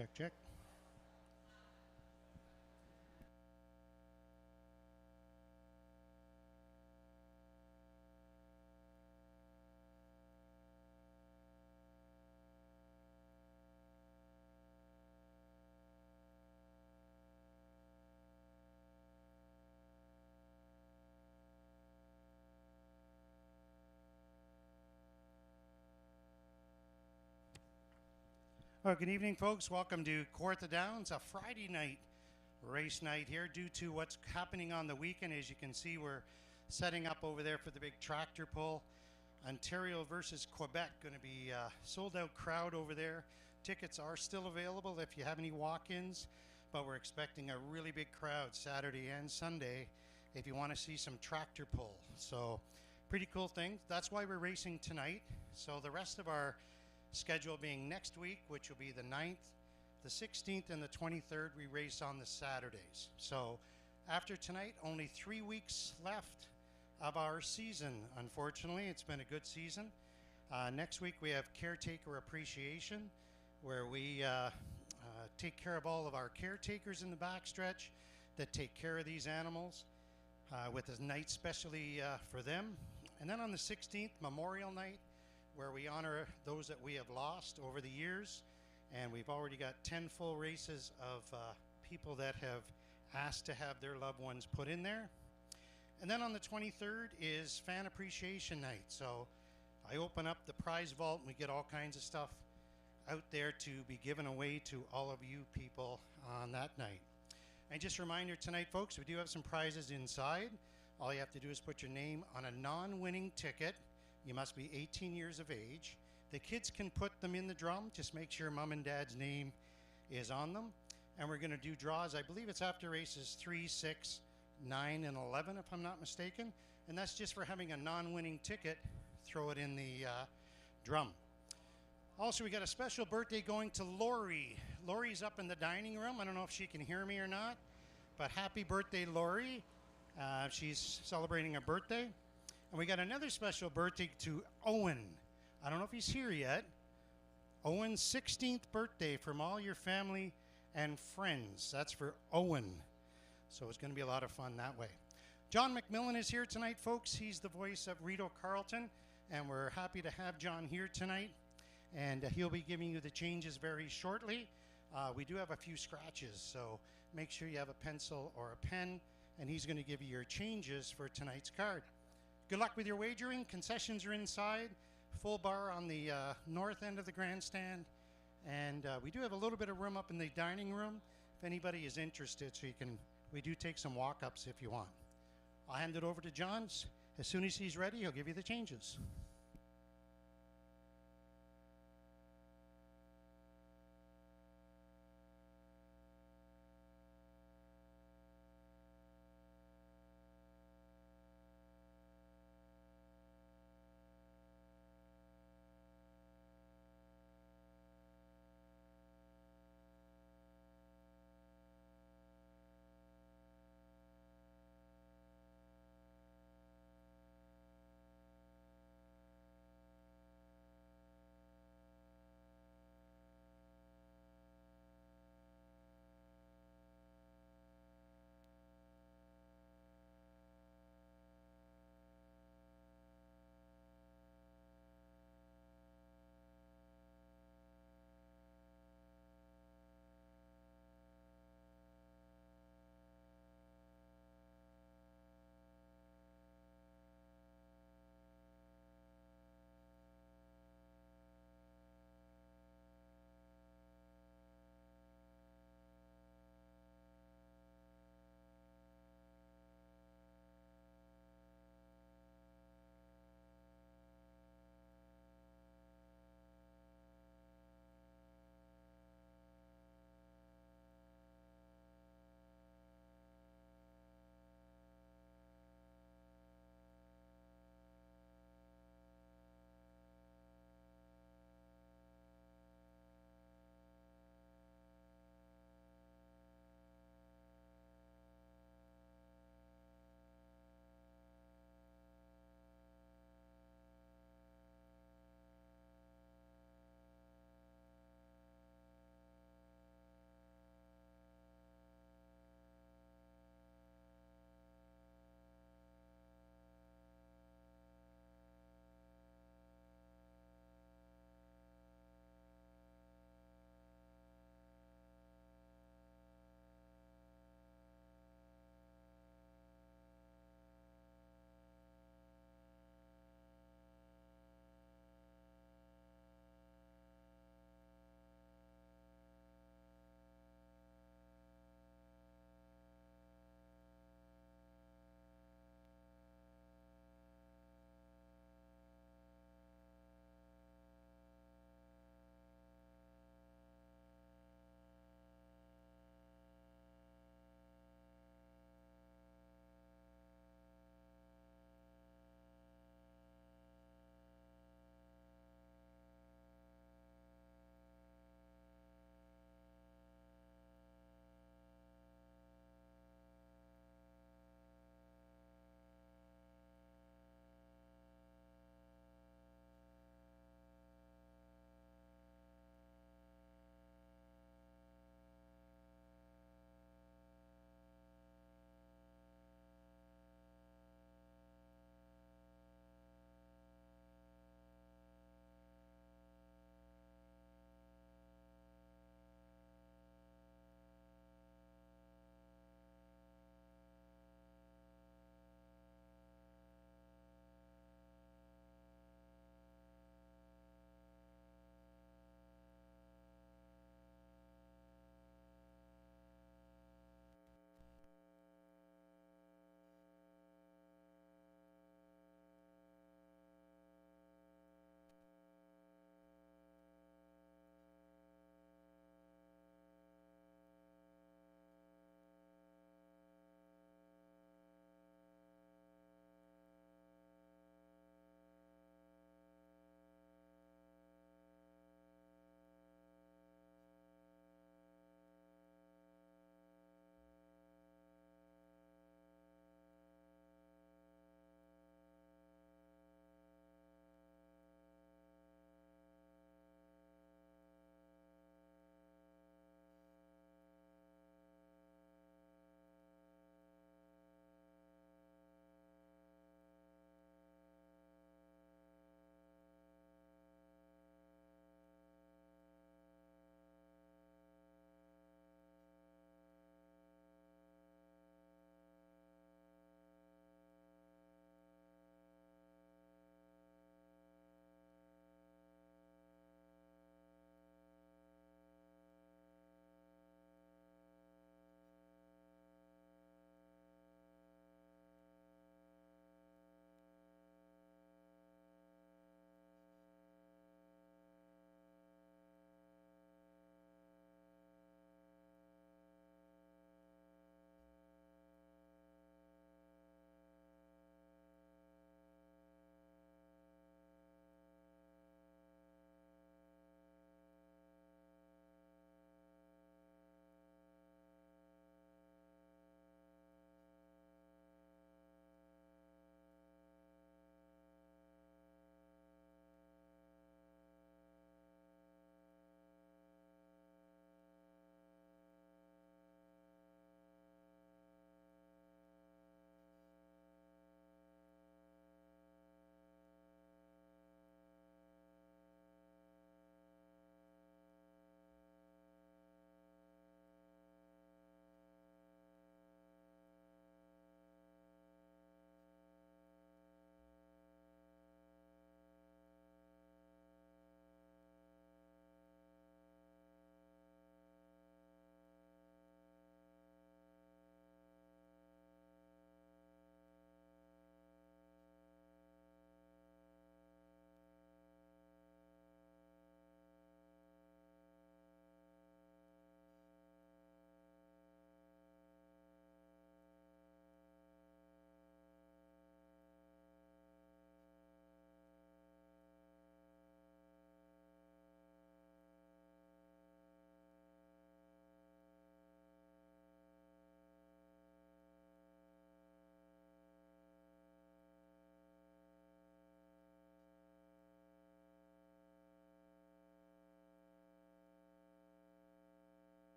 Check, check. Well, good evening, folks. Welcome to Kawartha Downs, a Friday night race night here. Due to what's happening on the weekend, as you can see, we're setting up over there for the big tractor pull. Ontario versus Quebec, going to be a sold out crowd over there. Tickets are still available if you have any walk-ins, but we're expecting a really big crowd Saturday and Sunday if you want to see some tractor pull. So pretty cool thing. That's why we're racing tonight. So the rest of our schedule being next week, which will be the 9th, the 16th, and the 23rd, we race on the Saturdays. So after tonight, only 3 weeks left of our season. Unfortunately, it's been a good season. Next week, we have Caretaker Appreciation, where we take care of all of our caretakers in the backstretch that take care of these animals with a night specially for them. And then on the 16th, Memorial Night, where we honor those that we have lost over the years. And we've already got 10 full races of people that have asked to have their loved ones put in there. And then on the 23rd is Fan Appreciation Night. So I open up the prize vault and we get all kinds of stuff out there to be given away to all of you people on that night. And just a reminder tonight, folks, we do have some prizes inside. All you have to do is put your name on a non-winning ticket. You must be 18 years of age. The kids can put them in the drum. Just make sure mom and dad's name is on them. And we're going to do draws. I believe it's after races 3, 6, 9, and 11, if I'm not mistaken. And that's just for having a non-winning ticket. Throw it in the drum. Also, we got a special birthday going to Lori. Lori's up in the dining room. I don't know if she can hear me or not, but happy birthday, Lori. She's celebrating a birthday. And we got another special birthday to Owen. I don't know if he's here yet. Owen's 16th birthday from all your family and friends. That's for Owen. So it's going to be a lot of fun that way. John McMillan is here tonight, folks. He's the voice of Rito Carlton, and we're happy to have John here tonight. And he'll be giving you the changes very shortly. We do have a few scratches, so make sure you have a pencil or a pen, and he's going to give you your changes for tonight's card. Good luck with your wagering. Concessions are inside. Full bar on the north end of the grandstand. And we do have a little bit of room up in the dining room if anybody is interested. So we do take some walk-ups if you want. I'll hand it over to John. As soon as he's ready, he'll give you the changes.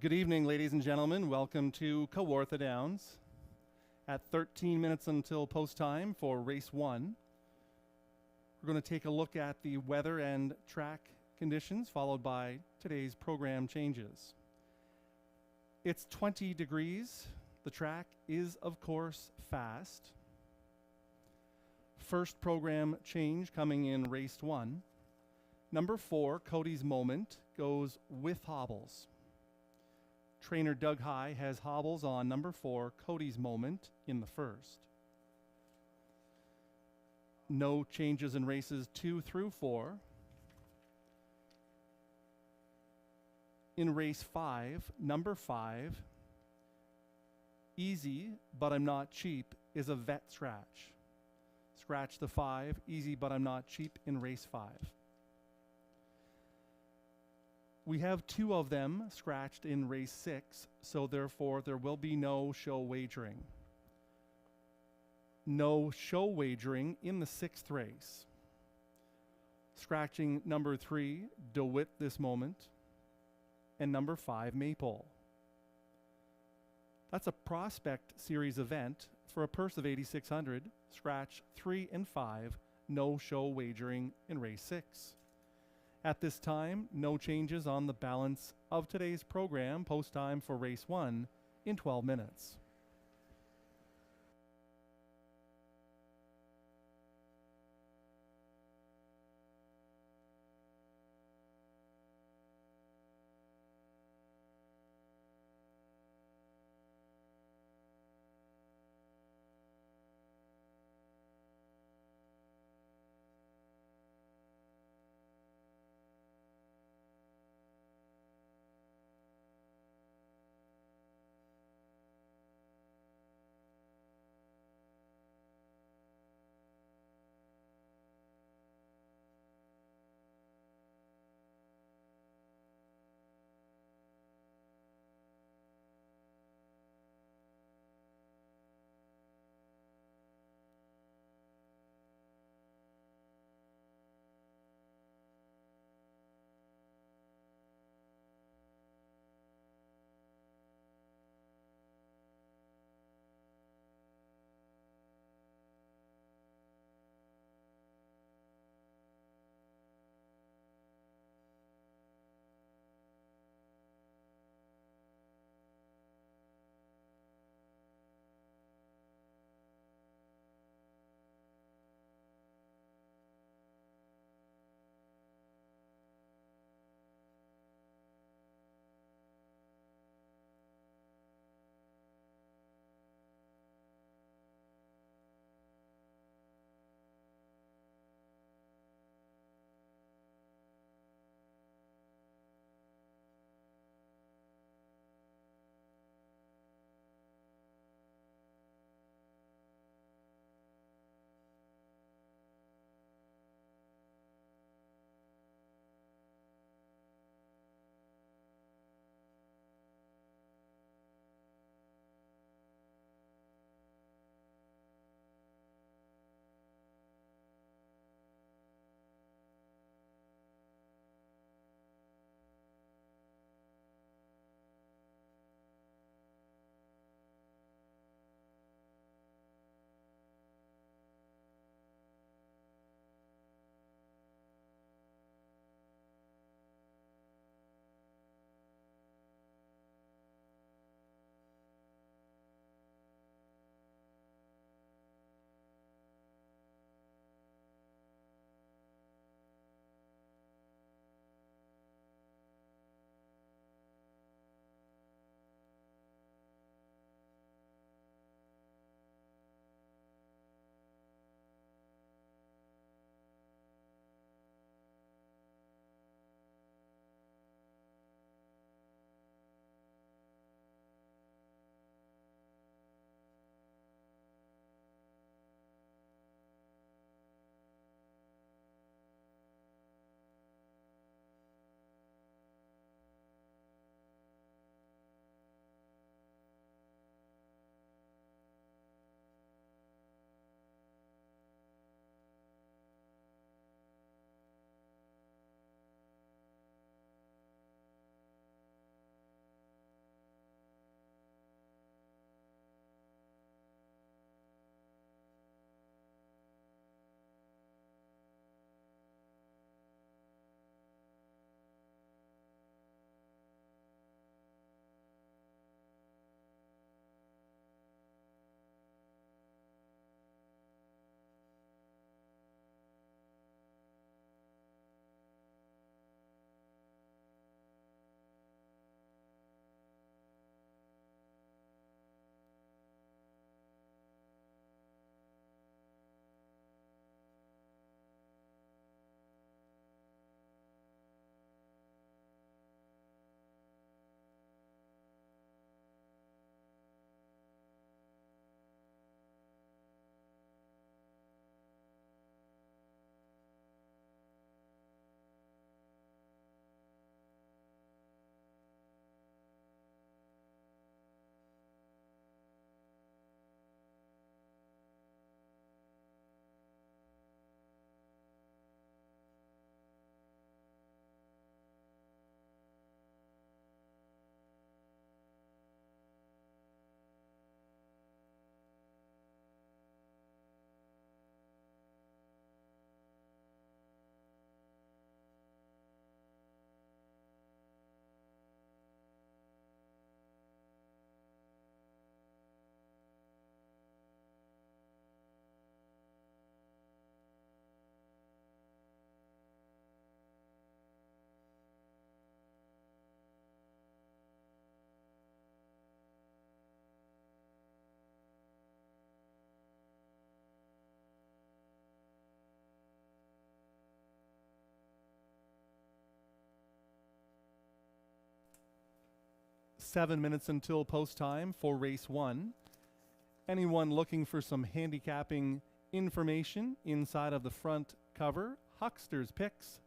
Good evening, ladies and gentlemen. Welcome to Kawartha Downs. At 13 minutes until post time for race 1, we're going to take a look at the weather and track conditions, followed by today's program changes. It's 20 degrees. The track is, of course, fast. First program change coming in race 1. Number 4, Cody's Moment, goes with hobbles. Trainer Doug High has hobbles on number 4, Cody's Moment, in the first. No changes in races 2 through 4. In race 5, number 5, Easy But I'm Not Cheap, is a vet scratch. Scratch the 5, Easy But I'm Not Cheap, in race 5. We have 2 of them scratched in race 6, so therefore there will be no show wagering. No show wagering in the 6th race. Scratching number 3, DeWitt This Moment, and number 5, Maypole. That's a Prospect Series event for a purse of $8,600. Scratch 3 and 5, no show wagering in race 6. At this time, no changes on the balance of today's program. Post time for race 1 in 12 minutes. 7 minutes until post time for race 1. Anyone looking for some handicapping information inside of the front cover, Huckster's Picks.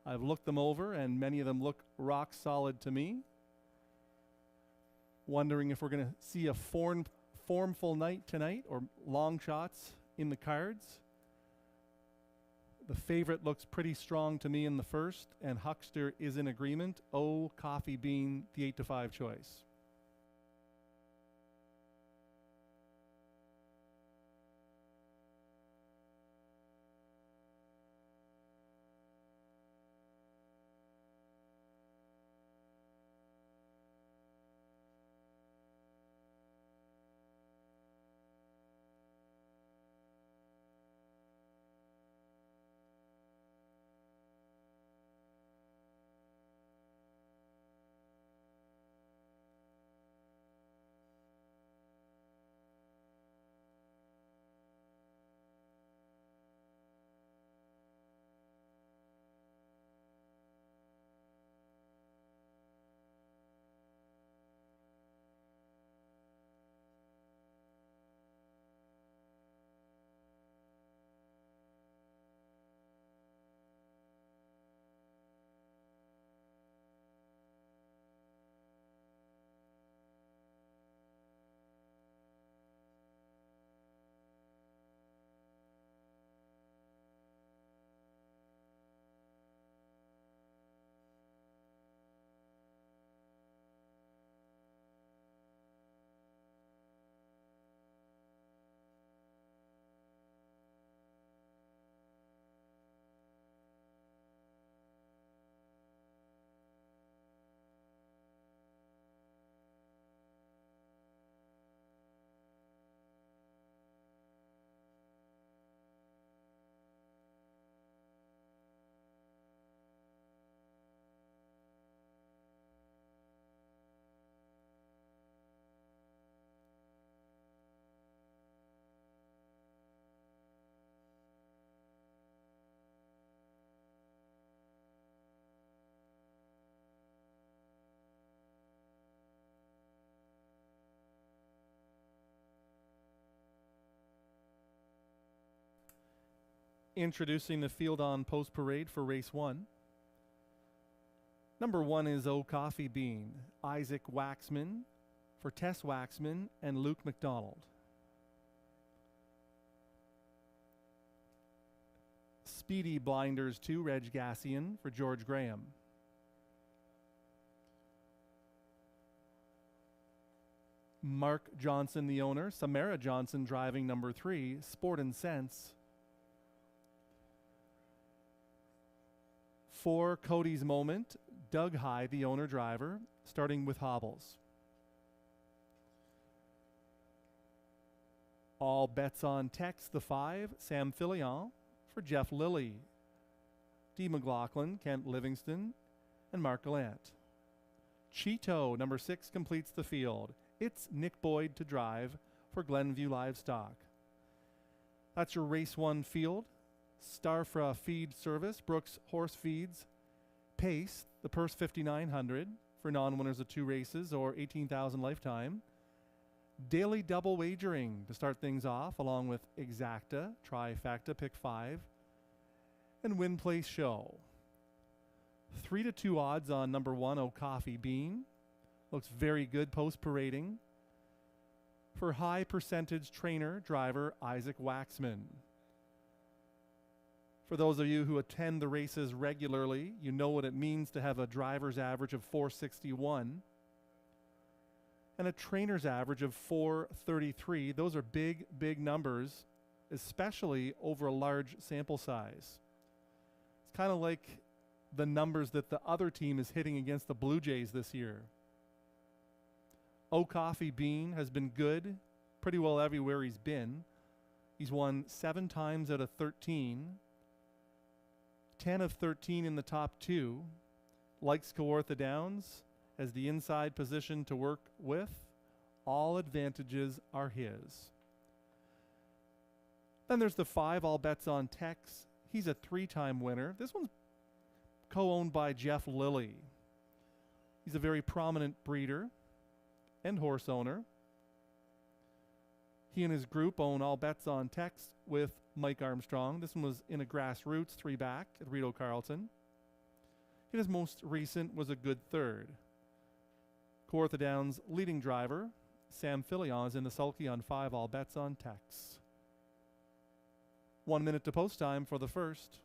I've looked them over and many of them look rock solid to me. Wondering if we're going to see a formful night tonight or long shots in the cards. The favorite looks pretty strong to me in the first, and Huckster is in agreement. Coffee Bean, the 8-5 choice. Introducing the field on post parade for race 1. Number 1 is Coffee Bean, Isaac Waxman for Tess Waxman and Luke McDonald. Speedy Blinders 2, Reg Gassian for George Graham. Mark Johnson, the owner, Samara Johnson driving number 3, Sport and Sense. For Cody's Moment, Doug High, the owner driver, starting with hobbles. All Bets on Tex, the 5, Sam Fillion for Jeff Lilly, Dee McLaughlin, Kent Livingston, and Mark Gallant. Cheeto, number 6, completes the field. It's Nick Boyd to drive for Glenview Livestock. That's your race 1 field. Starfra Feed Service, Brooks Horse Feeds, Pace, the purse $5,900 for non-winners of 2 races or $18,000 lifetime. Daily double wagering to start things off, along with Exacta, Trifecta, Pick 5, and Win Place Show. 3-2 odds on number 1, Coffee Bean. Looks very good post-parading. For high percentage trainer driver Isaac Waxman. For those of you who attend the races regularly, you know what it means to have a driver's average of 461 and a trainer's average of 433. Those are big, big numbers, especially over a large sample size. It's kind of like the numbers that the other team is hitting against the Blue Jays this year. Coffee Bean has been good pretty well everywhere he's been. He's won 7 times out of 13. 10 of 13 in the top 2. Likes Kawartha Downs as the inside position to work with. All advantages are his. Then there's the 5, All Bets on Tex. He's a 3-time winner. This one's co-owned by Jeff Lilly. He's a very prominent breeder. and horse owner. He and his group own All Bets on Text with Mike Armstrong. This one was in a grassroots 3-back at Rideau Carleton. His most recent was a good third. Kawartha Downs leading driver, Sam Filion, is in the sulky on 5 All Bets on Text. 1 minute to post time for the first.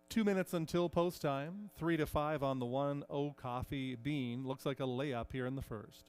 Two minutes until post time. 3 to 5 on the 1-0 Coffee Bean. Looks like a layup here in the first.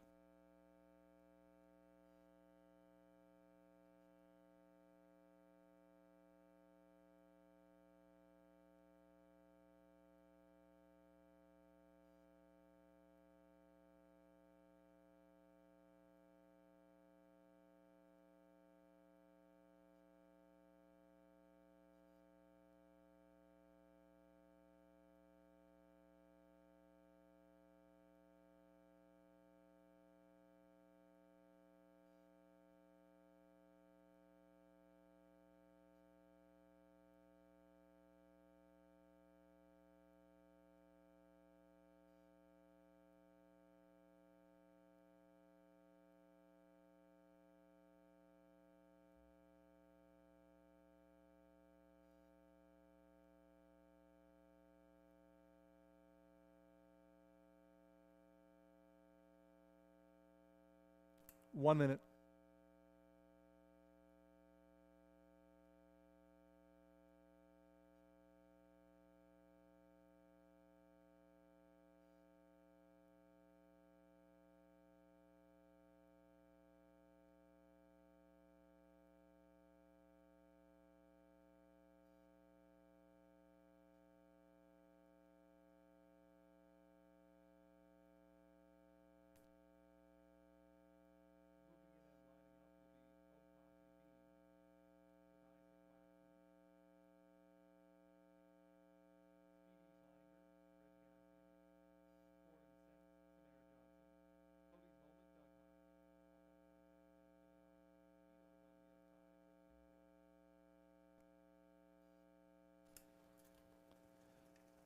One minute.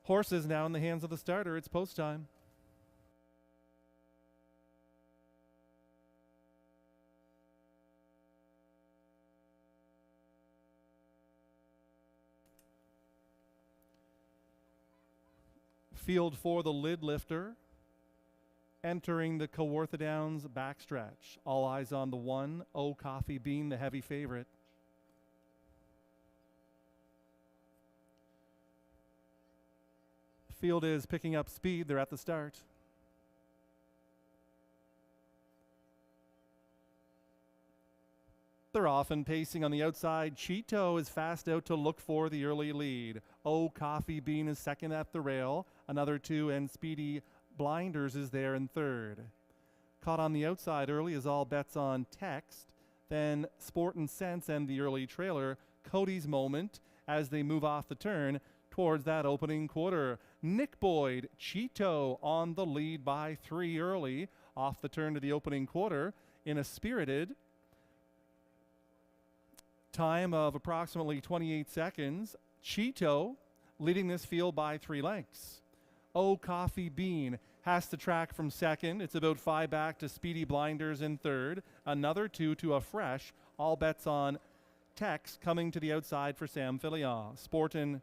Horse is now in the hands of the starter. It's post time. Field for the lid lifter. Entering the Kawartha Downs backstretch. All eyes on the 1-0 Coffee Bean, the heavy favorite. Field is picking up speed. They're at the start. They're off and pacing on the outside. Cheeto is fast out to look for the early lead. Coffee Bean is second at the rail. Another 2, and Speedy Blinders is there in third. Caught on the outside early is All Bets on Text. Then Sport and Sense and the early trailer. Cody's Moment as they move off the turn towards that opening quarter. Nick Boyd, Cheeto on the lead by 3 early off the turn to the opening quarter in a spirited time of approximately 28 seconds. Cheeto leading this field by 3 lengths. Oh Coffee Bean has to track from second. It's about 5 back to Speedy Blinders in third. Another 2 to a fresh. All bets on Tex coming to the outside for Sam Filion. Sportin'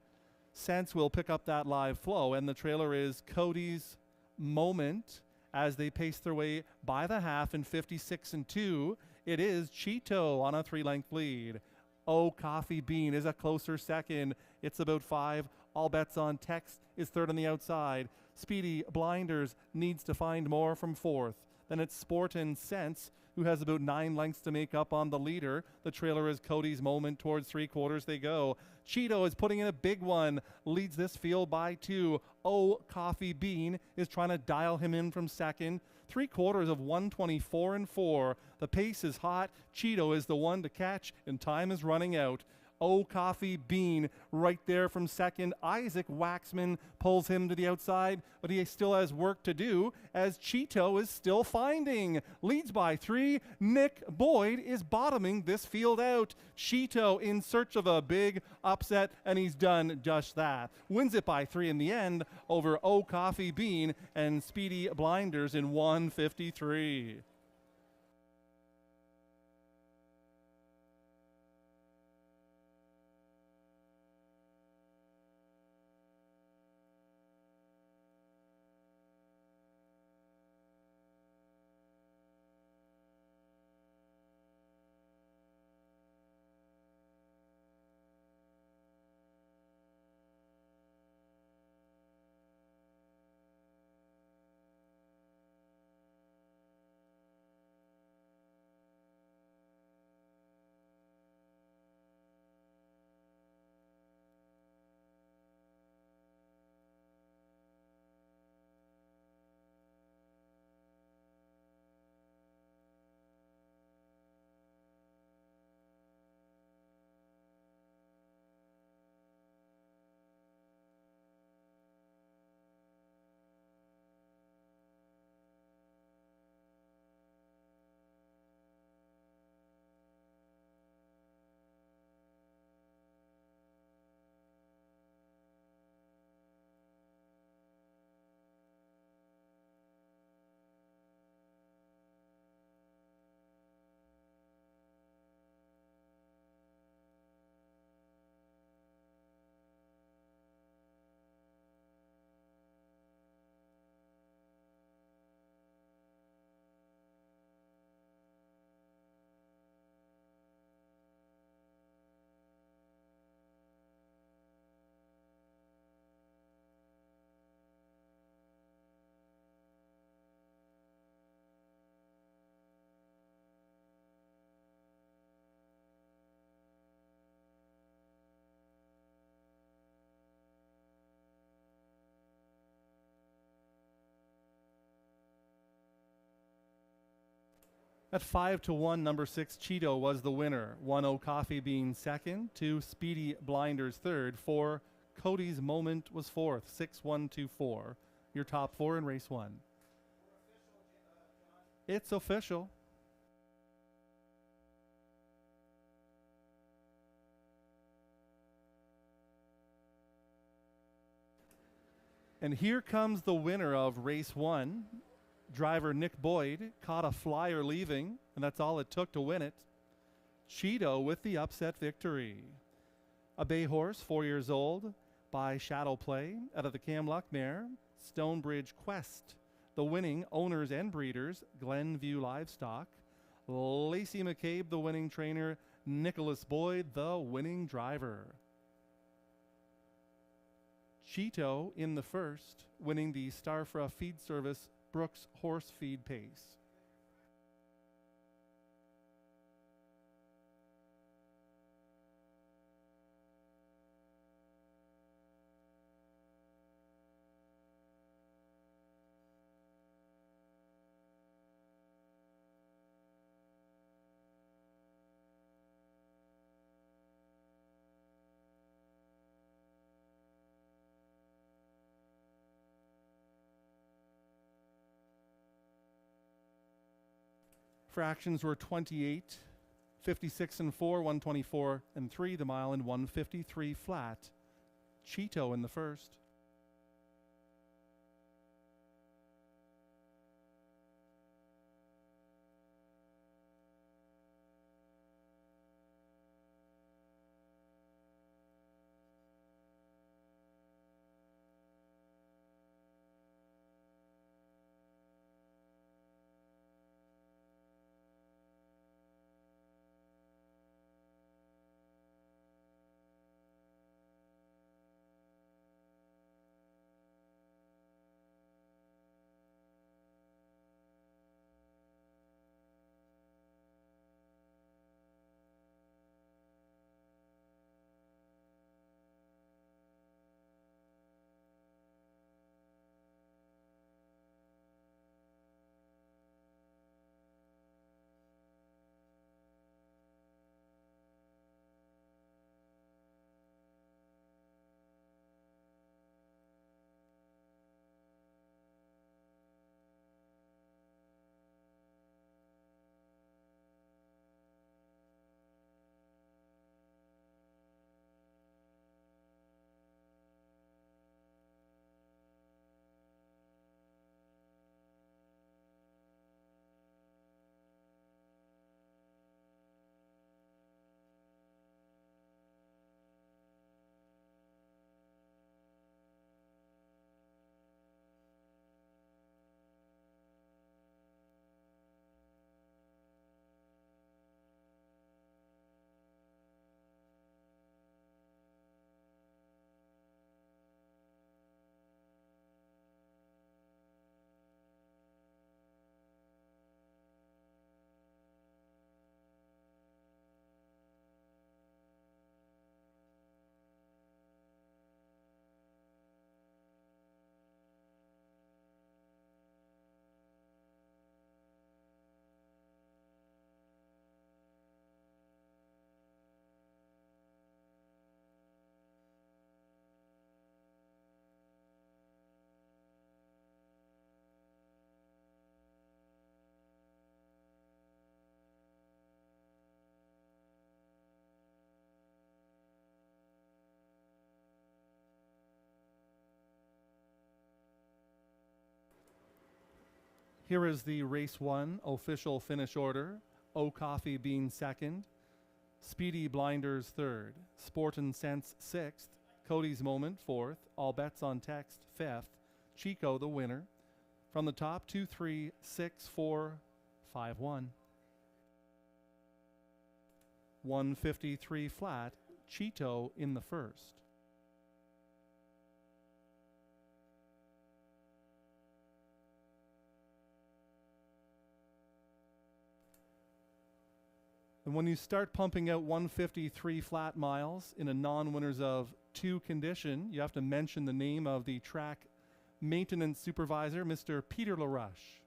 Sense will pick up that live flow, and the trailer is Cody's Moment as they pace their way by the half in 56 and 2. It is Cheeto on a 3-length lead. Oh Coffee Bean is a closer second. It's about 5. All bets on Tex is third on the outside. Speedy Blinders needs to find more from fourth. Then it's Sportin' Sense, who has about 9 lengths to make up on the leader. The trailer is Cody's Moment. Towards 3/4 they go. Cheeto is putting in a big one, leads this field by 2. Oh Coffee Bean is trying to dial him in from second. 3/4 of 124 and 4. The pace is hot. Cheeto is the one to catch, and time is running out. Oh Coffee Bean right there from second. Isaac Waxman pulls him to the outside, but he still has work to do as Cheeto is still finding. Leads by 3. Nick Boyd is bottoming this field out. Cheeto in search of a big upset, and he's done just that. Wins it by 3 in the end over Oh Coffee Bean and Speedy Blinders in 1:53. At 5-1, number 6, Cheeto was the winner. 1-0 Coffee Bean second, 2 Speedy Blinders third, 4 Cody's Moment was fourth, 6-1-2-4. Your top 4 in race 1. It's official. And here comes the winner of race 1. Driver Nick Boyd caught a flyer leaving, and that's all it took to win it. Cheeto with the upset victory. A bay horse, 4 years old, by Shadow Play, out of the Camluck mare, Stonebridge Quest. The winning owners and breeders, Glenview Livestock. Lacey McCabe, the winning trainer. Nicholas Boyd, the winning driver. Cheeto in the first, winning the Starfra Feed Service Brooks Horse Feed Pace. Fractions were 28, 56 and 4, 124 and 3 the mile, and 153 flat. Cheeto in the first. Here is the race 1 official finish order. O Coffee Bean second, Speedy Blinders third, Sport and Sense sixth, Cody's Moment fourth, All Bets on Text fifth, Chico the winner. From the top, 2, 3, 6, 4, 5, 1. 153 flat, Cheeto in the first. And when you start pumping out 153 flat miles in a non-winners of 2 condition, you have to mention the name of the track maintenance supervisor, Mr. Peter LaRuche.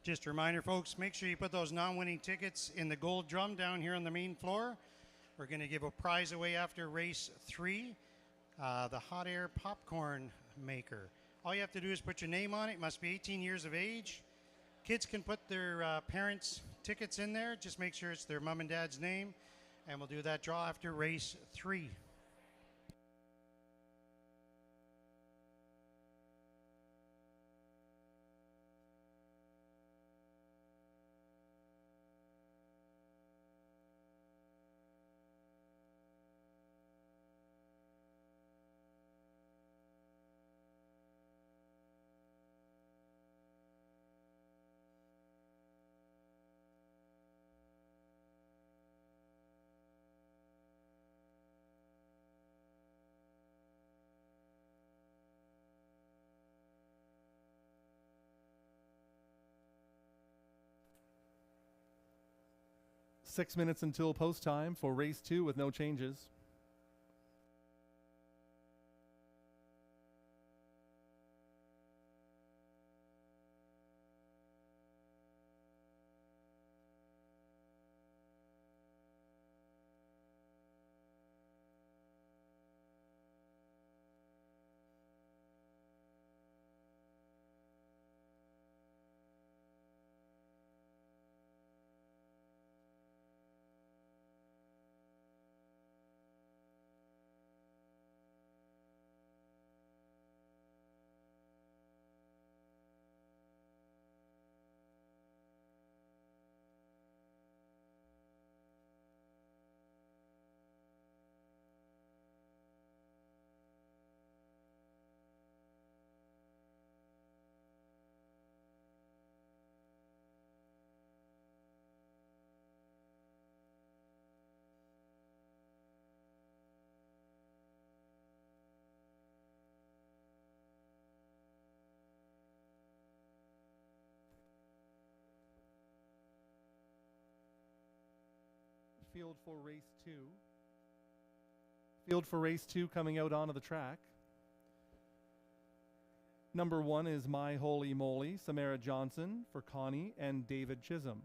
Just a reminder, folks, make sure you put those non-winning tickets in the gold drum down here on the main floor. We're going to give a prize away after race 3, the hot air popcorn maker. All you have to do is put your name on it. Must be 18 years of age. Kids can put their parents' tickets in there. Just make sure it's their mom and dad's name. And we'll do that draw after race 3. Six minutes until post time for race 2 with no changes. Field for race 2. Field for race 2 coming out onto the track. Number 1 is My Holy Moly, Samara Johnson for Connie and David Chisholm.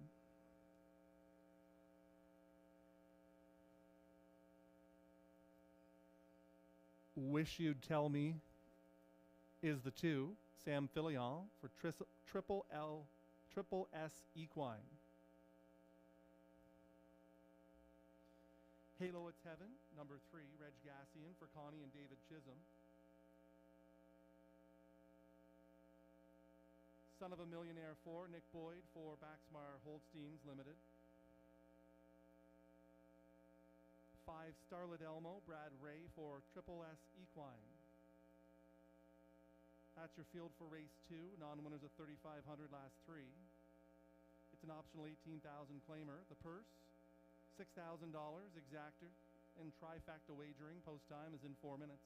Wish You'd Tell Me is the 2, Sam Filion for Triple S Equine. Halo It's Heaven, number 3, Reg Gassian for Connie and David Chisholm. Son of a Millionaire 4, Nick Boyd for Baxmar Holdsteins Limited. 5, Starlet Elmo, Brad Ray for Triple S Equine. That's your field for race 2, non-winners of $3,500 last 3. It's an optional 18,000 claimer. The purse, $6,000 exactor, and trifecta wagering. Post time is in 4 minutes.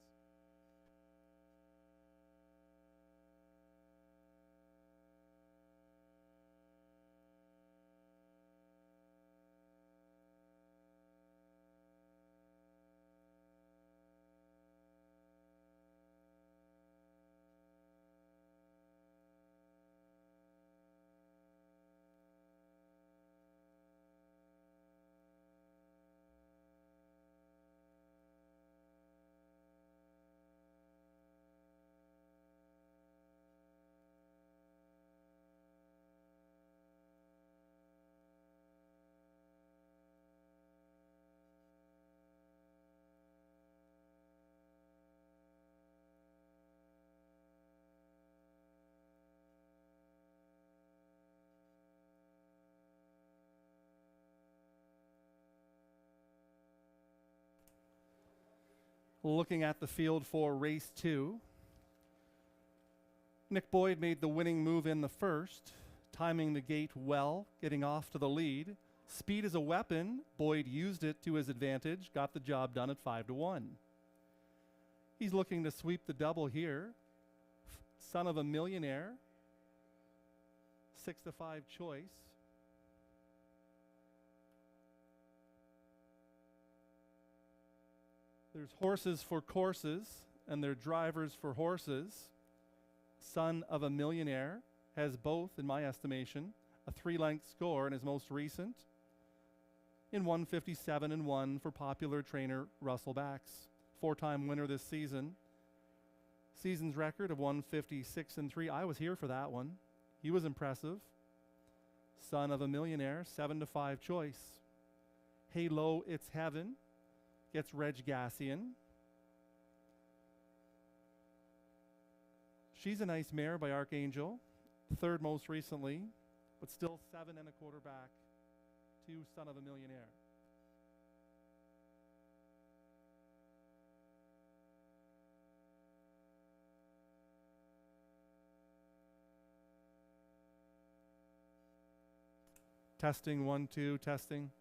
Looking at the field for race 2, Nick Boyd made the winning move in the first, timing the gate well, getting off to the lead. Speed is a weapon. Boyd used it to his advantage, got the job done at 5-1. He's looking to sweep the double here. Son of a Millionaire, 6-5 choice. There's horses for courses, and they're drivers for horses. Son of a Millionaire has both, in my estimation, a 3-length score in his most recent, in 157-1 for popular trainer Russell Bax, 4-time winner this season. Season's record of 156-3. I was here for that one. He was impressive. Son of a Millionaire, 7-5 choice. Halo, It's Heaven gets Reg Gassian. She's a Nice Mare by Archangel, third most recently, but still 7 1/4 back to Son of a Millionaire. Testing, 1, 2, testing.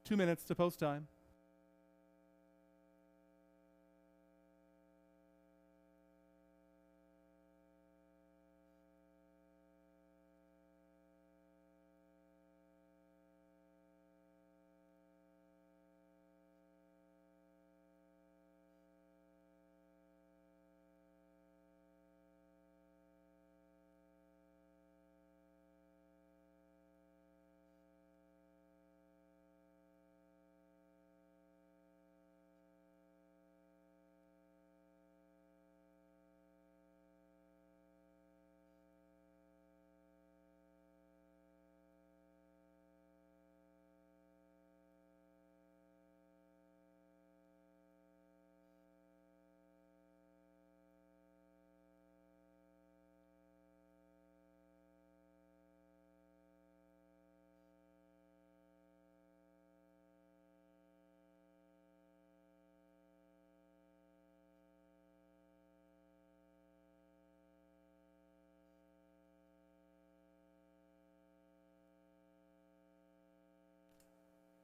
Two minutes to post time.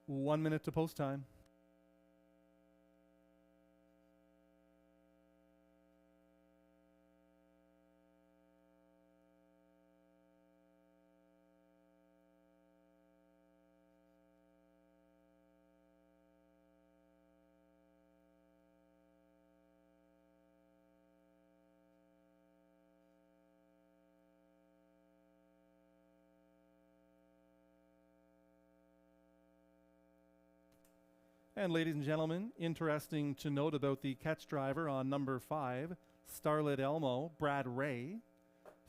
One minute to post time. And ladies and gentlemen, interesting to note about the catch driver on number 5, Starlit Elmo, Brad Ray.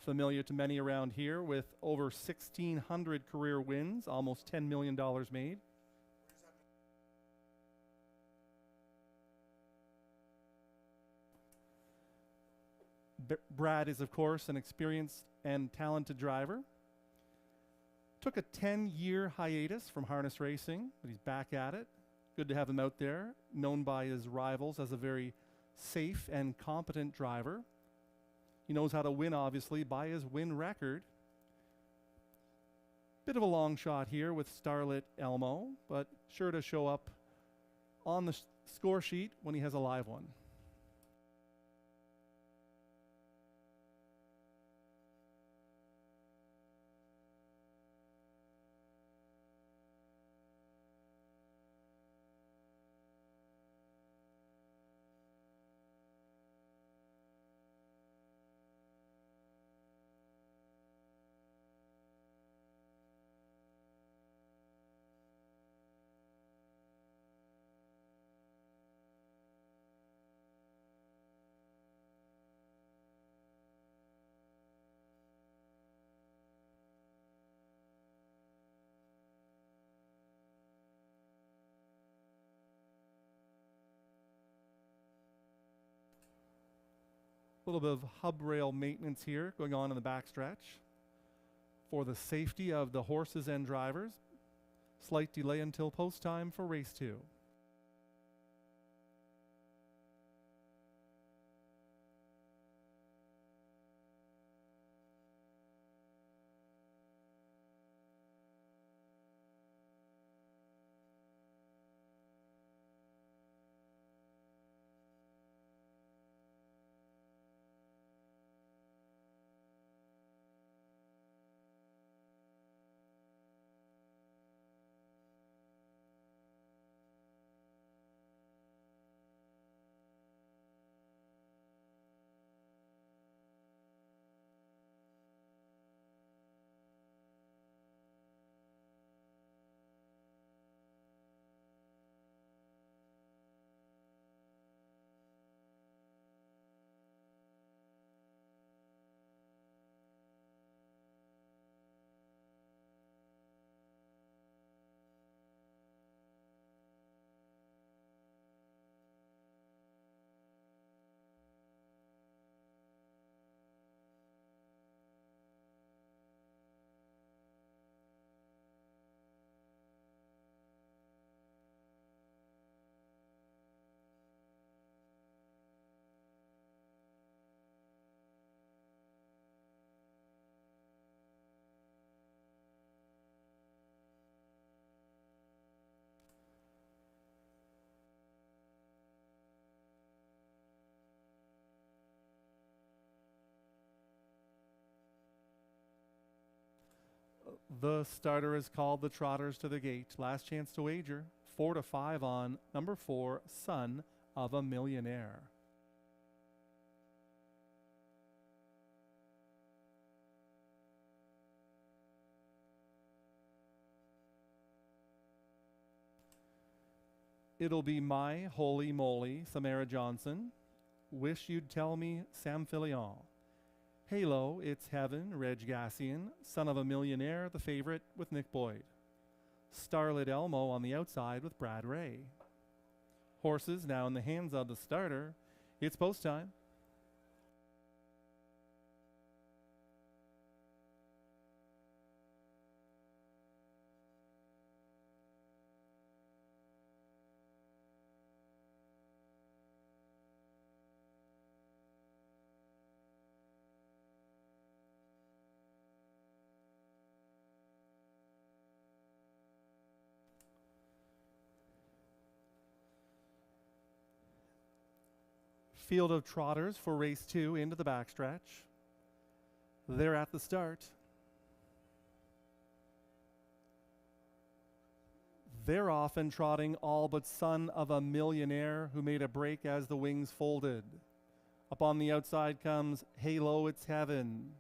Familiar to many around here with over 1,600 career wins, almost $10 million made. Brad is, of course, an experienced and talented driver. Took a 10-year hiatus from harness racing, but he's back at it. Good to have him out there, known by his rivals as a very safe and competent driver. He knows how to win, obviously, by his win record. Bit of a long shot here with Starlit Elmo, but sure to show up on the score sheet when he has a live one. A little bit of hub rail maintenance here going on in the backstretch for the safety of the horses and drivers. Slight delay until post time for race 2. The starter is called the Trotters to the gate. Last chance to wager. 4-5 on number 4, Son of a Millionaire. It'll be My Holy Moly, Samara Johnson. Wish You'd Tell Me, Sam Filion. Halo, It's Heaven, Reg Gassian. Son of a Millionaire, the favorite, with Nick Boyd. Starlit Elmo on the outside with Brad Ray. Horses now in the hands of the starter. It's post time. Field of Trotters for race 2 into the backstretch. They're at the start. They're off and trotting all but Son of a Millionaire, who made a break as the wings folded. Up on the outside comes Halo, It's Heaven.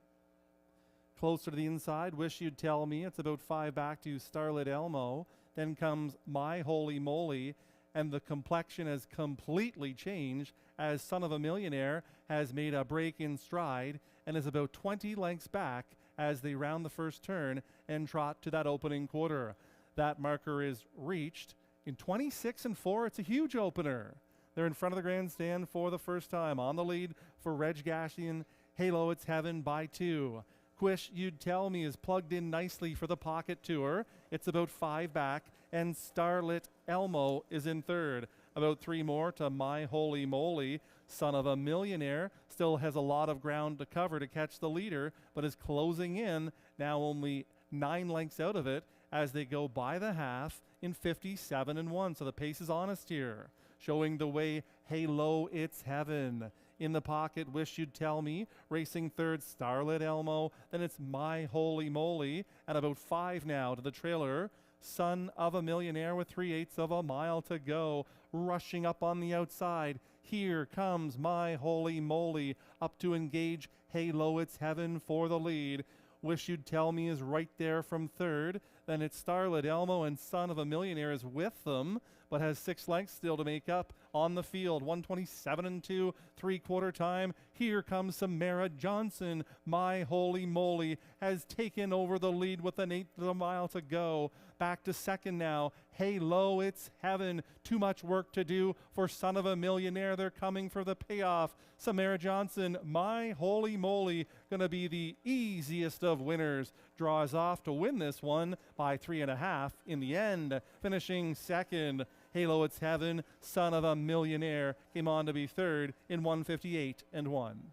Closer to the inside, Wish You'd Tell Me. It's about 5 back to Starlit Elmo. Then comes My Holy Moly, and the complexion has completely changed as Son of a Millionaire has made a break in stride and is about 20 lengths back as they round the first turn and trot to that opening quarter. That marker is reached in 26-4. It's a huge opener. They're in front of the grandstand for the first time. On the lead for Reg Gassian, Halo, It's Heaven by 2. Wish You'd Tell Me is plugged in nicely for the pocket tour. It's about 5 back, and Starlit Elmo is in third. About 3 more to My Holy Moly. Son of a Millionaire still has a lot of ground to cover to catch the leader, but is closing in, now only 9 lengths out of it as they go by the half in 57-1. So the pace is honest here. Showing the way, Halo, It's Heaven. In the pocket, Wish You'd Tell Me. Racing third, Starlit Elmo. Then it's My Holy Moly. And about 5 now to the trailer. Son of a Millionaire with 3/8 of a mile to go. Rushing up on the outside. Here comes My Holy Moly up to engage Halo, It's Heaven for the lead. Wish You'd Tell Me is right there from third. Then it's Starlit Elmo, and Son of a Millionaire is with them, but has 6 lengths still to make up on the field. 127 and 2, 3/4 time. Here comes Samara Johnson. My holy moly has taken over the lead with an 1/8 of a mile to go. Back to second now. Halo, it's heaven. Too much work to do for Son of a Millionaire. They're coming for the payoff. Samara Johnson, my holy moly, gonna be the easiest of winners. Draws off to win this one by 3.5 in the end. Finishing second, Halo, it's heaven. Son of a Millionaire came on to be third in 1:58 and 1.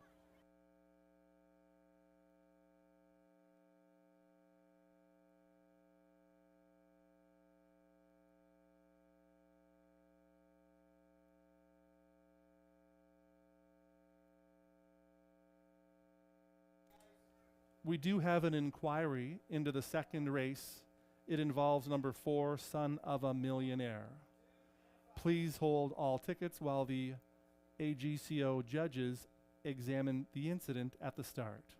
We do have an inquiry into the second race. It involves number 4, Son of a Millionaire. Please hold all tickets while the AGCO judges examine the incident at the start.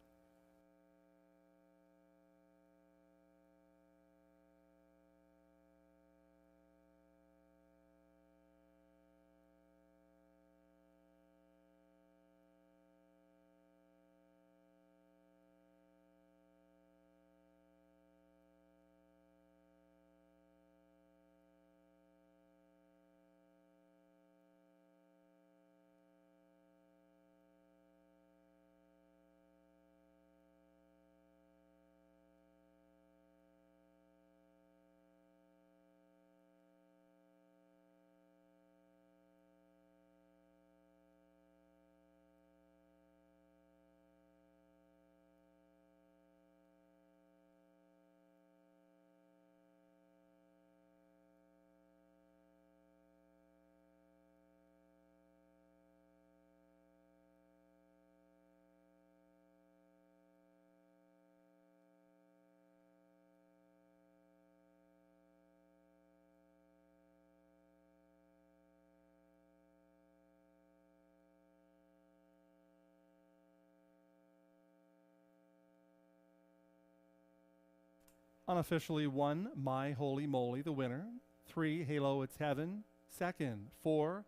Unofficially 1, My Holy Moly, the winner. 3, Halo, it's heaven, second. 4,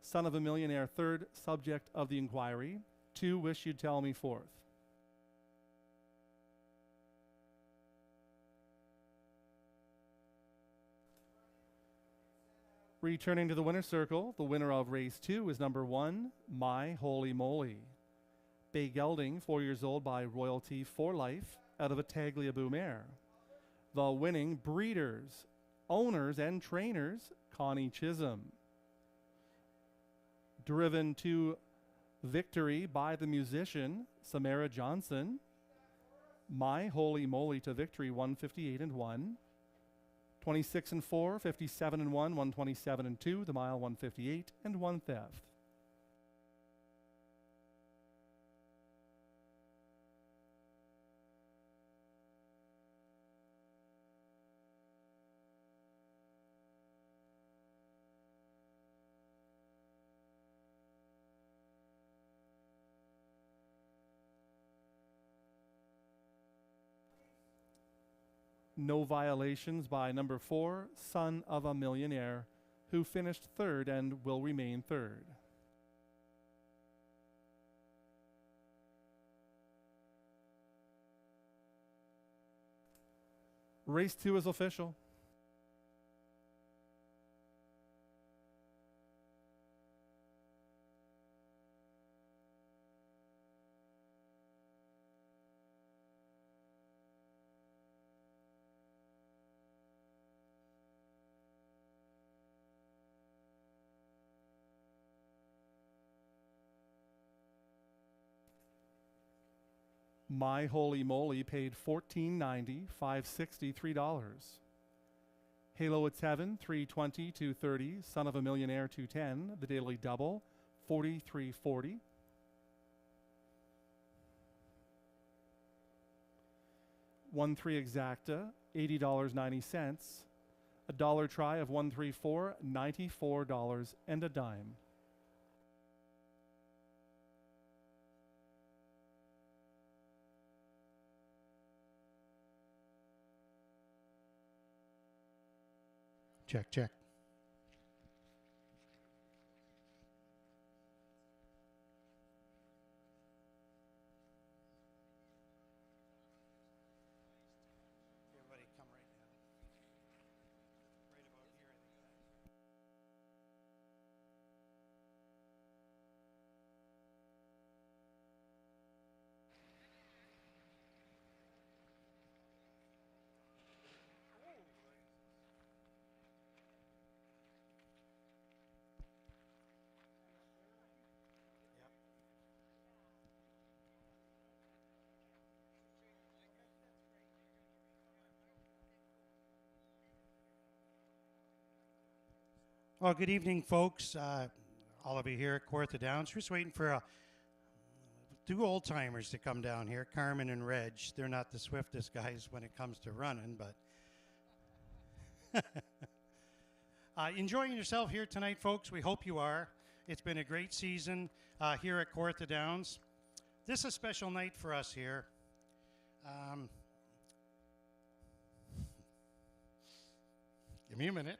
Son of a Millionaire, third, subject of the inquiry. 2, Wish You'd Tell Me, fourth. Returning to the winner's circle, the winner of race 2 is number 1, My Holy Moly. Bay Gelding, 4 years old, by Royalty for Life, out of a Tagliabue mare. The winning breeders, owners, and trainers, Connie Chisholm. Driven to victory by the musician, Samara Johnson. My Holy Moly to victory, 1:58 and 1. 26 and 4, 57 and 1, 127 and 2, the mile 1:58 and 1 theft. No violations by number 4, Son of a Millionaire, who finished third and will remain third. Race 2 is official. My Holy Moly paid $14.90, $5.60, $3. Halo, it's heaven, $3.20, $2.30. Son of a Millionaire, $2.10. The Daily Double, $43.40. $1.3 Exacta, $80.90. A dollar try of 134, $94 and a dime. Check, check. Well, good evening, folks. All of you here at Kawartha Downs. We're just waiting for two old timers to come down here, Carmen and Reg. They're not the swiftest guys when it comes to running, but enjoying yourself here tonight, folks. We hope you are. It's been a great season here at Kawartha Downs. This is a special night for us here. Give me a minute.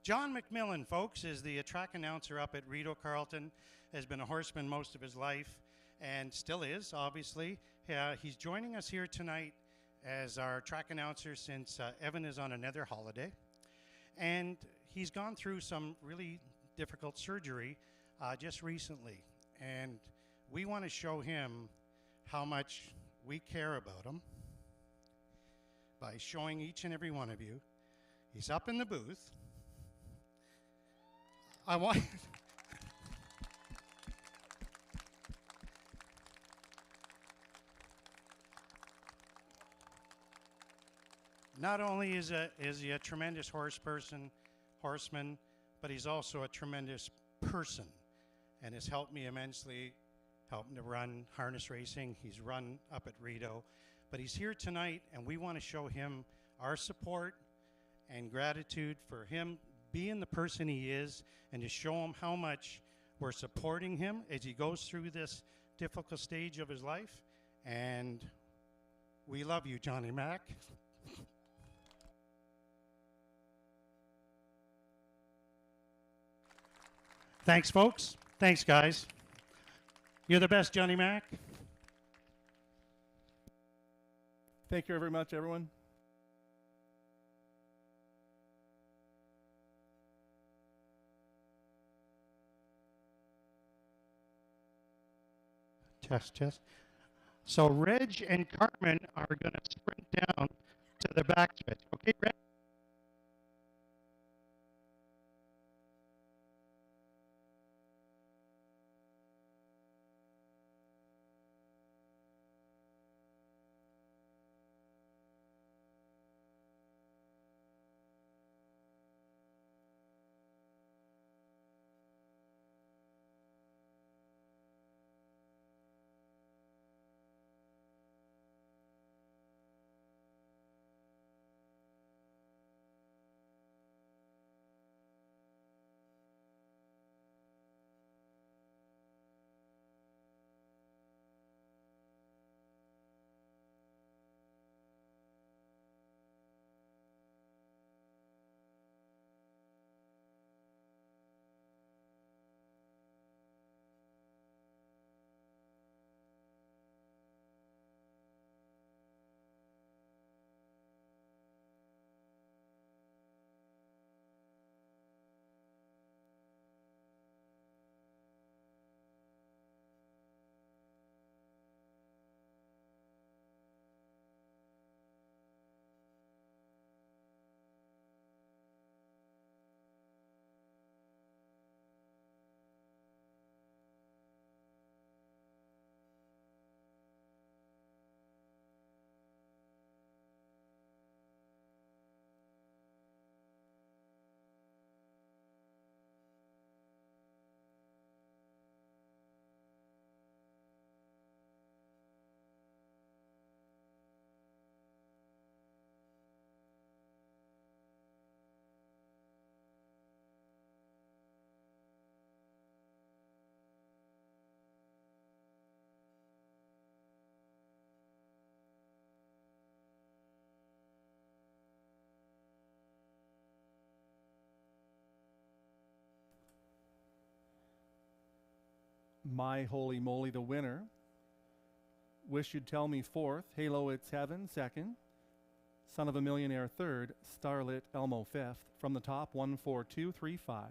John McMillan, folks, is the track announcer up at Rideau Carleton, has been a horseman most of his life and still is, obviously. He's joining us here tonight as our track announcer since Evan is on another holiday. And he's gone through some really difficult surgery just recently. And we want to show him how much we care about him by showing each and every one of you. He's up in the booth. I want not only is he a tremendous horseman, but he's also a tremendous person and has helped me immensely, helping to run harness racing. He's run up at Rideau, but he's here tonight and we want to show him our support and gratitude for him being the person he is and to show him how much we're supporting him as he goes through this difficult stage of his life. And we love you, Johnny Mac. Thanks, folks. Thanks, guys. You're the best, Johnny Mac. Thank you very much, everyone. Test. So Reg and Carmen are going to sprint down to the back stretch. Okay, Reg? My Holy Moly, the winner. Wish You'd Tell Me fourth. Halo It's Heaven second. Son of a Millionaire third. Starlit Elmo fifth. From the top, 14235.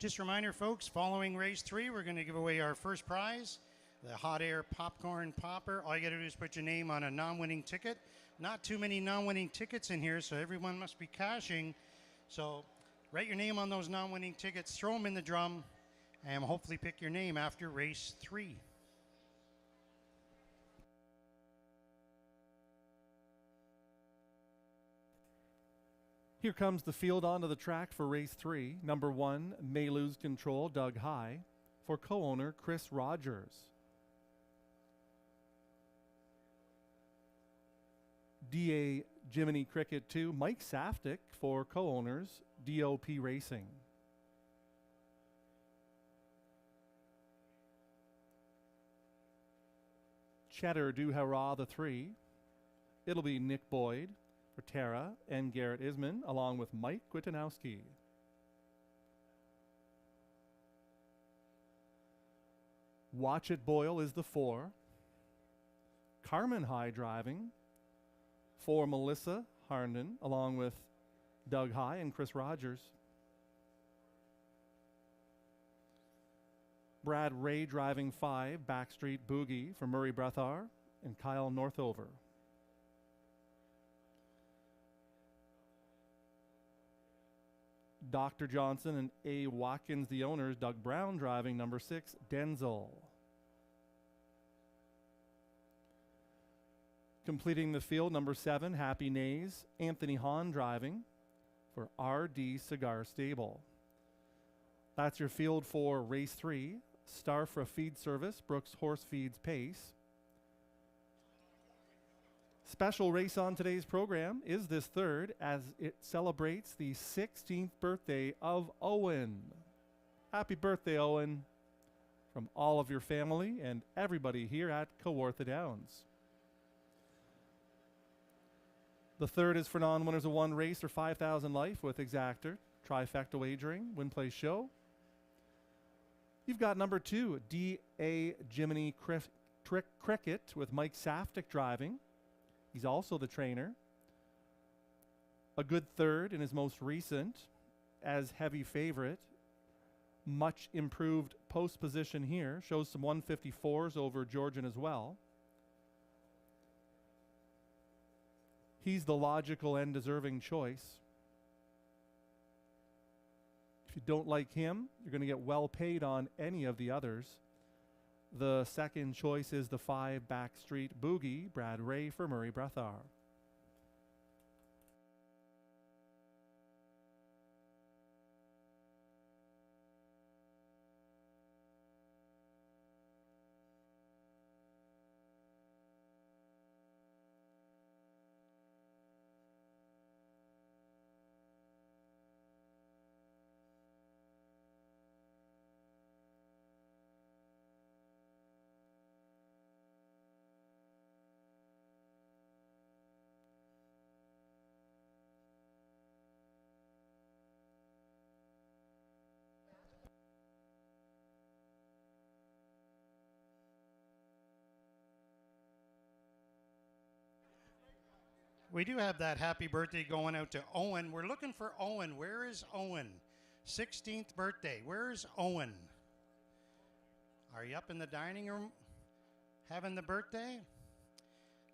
Just a reminder, folks, following race 3, we're going to give away our first prize, the hot air popcorn popper. All you got to do is put your name on a non-winning ticket. Not too many non-winning tickets in here, so everyone must be cashing. So write your name on those non-winning tickets, throw them in the drum, and hopefully pick your name after race 3. Here comes the field onto the track for race 3. Number 1, May Lose Control, Doug High, for co-owner Chris Rogers. DA Jiminy Cricket 2, Mike Saftik, for co-owners DOP Racing. Cheddar Du Hara the 3. It'll be Nick Boyd for Tara and Garrett Isman, along with Mike Kwiatkowski. Watch It Boil is the 4. Carmen High driving for Melissa Harnden, along with Doug High and Chris Rogers. Brad Ray driving 5, Backstreet Boogie for Murray Brethar and Kyle Northover. Dr. Johnson and A. Watkins, the owners. Doug Brown driving number 6, Denzel. Completing the field, number 7, Happy Nays, Anthony Hahn driving for RD Cigar Stable. That's your field for race 3. Starfra Feed Service, Brooks Horse Feeds Pace. Special race on today's program is this third as it celebrates the 16th birthday of Owen. Happy birthday, Owen, from all of your family and everybody here at Kawartha Downs. The third is for non-winners of one race or 5,000 life with Exactor, trifecta wagering, win, play, show. You've got number 2, D.A. Jiminy Cricket with Mike Saftik driving. He's also the trainer. A good third in his most recent as heavy favorite. Much improved post position here. Shows some 154s over Georgian as well. He's the logical and deserving choice. If you don't like him, you're going to get well paid on any of the others. The second choice is the 5, Backstreet Boogie, Brad Ray for Murray Brethar. We do have that happy birthday going out to Owen. We're looking for Owen. Where is Owen? 16th birthday. Where is Owen? Are you up in the dining room having the birthday?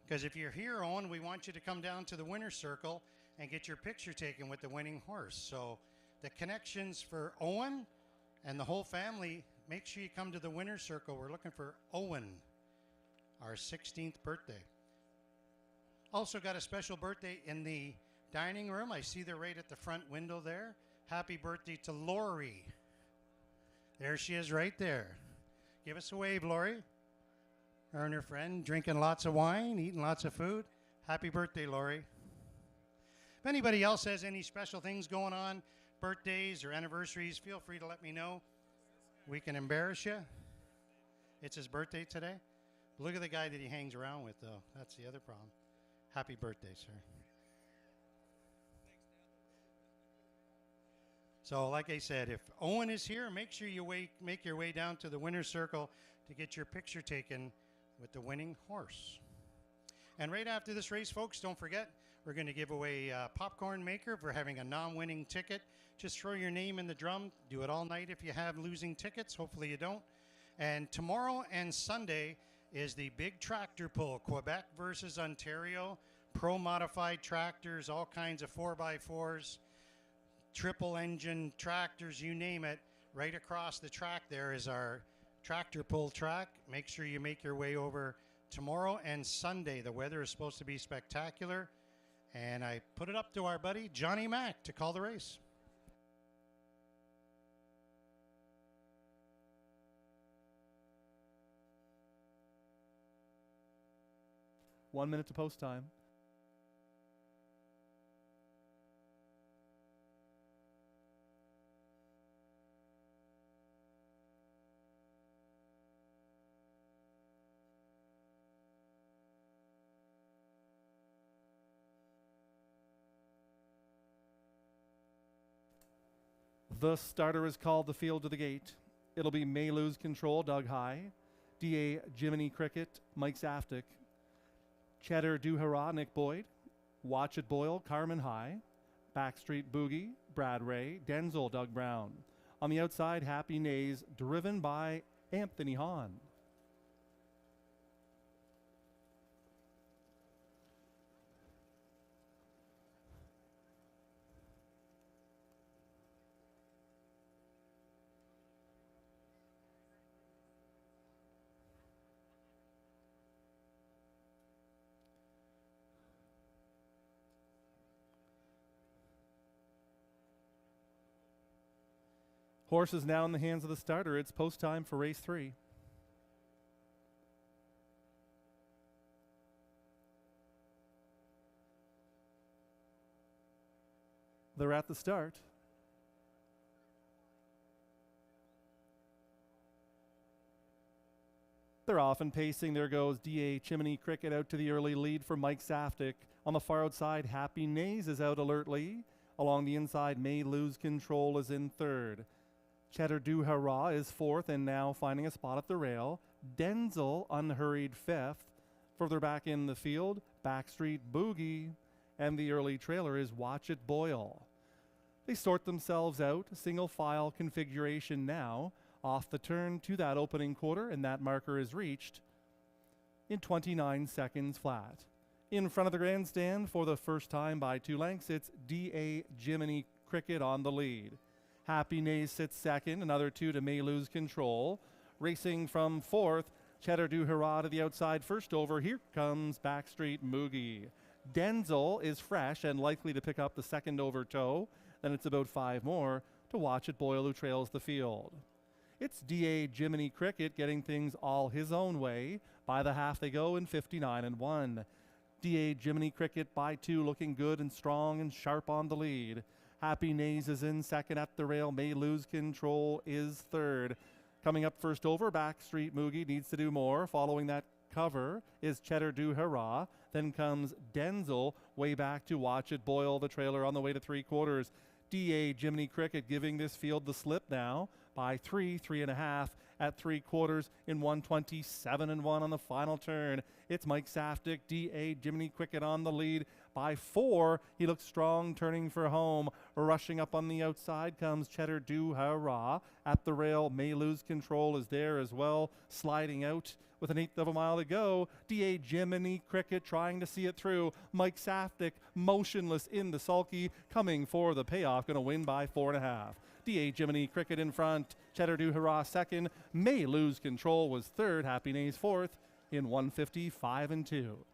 Because if you're here, Owen, we want you to come down to the winner's circle and get your picture taken with the winning horse. So the connections for Owen and the whole family, make sure you come to the winner's circle. We're looking for Owen, our 16th birthday. Also got a special birthday in the dining room. I see they're right at the front window there. Happy birthday to Lori. There she is right there. Give us a wave, Lori. Her and her friend drinking lots of wine, eating lots of food. Happy birthday, Lori. If anybody else has any special things going on, birthdays or anniversaries, feel free to let me know. We can embarrass you. It's his birthday today. Look at the guy that he hangs around with, though. That's the other problem. Happy birthday, sir. So like I said, if Owen is here, make sure you make your way down to the winner's circle to get your picture taken with the winning horse. And right after this race, folks, don't forget, We're going to give away a popcorn maker for having a non-winning ticket. Just throw your name in the drum. Do it all night if you have losing tickets. Hopefully you don't. And tomorrow and Sunday is the big tractor pull, Quebec versus Ontario. Pro-modified tractors, all kinds of 4x4s, triple engine tractors, you name it. Right across the track there is our tractor pull track. Make sure you make your way over tomorrow and Sunday. The weather is supposed to be spectacular. And I put it up to our buddy Johnny Mack to call the race. One minute to post time. The starter is called the field to the gate. It'll be May Lose Control, Doug High. DA Jiminy Cricket, Mike Saftik. Cheddar Do Hurrah, Nick Boyd. Watch It Boil, Carmen High. Backstreet Boogie, Brad Ray. Denzel, Doug Brown. On the outside, Happy Nays, driven by Anthony Hahn. Horse is now in the hands of the starter. It's post time for race 3. They're at the start. They're off and pacing. There goes DA Chimney Cricket out to the early lead for Mike Saftik. On the far outside, Happy Nays is out alertly. Along the inside, May Lose Control is in third. Cheddar Do Hurrah is fourth and now finding a spot at the rail. Denzel unhurried fifth. Further back in the field, Backstreet Boogie. And the early trailer is Watch It Boil. They sort themselves out, single file configuration now. Off the turn to that opening quarter, and that marker is reached in 29 seconds flat. In front of the grandstand for the first time by 2 lengths, it's DA Jiminy Cricket on the lead. Happy Nays sits second, another 2 to May Lose Control. Racing from fourth, Cheddar Do Hurrah to the outside first over. Here comes Backstreet Boogie. Denzel is fresh and likely to pick up the second over toe. Then it's about 5 more to Watch It Boil, who trails the field. It's DA Jiminy Cricket getting things all his own way. By the half they go in 59-1. DA Jiminy Cricket by 2, looking good and strong and sharp on the lead. Happy Nays is in second at the rail. May Lose Control is third. Coming up first over, Backstreet Boogie needs to do more. Following that cover is Cheddar Do Hurrah. Then comes Denzel way back to Watch It Boil, the trailer on the way to 3/4. DA Jiminy Cricket giving this field the slip now by 3.5 at 3/4 in 127-1 on the final turn. It's Mike Saftik, DA Jiminy Cricket on the lead by 4. He looks strong, turning for home. Rushing up on the outside comes Cheddar Do Hurrah. At the rail, May Lose Control is there as well, sliding out with an 1/8 of a mile to go. DA Jiminy Cricket trying to see it through. Mike Saftik motionless in the sulky, coming for the payoff, going to win by 4.5. DA Jiminy Cricket in front. Cheddar Do Hurrah second. May Lose Control was third. Happy Nays fourth in 155-2.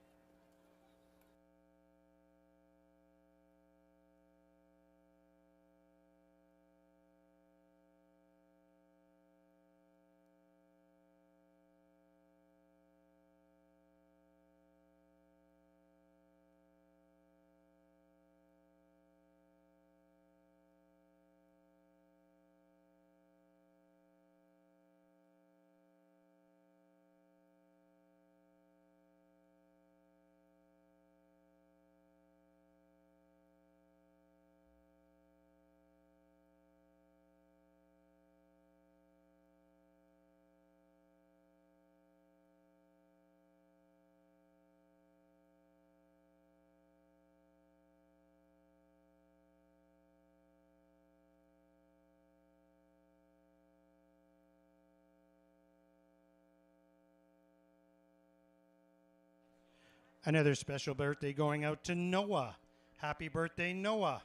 Another special birthday going out to Noah. Happy birthday, Noah.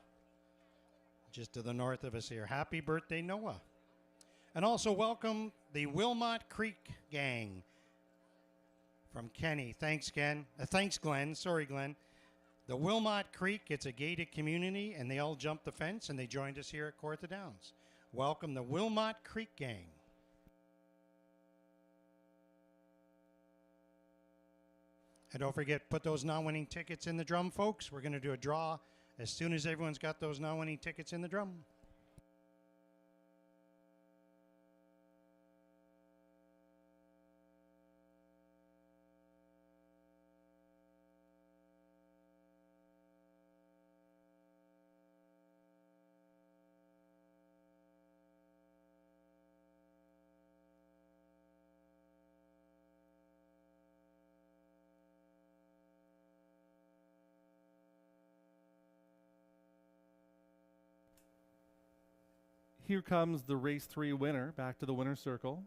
Just to the north of us here. Happy birthday, Noah. And also welcome the Wilmot Creek gang from Kenny. Thanks, Ken. Thanks, Glenn. Sorry, Glenn. The Wilmot Creek, it's a gated community, and they all jumped the fence, and they joined us here at Kawartha Downs. Welcome the Wilmot Creek gang. And don't forget, put those non-winning tickets in the drum, folks. We're going to do a draw as soon as everyone's got those non-winning tickets in the drum. Here comes the race 3 winner, back to the winner's circle.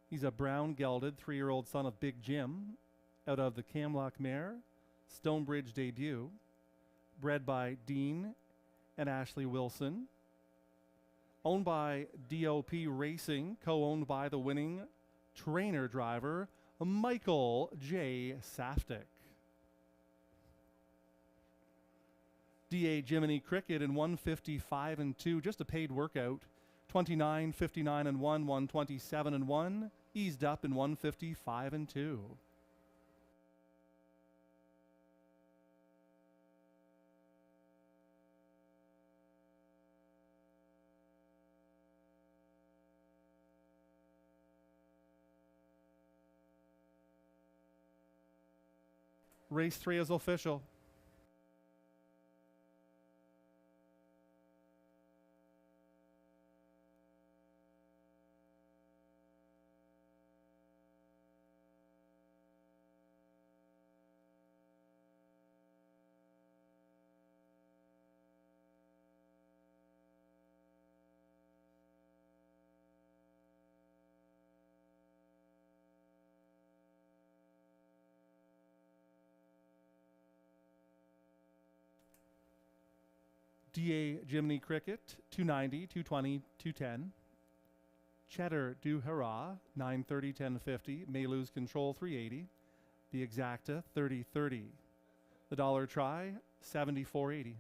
He's a brown gelded 3-year-old son of Big Jim, out of the Camlock mare, Stonebridge debut, bred by Dean and Ashley Wilson, owned by DOP Racing, co-owned by the winning trainer driver, Michael J. Saftik. DA Jiminy Cricket in 155-2, just a paid workout. 29, 59-1, 127-1, eased up in 155-2. Race 3 is official. DA Jiminy Cricket, 290, 220, 210. Cheddar Du Hurrah, 930, 1050. May Lose Control, 380. The Exacta, 3030. The Dollar Try, 7480.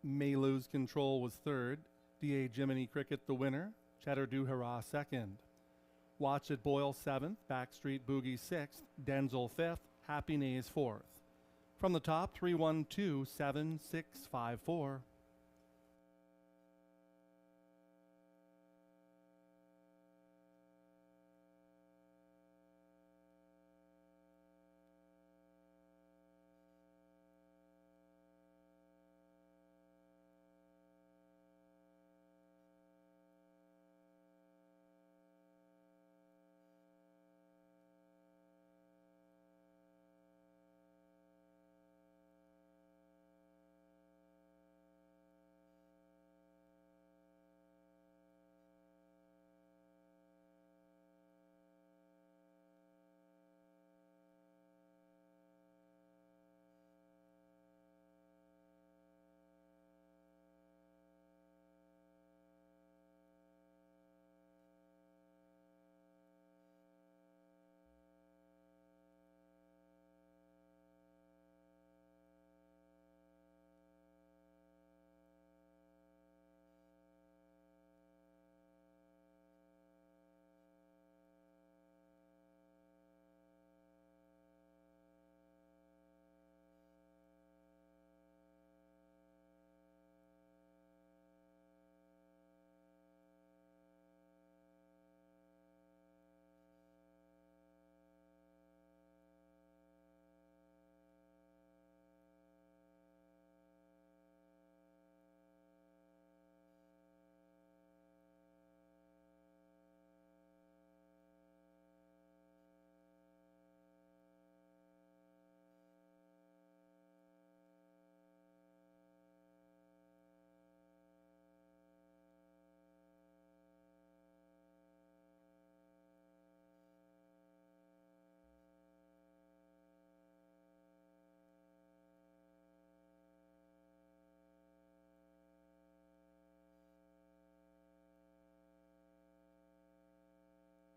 May Lose Control was third. D.A. Jiminy Cricket the winner. Cheddar Do Hurrah second. Watch It Boil seventh. Backstreet Boogie sixth. Denzel fifth. Happy Nays fourth. From the top, 3-1-2-7-6-5-4.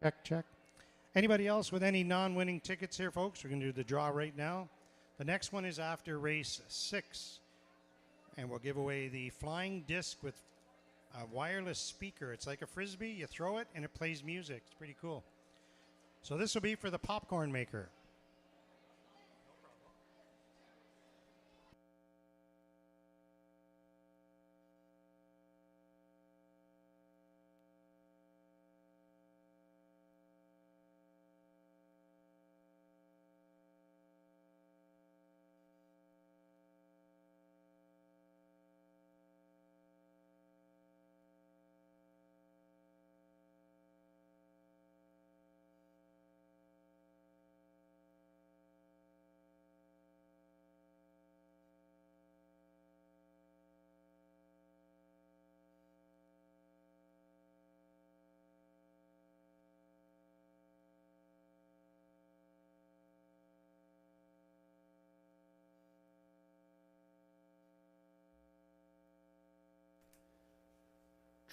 Check, check. Anybody else with any non-winning tickets here, folks? We're going to do the draw right now. The next one is after race 6. And we'll give away the flying disc with a wireless speaker. It's like a Frisbee. You throw it and it plays music. It's pretty cool. So this will be for the popcorn maker.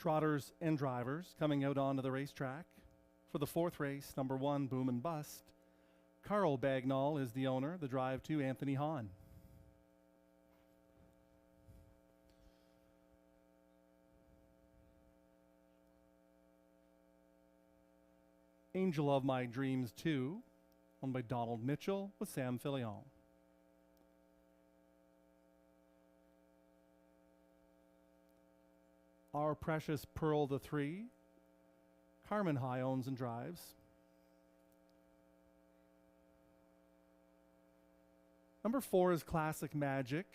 Trotters and drivers coming out onto the racetrack. For the fourth race, number 1, Boom and Bust. Carl Bagnall is the owner, the drive to Anthony Hahn. Angel of My Dreams 2, owned by Donald Mitchell with Sam Filion. Our Precious Pearl the 3, Carmen High owns and drives. Number 4 is Classic Magic,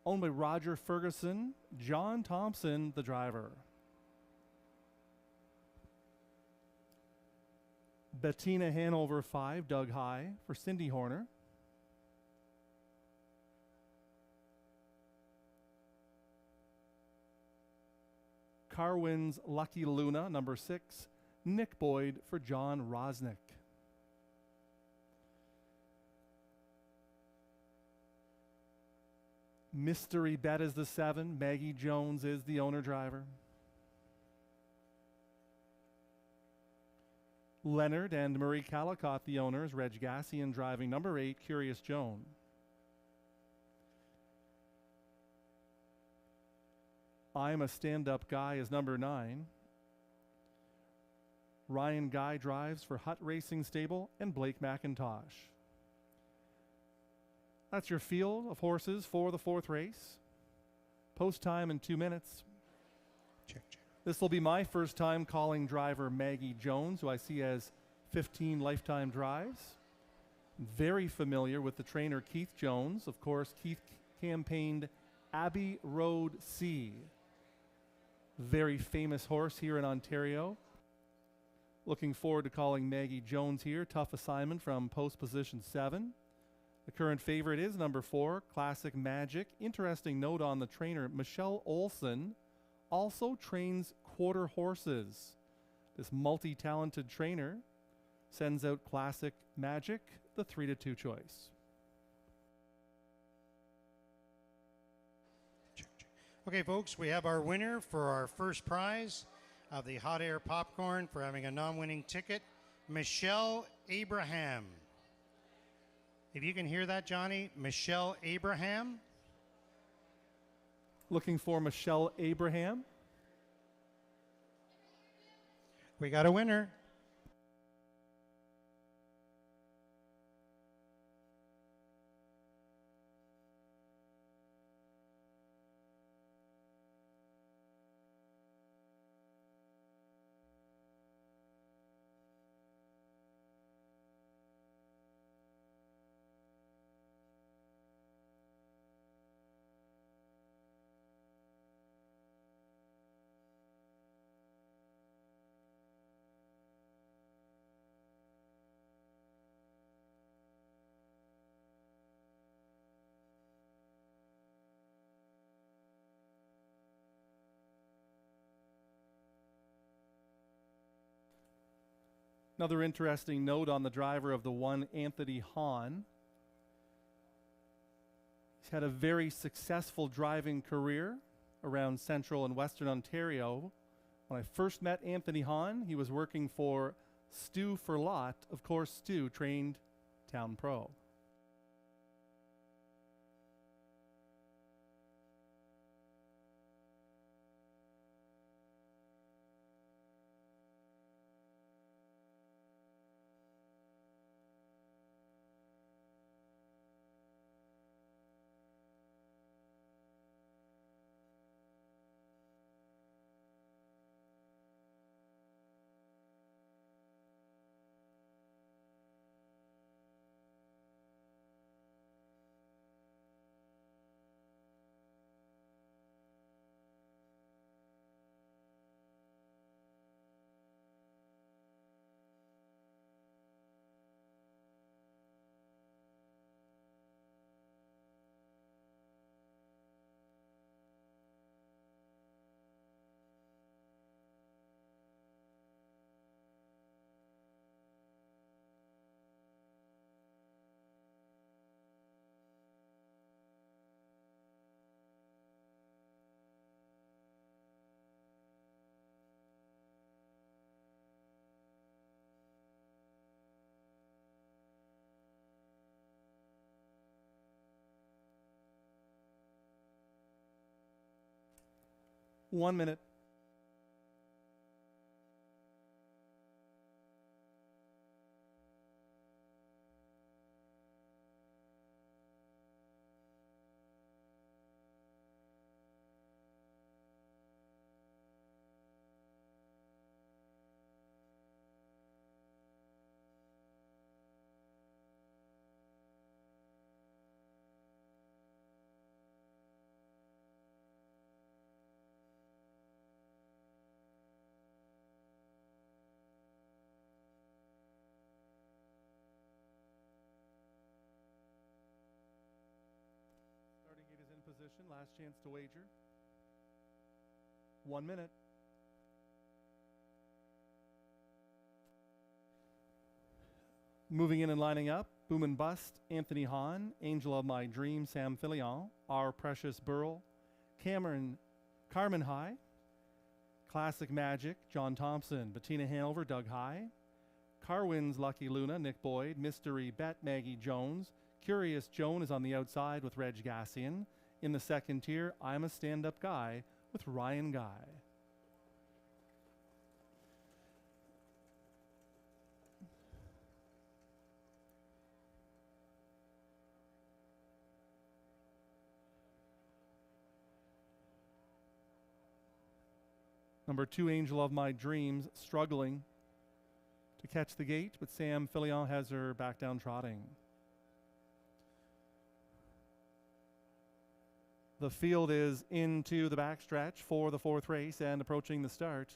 owned by Roger Ferguson, John Thompson, the driver. Bettina Hanover 5, Doug High for Cindy Horner. Carwin's Lucky Luna, number 6, Nick Boyd for John Rosnick. Mystery Bet is the 7, Maggie Jones is the owner driver. Leonard and Marie Calicott, the owners, Reg Gassian driving number 8, Curious Joan. I'm a Stand-Up Guy is number 9. Ryan Guy drives for Hutt Racing Stable and Blake McIntosh. That's your field of horses for the 4th race. Post time in 2 minutes. Check. This will be my first time calling driver Maggie Jones, who I see has 15 lifetime drives. Very familiar with the trainer Keith Jones. Of course, Keith campaigned Abbey Road C. Very famous horse here in Ontario. Looking forward to calling Maggie Jones here. Tough assignment from post position 7. The current favorite is number 4, Classic Magic. Interesting note on the trainer, Michelle Olson also trains quarter horses. This multi-talented trainer sends out Classic Magic, the 3-2 choice. Okay, folks, we have our winner for our first prize of the hot air popcorn for having a non-winning ticket, Michelle Abraham. If you can hear that, Johnny, Michelle Abraham. Looking for Michelle Abraham. We got a winner. Another interesting note on the driver of the 1, Anthony Hahn. He's had a very successful driving career around central and western Ontario. When I first met Anthony Hahn, he was working for Stu Ferlot. Of course, Stu trained Town Pro. One minute. Starting gate is in position. Last chance to wager. 1 minute. Moving in and lining up, Boom and Bust, Anthony Hahn, Angel of My Dream, Sam Filion, Our Precious Burl, Carmen High, Classic Magic, John Thompson, Bettina Hanover, Doug High, Carwin's Lucky Luna, Nick Boyd, Mystery Bet, Maggie Jones, Curious Joan is on the outside with Reg Gassian. In the second tier, I'm a Stand-Up Guy, with Ryan Guy. Number 2, Angel of My Dreams, struggling to catch the gate, but Sam Fillion has her back down trotting. The field is into the backstretch for the 4th race and approaching the start.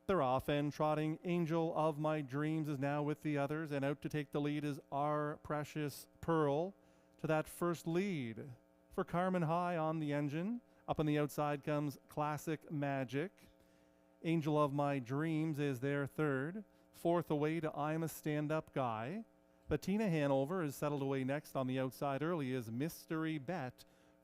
They're off and trotting. Angel of My Dreams is now with the others, and out to take the lead is Our Precious Pearl to that first lead. For Carmen High on the engine. Up on the outside comes Classic Magic. Angel of My Dreams is their 3rd. 4th away to I'm a Stand-Up Guy. Bettina Hanover is settled away next. On the outside early is Mystery Bet.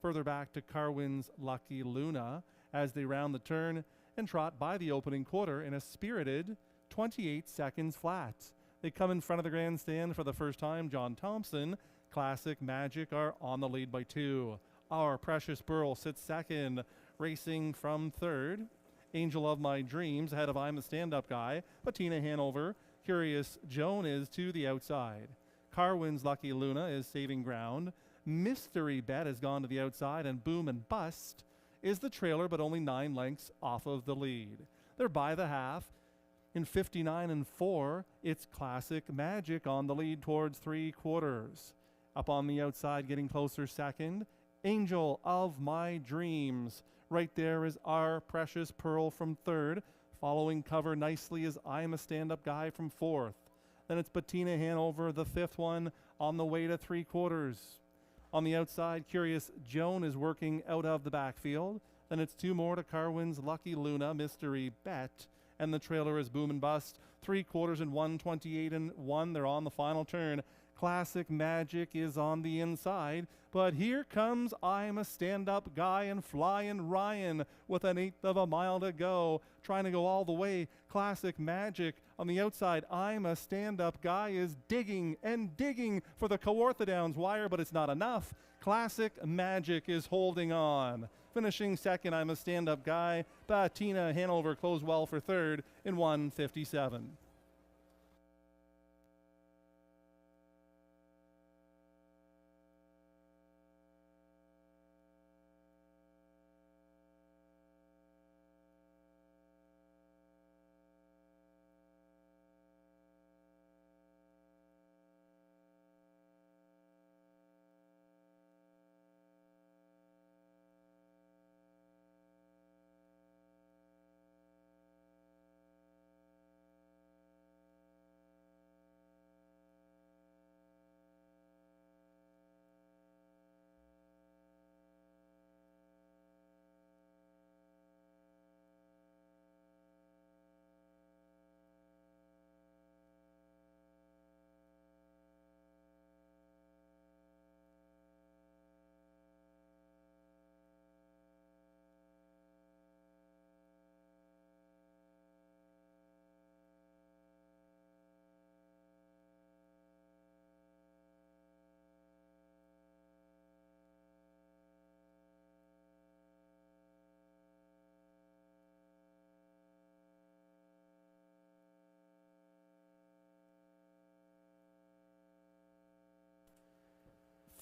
Further back to Carwin's Lucky Luna as they round the turn and trot by the opening quarter in a spirited 28 seconds flat. They come in front of the grandstand for the first time. John Thompson, Classic Magic are on the lead by 2. Our Precious Pearl sits 2nd, racing from 3rd. Angel of My Dreams ahead of I'm a Stand-Up Guy. Bettina Hanover, Curious Joan is to the outside. Carwin's Lucky Luna is saving ground. Mystery Bet has gone to the outside, and Boom and Bust is the trailer, but only 9 lengths off of the lead. They're by the half. In 59 and 4, it's Classic Magic on the lead towards 3/4. Up on the outside, getting closer 2nd, Angel of My Dreams. Right there is Our Precious Pearl from 3rd. Following cover nicely is I'm a Stand-Up Guy from 4th. Then it's Bettina Hanover, the 5th one, on the way to 3/4. On the outside, Curious Joan is working out of the backfield. Then it's 2 more to Carwin's Lucky Luna, Mystery Bet. And the trailer is Boom and Bust. 3/4 and 1:28 and 1. They're on the final turn. Classic Magic is on the inside, but here comes I'm a Stand-Up Guy and Flying Ryan with an 1/8 of a mile to go, trying to go all the way. Classic Magic on the outside. I'm a Stand-Up Guy is digging and digging for the Kawartha Downs wire, but it's not enough. Classic Magic is holding on. Finishing 2nd, I'm a Stand-Up Guy. Bettina Hanover closed well for 3rd in 1:57.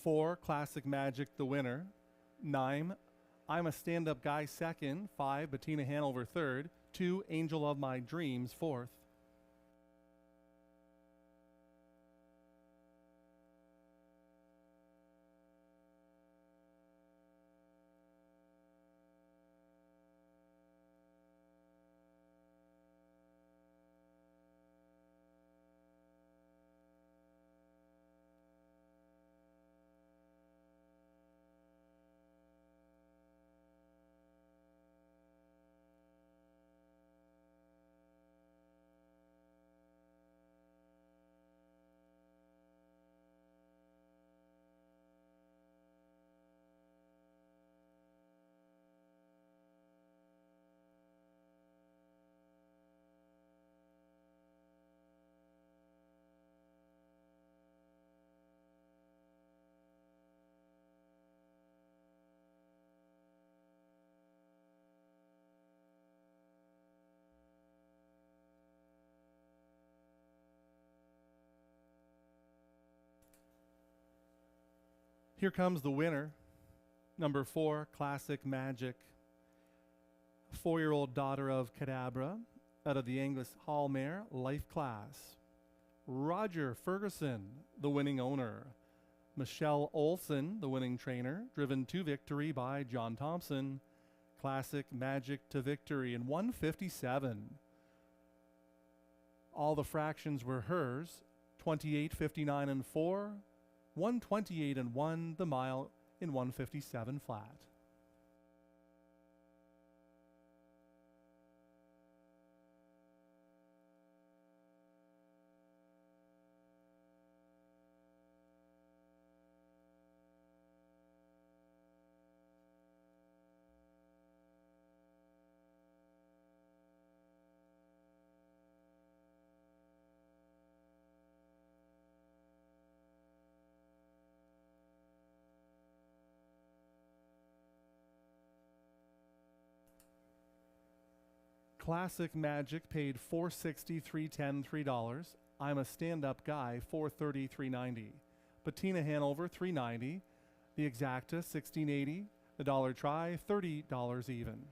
Four, Classic Magic, the winner. 9, I'm a Stand-Up Guy, 2nd. 5, Bettina Hanover, 3rd. 2, Angel of My Dreams, 4th. Here comes the winner, number 4, Classic Magic. 4-year-old daughter of Cadabra, out of the Angus Hall Mare Life Class. Roger Ferguson, the winning owner. Michelle Olson, the winning trainer, driven to victory by John Thompson. Classic Magic to victory in 157. All the fractions were hers. 28, 59, and 4. 128 and 1, the mile in 157 flat. Classic Magic paid $460, $310, $3. I'm a stand-up guy, $430, $390. Bettina Hanover, $390. The Exacta, $16.80. The Dollar Try, $30 even.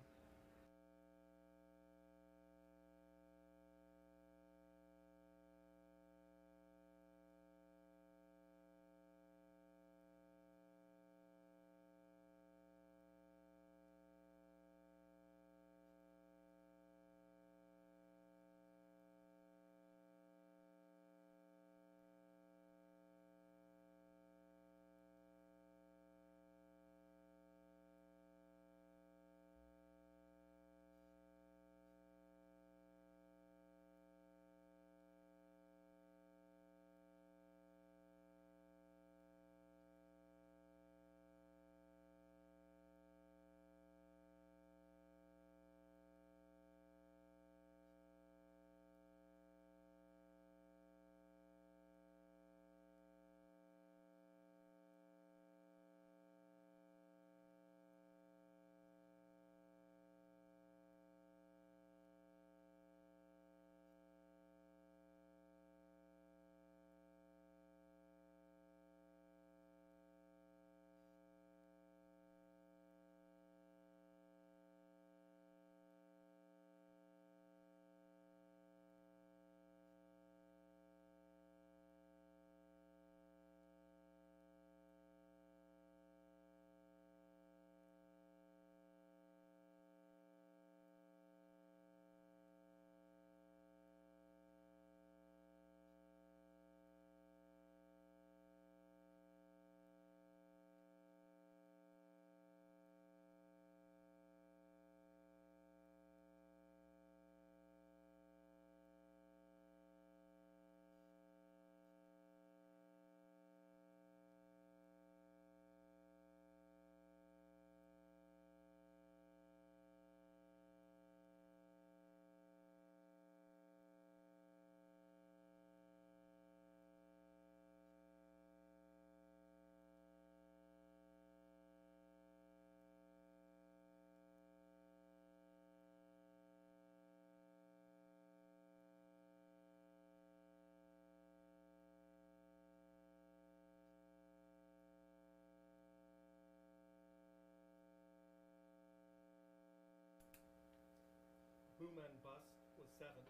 Boom and Bust was 7th.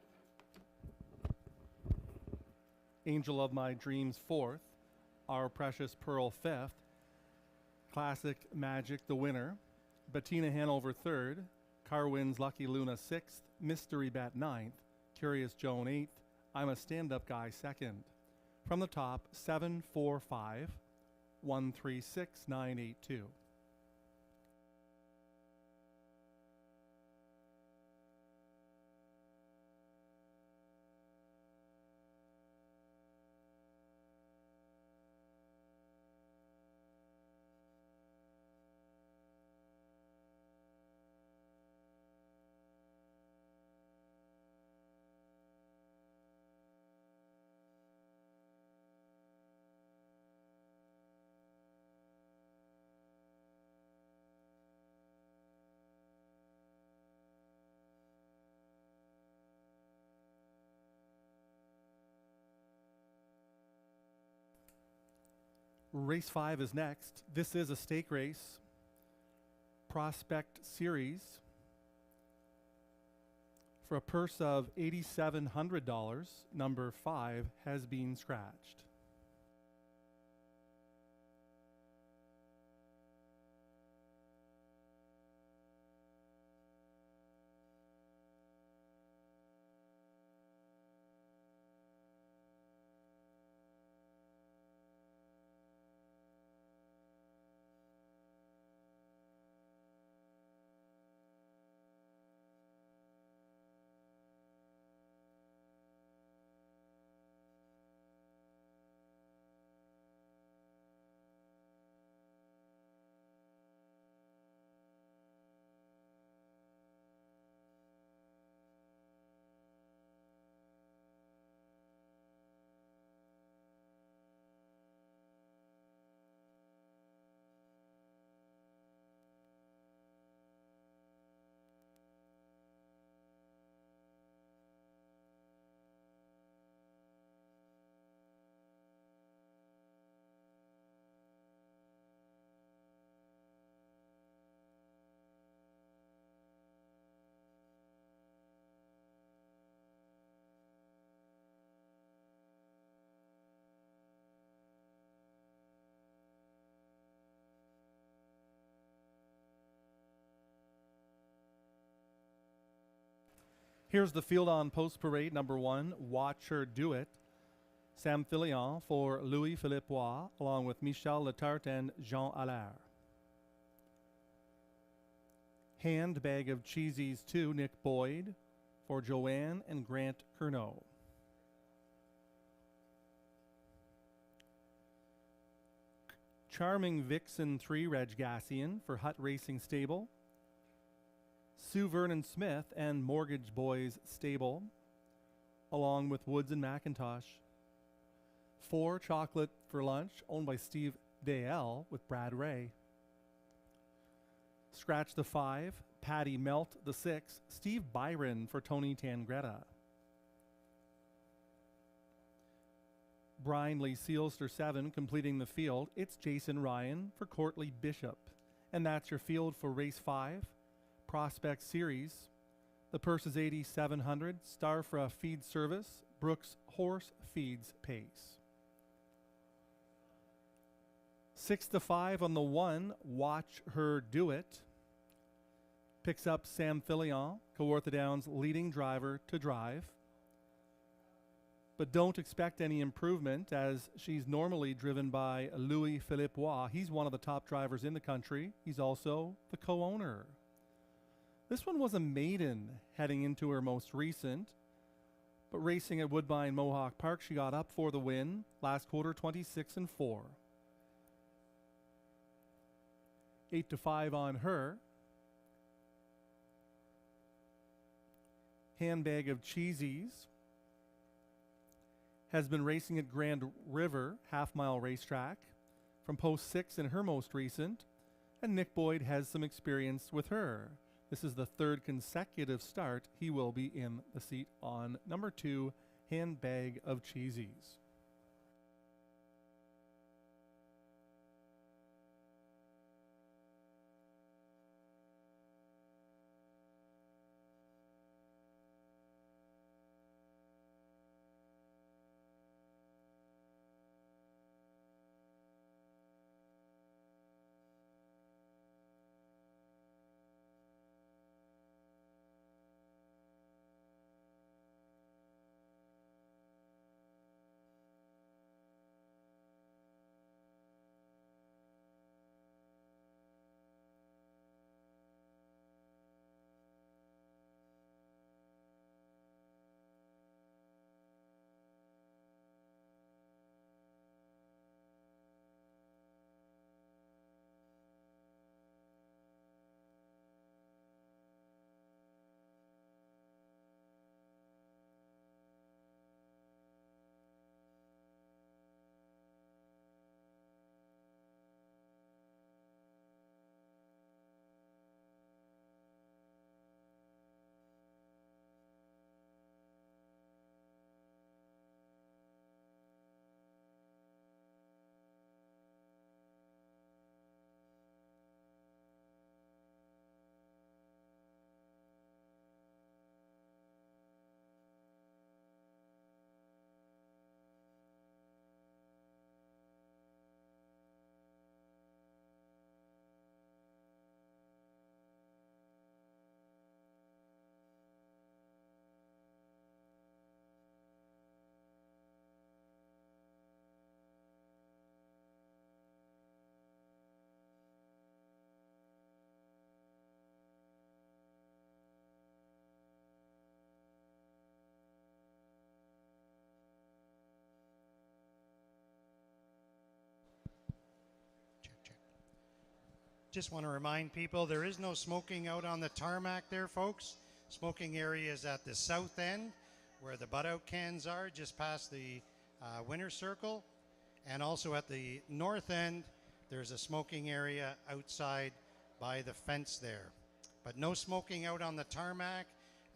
Angel of My Dreams 4th. Our Precious Pearl 5th. Classic Magic the winner. Bettina Hanover 3rd. Carwin's Lucky Luna 6th. Mystery Bet 9th. Curious Joan 8th. I'm a Stand-Up Guy 2nd. From the top, 7, 4, 5. 1, 3, 6, 9, 8, 2. Race 5 is next. This is a stake race, Prospect Series, for a purse of $8,700. Number 5 has been scratched. Here's the field on Post Parade. Number 1, Watch Her Do It. Sam Fillion for Louis Philippe Roy, along with Michel Letarte and Jean Allaire. Handbag of Cheesies 2, Nick Boyd for Joanne and Grant Curnow. Charming Vixen 3, Reg Gassian for Hut Racing Stable. Sue Vernon Smith and Mortgage Boys Stable, along with Woods and McIntosh. 4, Chocolate for Lunch, owned by Steve Dale with Brad Ray. Scratch the 5, Patty Melt the 6, Steve Byron for Tony Tangretta. Brian Lee Sealster 7 completing the field. It's Jason Ryan for Courtly Bishop. And that's your field for race 5, Prospect Series. The purse is $8,700. Star for a feed service. Brooks Horse Feeds Pace. 6 to 5 on the 1, Watch Her Do It. Picks up Sam Fillion, Kawartha Downs' leading driver to drive. But don't expect any improvement, as she's normally driven by Louis Philippe Roy. He's one of the top drivers in the country. He's also the co-owner. This one was a maiden heading into her most recent, but racing at Woodbine Mohawk Park, she got up for the win. Last quarter, 26-4. 8 to 5 on her. Handbag of Cheesies has been racing at Grand River half-mile racetrack from post 6 in her most recent, and Nick Boyd has some experience with her. This is the 3rd consecutive start. He will be in the seat on number 2, Handbag of Cheesies. Just want to remind people there is no smoking out on the tarmac there, folks. Smoking area is at the south end where the butt out cans are, just past the winter circle. And also at the north end, there's a smoking area outside by the fence there. But no smoking out on the tarmac.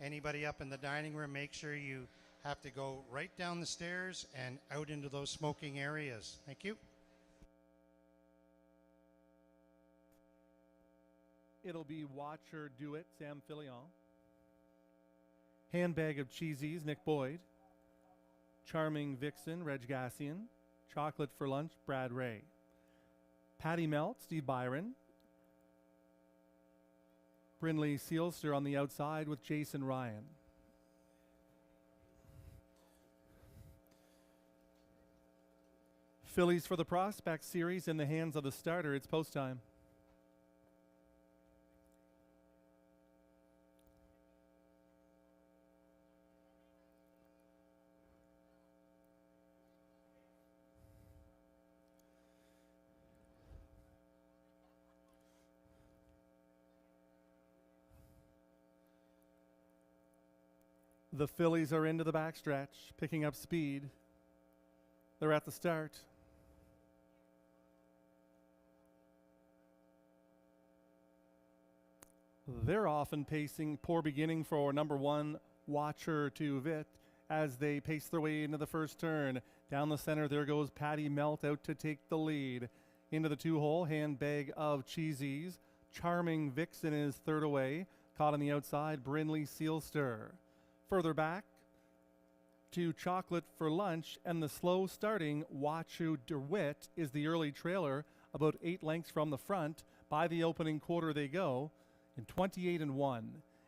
Anybody up in the dining room, make sure you have to go right down the stairs and out into those smoking areas. Thank you. It'll be Watch Her Do It, Sam Fillion. Handbag of Cheesies, Nick Boyd. Charming Vixen, Reg Gassian. Chocolate for Lunch, Brad Ray. Patty Melt, Steve Byron. Brindley Sealster on the outside with Jason Ryan. Phillies for the Prospect Series in the hands of the starter. It's post time. The Phillies are into the backstretch, picking up speed. They're at the start. They're often pacing. Poor beginning for number one, Watch Her Do It, as they pace their way into the first turn. Down the center, there goes Patty Melt out to take the lead. Into the two-hole, Handbag of Cheesies. Charming Vixen is third away. Caught on the outside, Brindley Sealster. Further back to Chocolate for Lunch, and the slow starting Wachu DeWitt is the early trailer, about 8 lengths from the front. By the opening quarter they go in 28-1.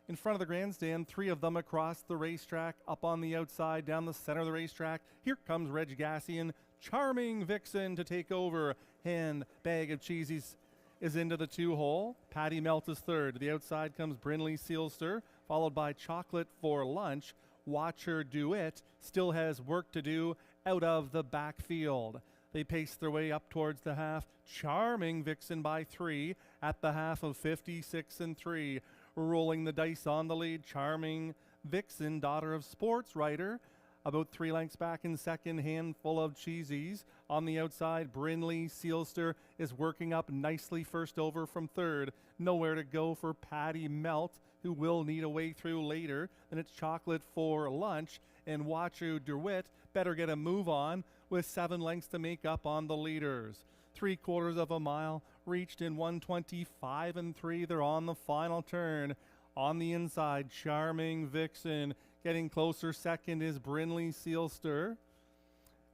In front of the grandstand, 3 of them across the racetrack, up on the outside, down the center of the racetrack. Here comes Reg Gassian, Charming Vixen to take over. Handbag of Cheesies is into the 2-hole. Patty Melt is third. To the outside comes Brindley Sealster, followed by Chocolate for Lunch. Watch Her Do It still has work to do out of the backfield. They pace their way up towards the half. Charming Vixen by 3 at the half of 56-3. Rolling the dice on the lead. Charming Vixen, daughter of sports writer, about 3 lengths back in second. Handful of Cheesies on the outside. Brindley Sealster is working up nicely first over from third. Nowhere to go for Patty Melt, who will need a way through later. Then it's Chocolate for Lunch, and Wachu DeWitt better get a move on with 7 lengths to make up on the leaders. 3/4 of a mile reached in 1:25-3. They're on the final turn. On the inside, Charming Vixen. Getting closer, second is Brindley Sealster.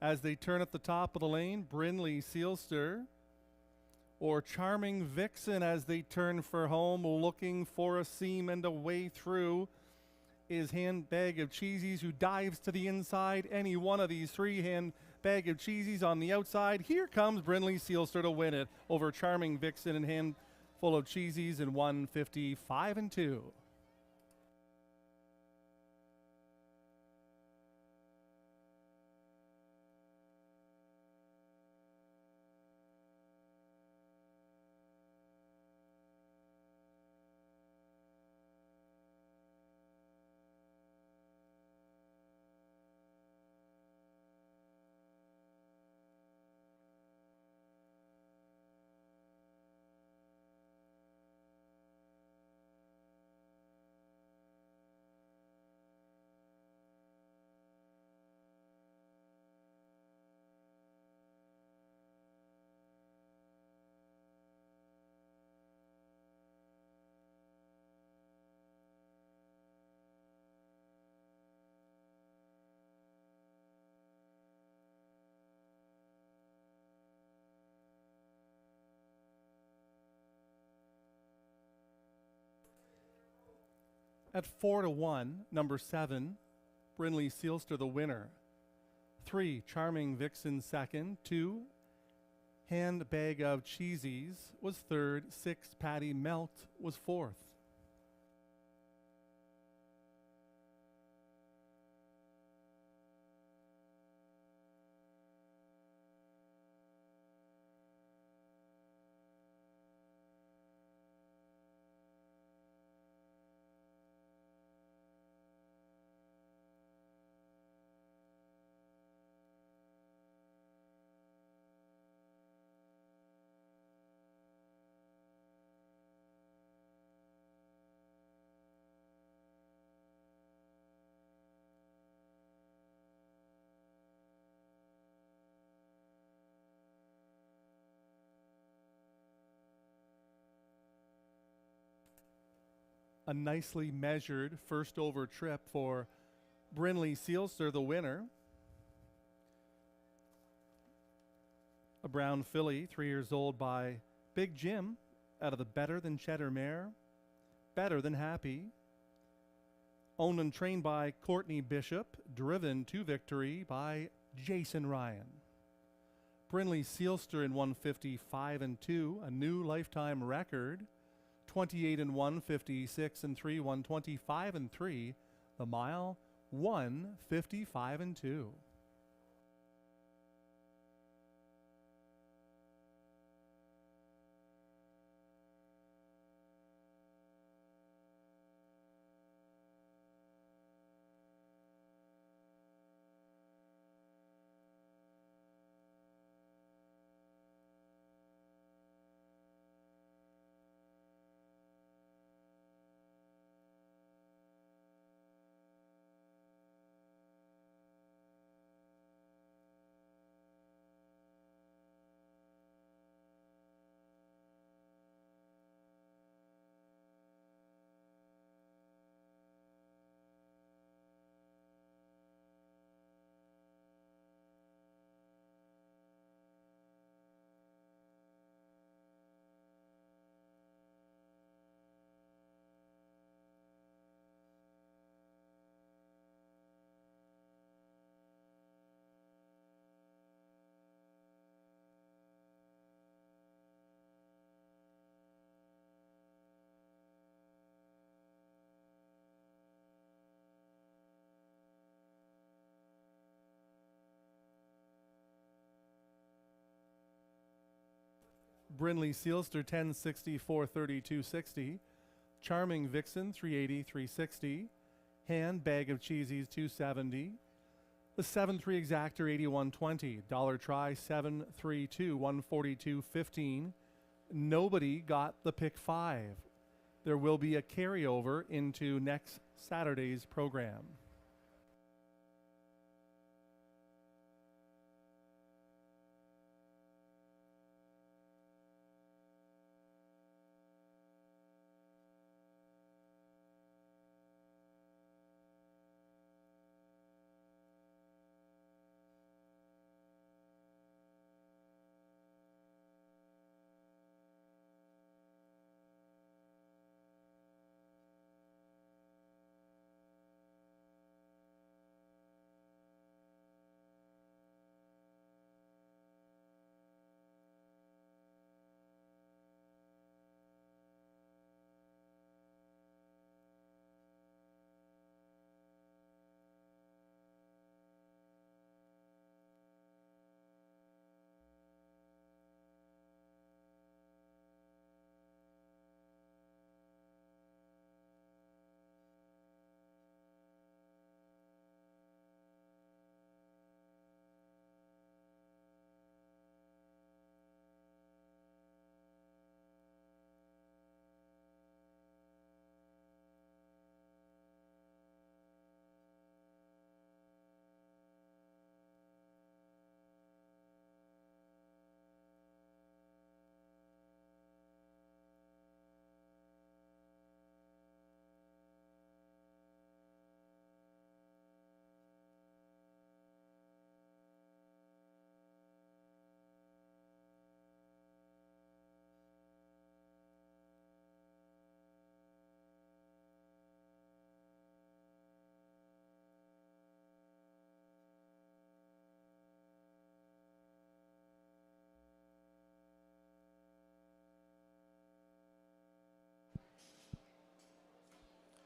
As they turn at the top of the lane, Brindley Sealster or Charming Vixen as they turn for home, looking for a seam and a way through is Handbag of Cheesies, who dives to the inside. Any one of these 3, Handbag of Cheesies on the outside. Here comes Brindley Sealster to win it over Charming Vixen and Handful of Cheesies in 1:55-2. At 4-1, number 7, Brindley Sealster the winner. 3, Charming Vixen second. 2, Handbag of Cheesies was third. 6, Patty Melt was fourth. A nicely measured first over trip for Brinley Sealster, the winner. A brown filly, 3 years old, by Big Jim, out of the Better Than Cheddar mare. Better Than Happy. Owned and trained by Courtney Bishop, driven to victory by Jason Ryan. Brinley Sealster in 155 and 2, a new lifetime record. 28 and 1, 56 and 3, 125 and 3. The mile, 155 and 2. Brinley Sealster 1060, 430, 260. Charming Vixen 380, 360. Hand Bag of Cheesies 270. The 7-3 Exactor 8120. Dollar Try 732, 142.15. Nobody got the pick 5. There will be a carryover into next Saturday's program.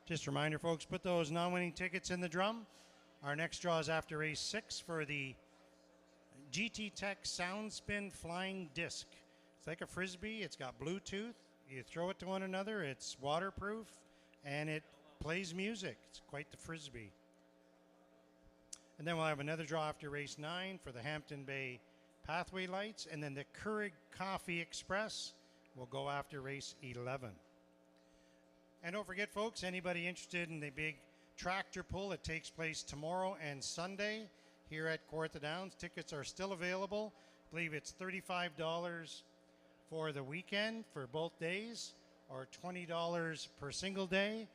Just a reminder, folks, put those non-winning tickets in the drum. Our next draw is after race 6 for the GT Tech Soundspin Flying Disc. It's like a Frisbee. It's got Bluetooth. You throw it to one another. It's waterproof, and it plays music. It's quite the Frisbee. And then we'll have another draw after race 9 for the Hampton Bay Pathway Lights. And then the Keurig Coffee Express will go after race 11. And don't forget, folks, anybody interested in the big tractor pull that takes place tomorrow and Sunday here at Kawartha Downs, tickets are still available. I believe it's $35 for the weekend for both days, or $20 per single day.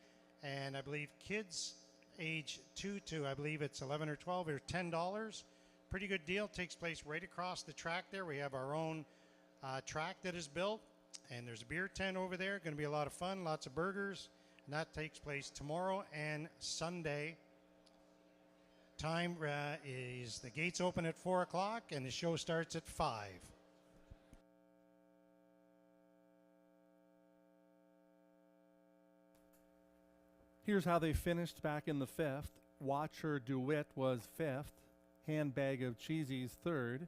And I believe kids age 2 to, I believe it's 11 or 12 or $10. Pretty good deal. Takes place right across the track there. We have our own track that is built. And there's a beer tent over there. Going to be a lot of fun, lots of burgers. And that takes place tomorrow and Sunday. Time is the gates open at 4 o'clock and the show starts at 5. Here's how they finished back in the 5th. Watcher DeWitt was 5th. Handbag of Cheesies 3rd.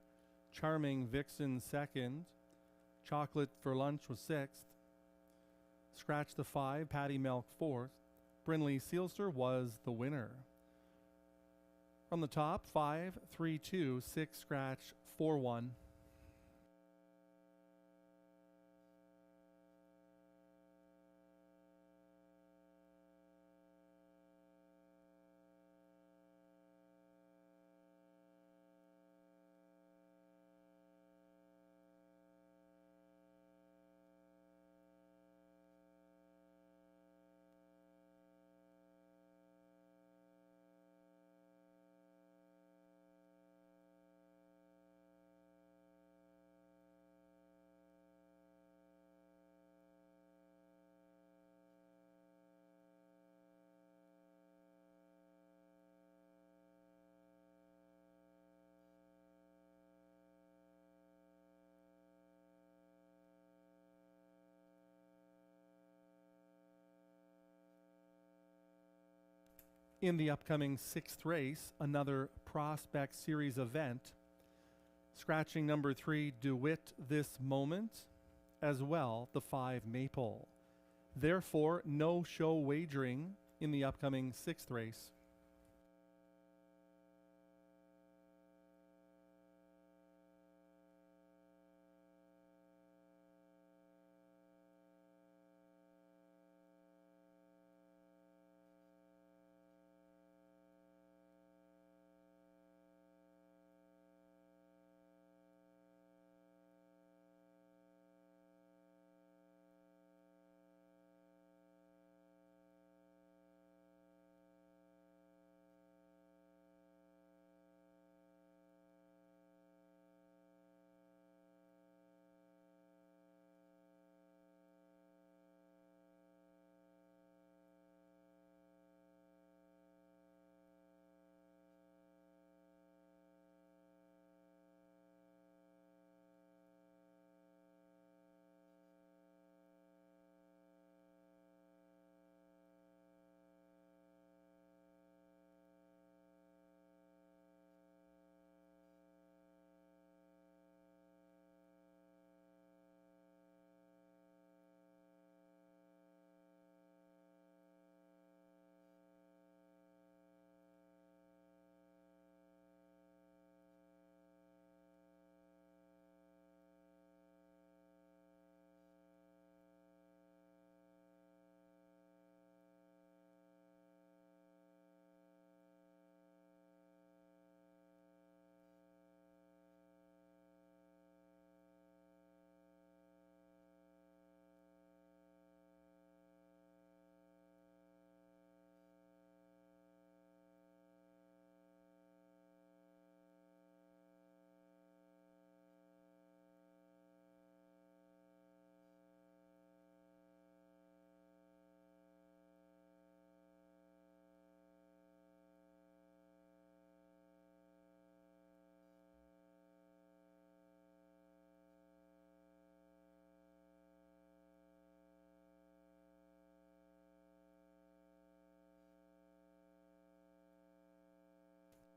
Charming Vixen 2nd. Chocolate for Lunch was 6th. Scratch the 5, Patty Milk 4th. Brinley Sealster was the winner. From the top, 5, 3, 2, 6, scratch, 4, 1. In the upcoming 6th race, another Prospect Series event, scratching number 3, DeWitt This Moment, as well the 5 Maple. Therefore, no show wagering in the upcoming 6th race.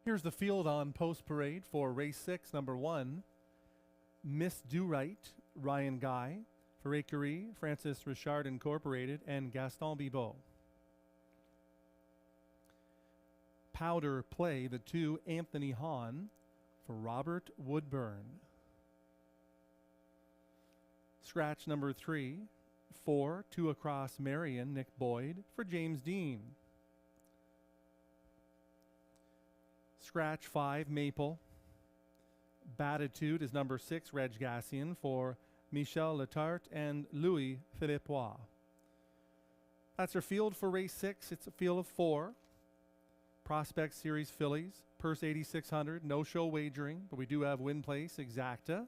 Here's the field on Post Parade for race 6, number 1. Miss Do Right, Ryan Guy. For Écurie, Francis Richard Incorporated and Gaston Bibot. Powder Play, the 2, Anthony Hahn. For Robert Woodburn. Scratch number 3, 4, 2 Across Marion, Nick Boyd. For James Dean. Scratch 5, Maple. Batitude is number 6, Reg Gassian, for Michel Letarte and Louis Philippois. That's our field for race 6. It's a field of 4. Prospect Series fillies, purse 8,600, no show wagering, but we do have win place, exacta,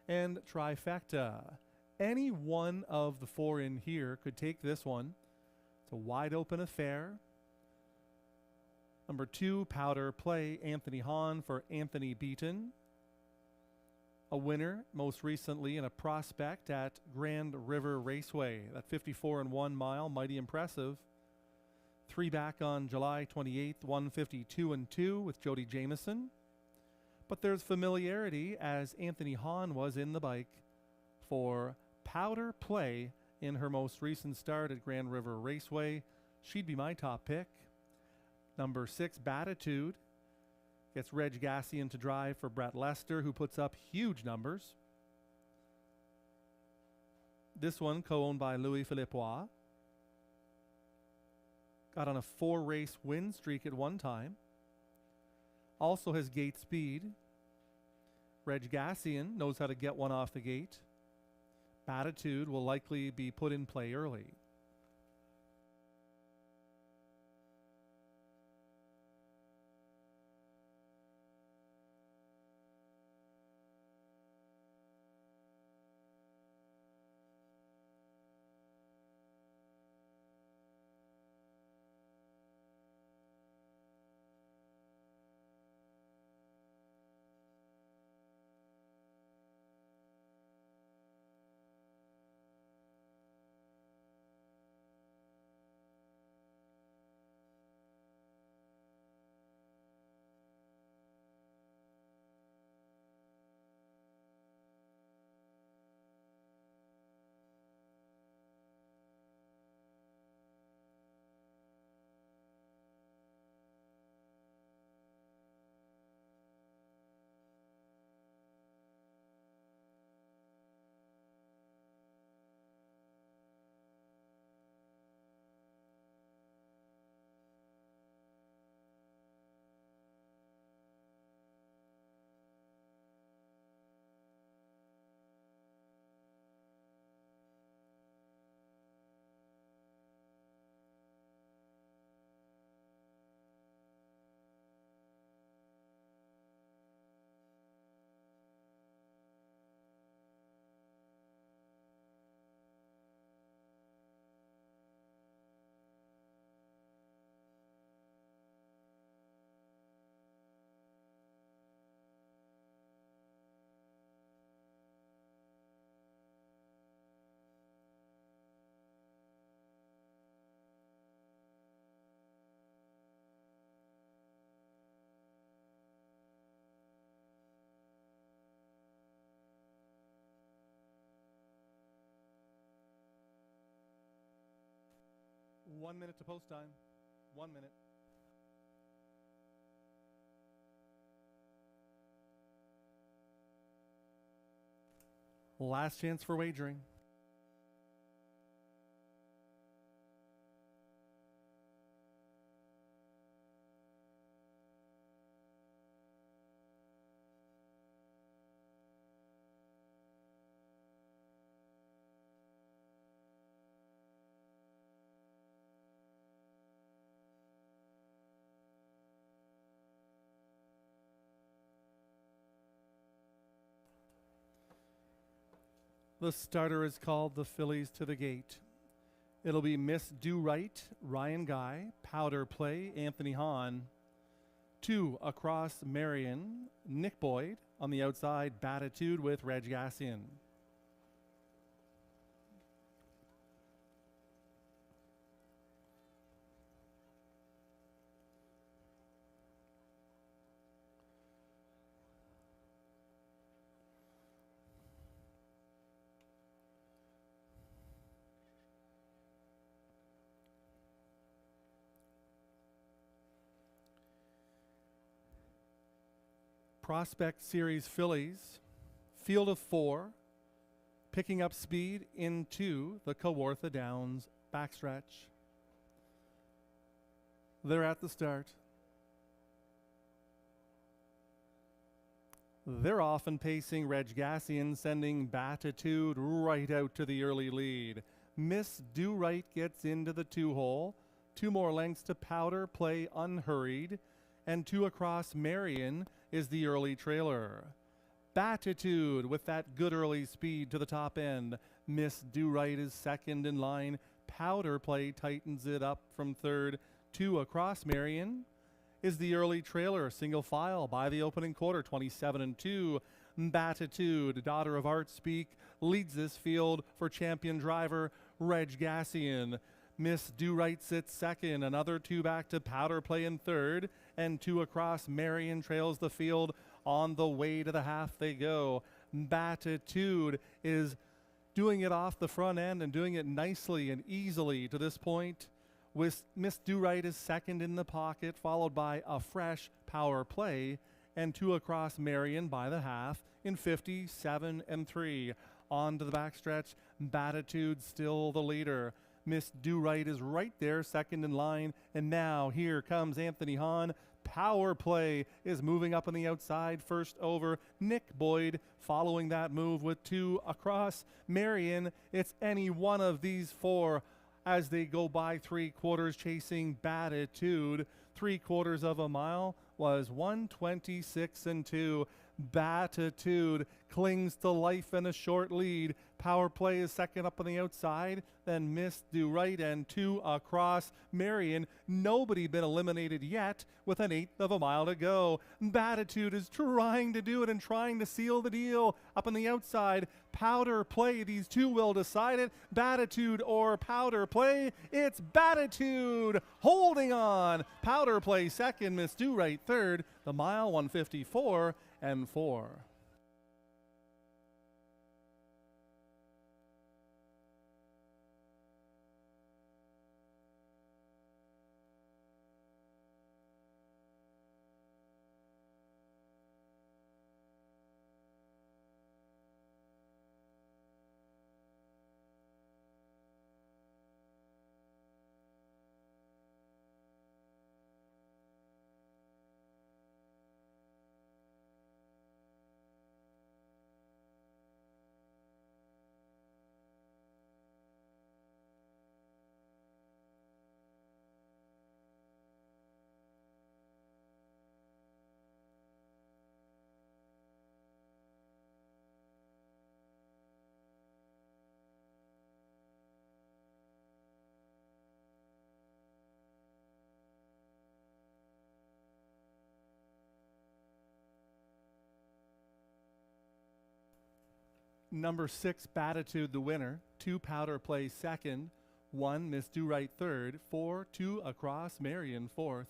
and trifecta. Any one of the 4 in here could take this one. It's a wide open affair. Number 2, Powder Play, Anthony Hahn for Anthony Beaton. A winner most recently in a prospect at Grand River Raceway. That 54 and 1 mile, mighty impressive. 3 back on July 28th, 152 and 2 with Jody Jameson. But there's familiarity as Anthony Hahn was in the bike for Powder Play in her most recent start at Grand River Raceway. She'd be my top pick. Number 6, Batitude, gets Reg Gassian to drive for Brett Lester, who puts up huge numbers. This one co-owned by Louis Philippois. Got on a 4-race win streak at one time. Also has gate speed. Reg Gassian knows how to get one off the gate. Batitude will likely be put in play early. One minute to post time. 1 minute. Last chance for wagering. The starter is called the Fillies to the Gate. It'll be Miss Do Right, Ryan Guy, Powder Play, Anthony Hahn. 2 across Marion, Nick Boyd. On the outside, Batitude with Reg Gassian. Prospect Series fillies, field of 4, picking up speed into the Kawartha Downs backstretch. They're at the start. They're off and pacing Reg Gassian, sending Batitude right out to the early lead. Miss Do Right gets into the 2-hole. 2 more lengths to Powder Play Unhurried. And 2 across Marion is the early trailer. Batitude with that good early speed to the top end. Miss Do Right is second in line. Powder Play tightens it up from third. 2 across Marion is the early trailer, single file by the opening quarter, 27-2. Batitude, Daughter of Art Speak, leads this field for champion driver Reg Gassian. Miss Do Right sits second, another 2 back to Powder Play in third, and 2 across Marion trails the field. On the way to the half they go. Batitude is doing it off the front end and doing it nicely and easily to this point. With Miss Do Right is second in the pocket, followed by a fresh Power Play, and 2 across Marion by the half in 57-3. On to the backstretch, Batitude still the leader. Miss Do Right is right there, second in line, and now here comes Anthony Hahn. Power Play is moving up on the outside, first over. Nick Boyd following that move with 2 across Marion. It's any one of these 4 as they go by 3/4 chasing Batitude. 3/4 of a mile was 1:26-2. Batitude clings to life in a short lead. Power Play is second up on the outside. Then Miss Do Right and 2 across Marion. Nobody been eliminated yet with an 1/8 of a mile to go. Batitude is trying to do it and trying to seal the deal. Up on the outside, Powder Play. These 2 will decide it. Batitude or Powder Play. It's Batitude holding on. Powder Play second. Miss Do Right third. The mile 1:54.4. Number 6, Batitude, the winner. 2, Powder Play second. 1, Miss Do Right third. 4, 2 across Marion fourth.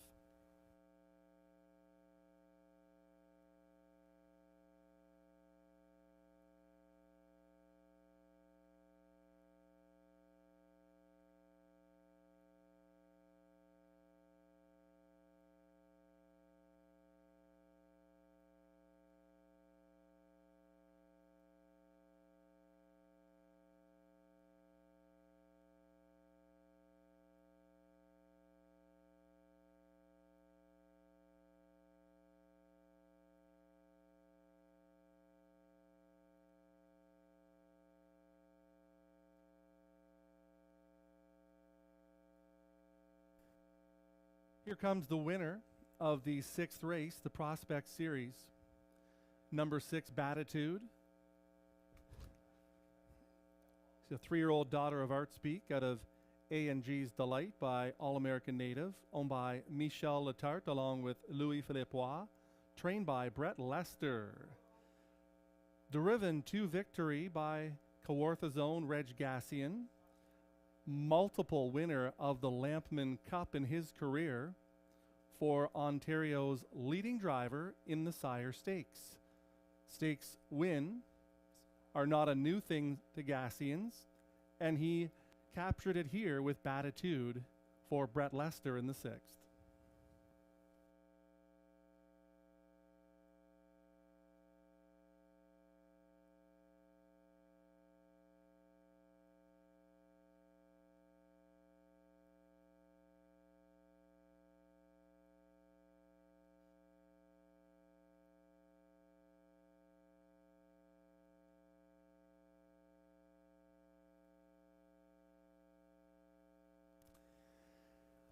Here comes the winner of the 6th race, the Prospect Series. Number 6, Batitude. She's a 3-year-old daughter of Art Speak out of A&G's Delight by All-American Native, owned by Michel Letarte along with Louis Philippois, trained by Brett Lester. Driven to victory by Kawartha's own Reg Gassian, multiple winner of the Lampman Cup in his career for Ontario's leading driver in the Sire Stakes. Stakes wins are not a new thing to Gassians, and he captured it here with Batitude for Brett Lester in the 6th.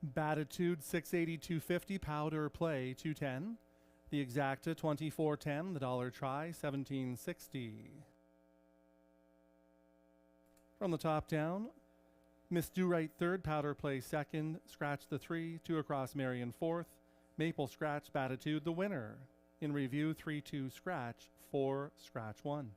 Batitude 680-250, Powder Play 210. The Exacta 2410, the Dollar Try 1760. From the top down, Miss Do Right third, Powder Play second, Scratch the 3, 2 across Marion fourth, Maple Scratch Batitude the winner. In review 3-2 Scratch, 4 Scratch 1.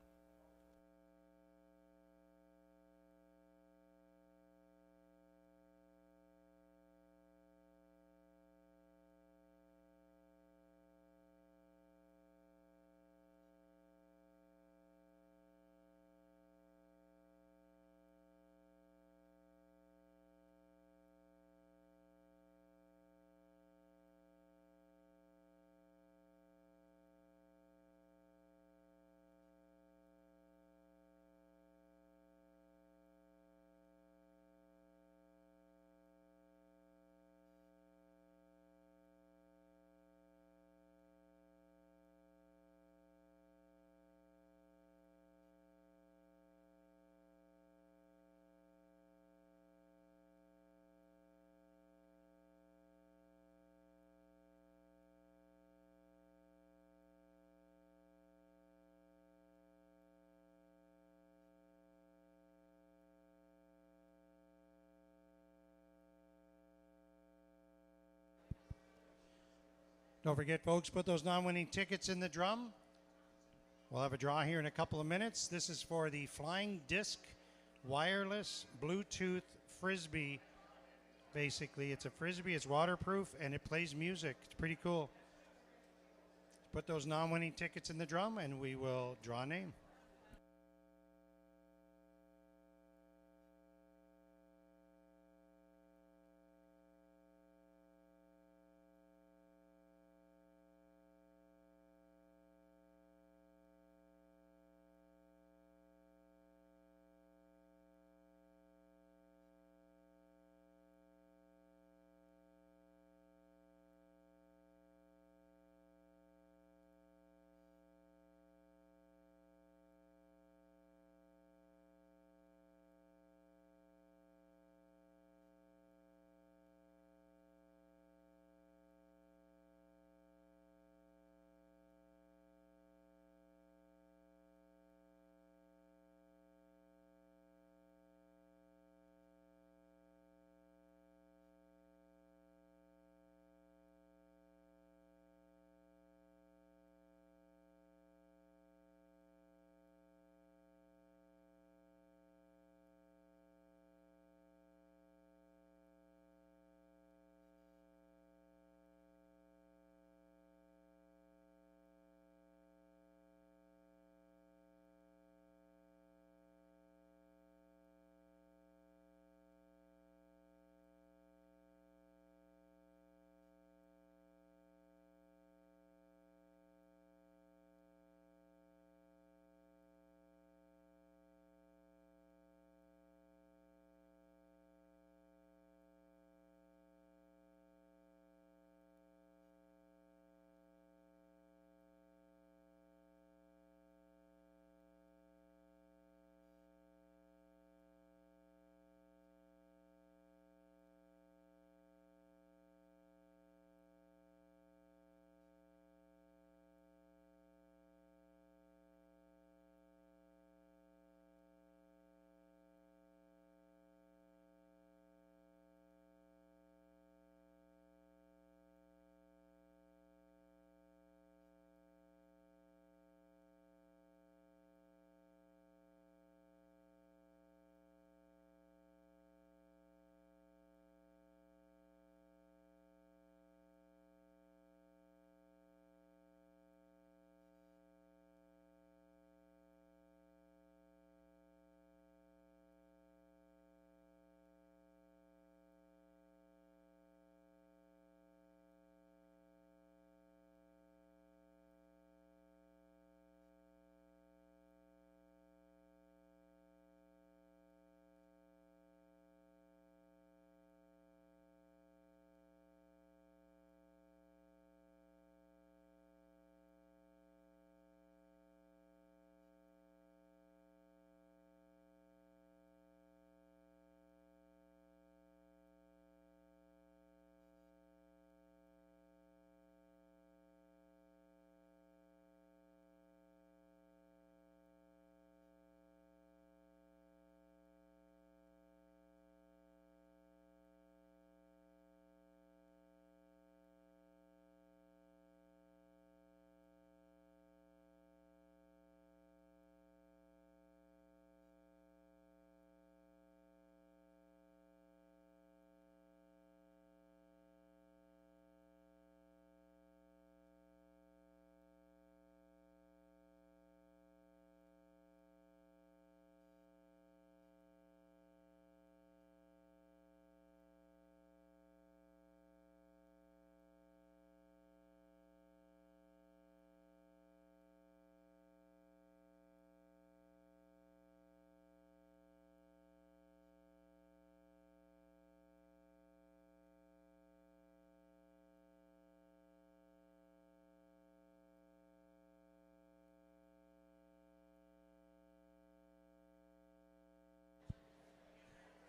Don't forget, folks, put those non-winning tickets in the drum. We'll have a draw here in a couple of minutes. This is for the Flying Disc Wireless Bluetooth Frisbee. Basically, it's a Frisbee, it's waterproof, and it plays music. It's pretty cool. Put those non-winning tickets in the drum, and we will draw a name.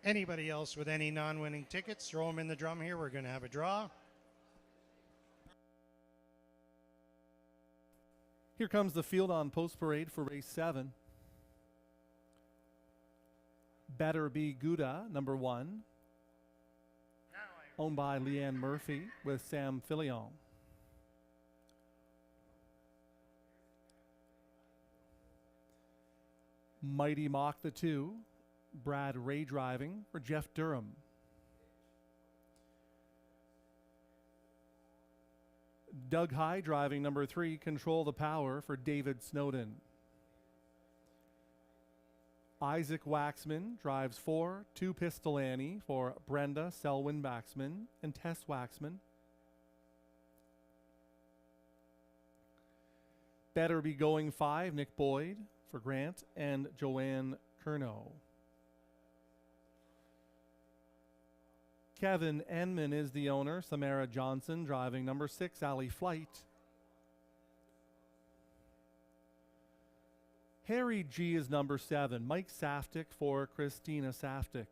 Anybody else with any non-winning tickets, throw them in the drum here. We're going to have a draw. Here comes the field on post parade for race 7. Better Be Gouda, number 1, owned by Leanne Murphy with Sam Filion. Mighty Mock the 2, Brad Ray driving for Jeff Durham. Doug High driving number 3, Control the Power for David Snowden. Isaac Waxman drives 4, 2 Pistolani for Brenda Selwyn-Waxman and Tess Waxman. Better Be Going 5, Nick Boyd for Grant and Joanne Curnow. Kevin Enman is the owner. Samara Johnson driving number 6, Alley Flight. Harry G is number 7, Mike Saftik for Christina Saftik.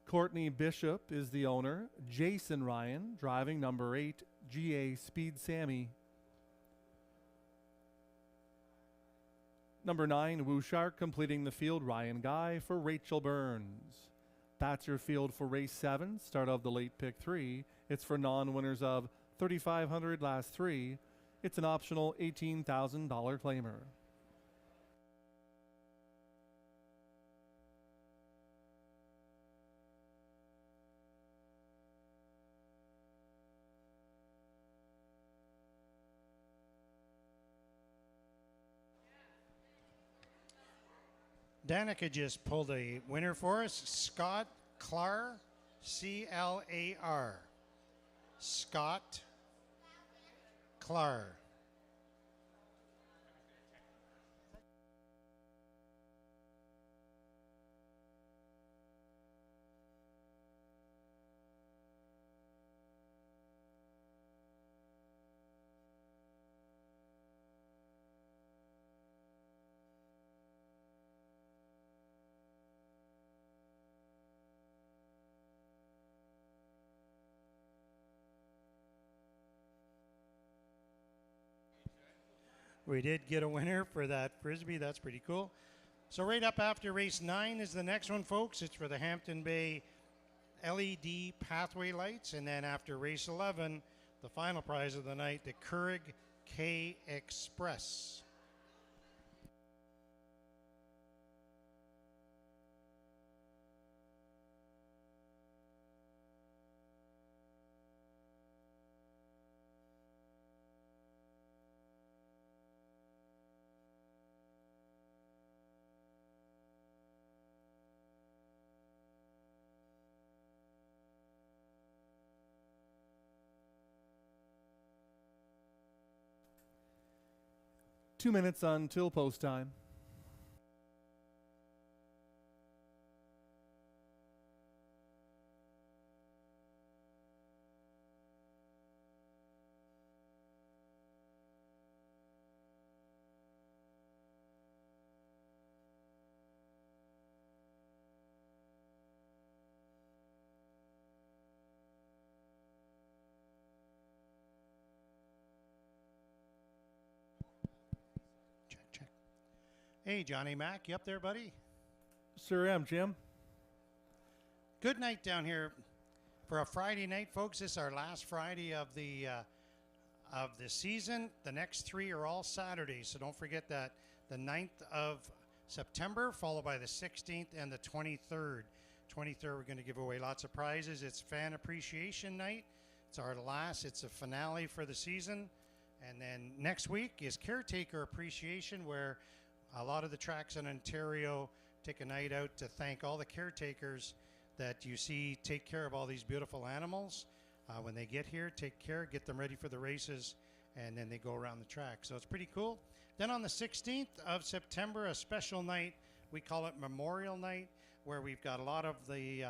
Courtney Bishop is the owner. Jason Ryan driving number 8, GA Speed Sammy. Number 9, Woo Shark completing the field, Ryan Guy for Rachel Burns. That's your field for race 7, start of the late pick 3. It's for non-winners of $3,500 last 3. It's an optional $18,000 claimer. Danica just pulled a winner for us, Scott Clar, C-L-A-R. Scott Clar. We did get a winner for that Frisbee. That's pretty cool. So right up after race 9 is the next one, folks. It's for the Hampton Bay LED pathway lights. And then after race 11, the final prize of the night, the Keurig K Express. Two minutes until post time. Hey, Johnny Mac, you up there, buddy? Sure am, Jim. Good night down here for a Friday night, folks. This is our last Friday of the season. The next 3 are all Saturdays, so don't forget that. The 9th of September, followed by the 16th and the 23rd. 23rd, we're going to give away lots of prizes. It's Fan Appreciation Night. It's our last. It's a finale for the season. And then next week is Caretaker Appreciation, where a lot of the tracks in Ontario take a night out to thank all the caretakers that you see take care of all these beautiful animals. When they get here, take care, get them ready for the races, and then they go around the track. So it's pretty cool. Then on the 16th of September, a special night, we call it Memorial Night, where we've got a lot of the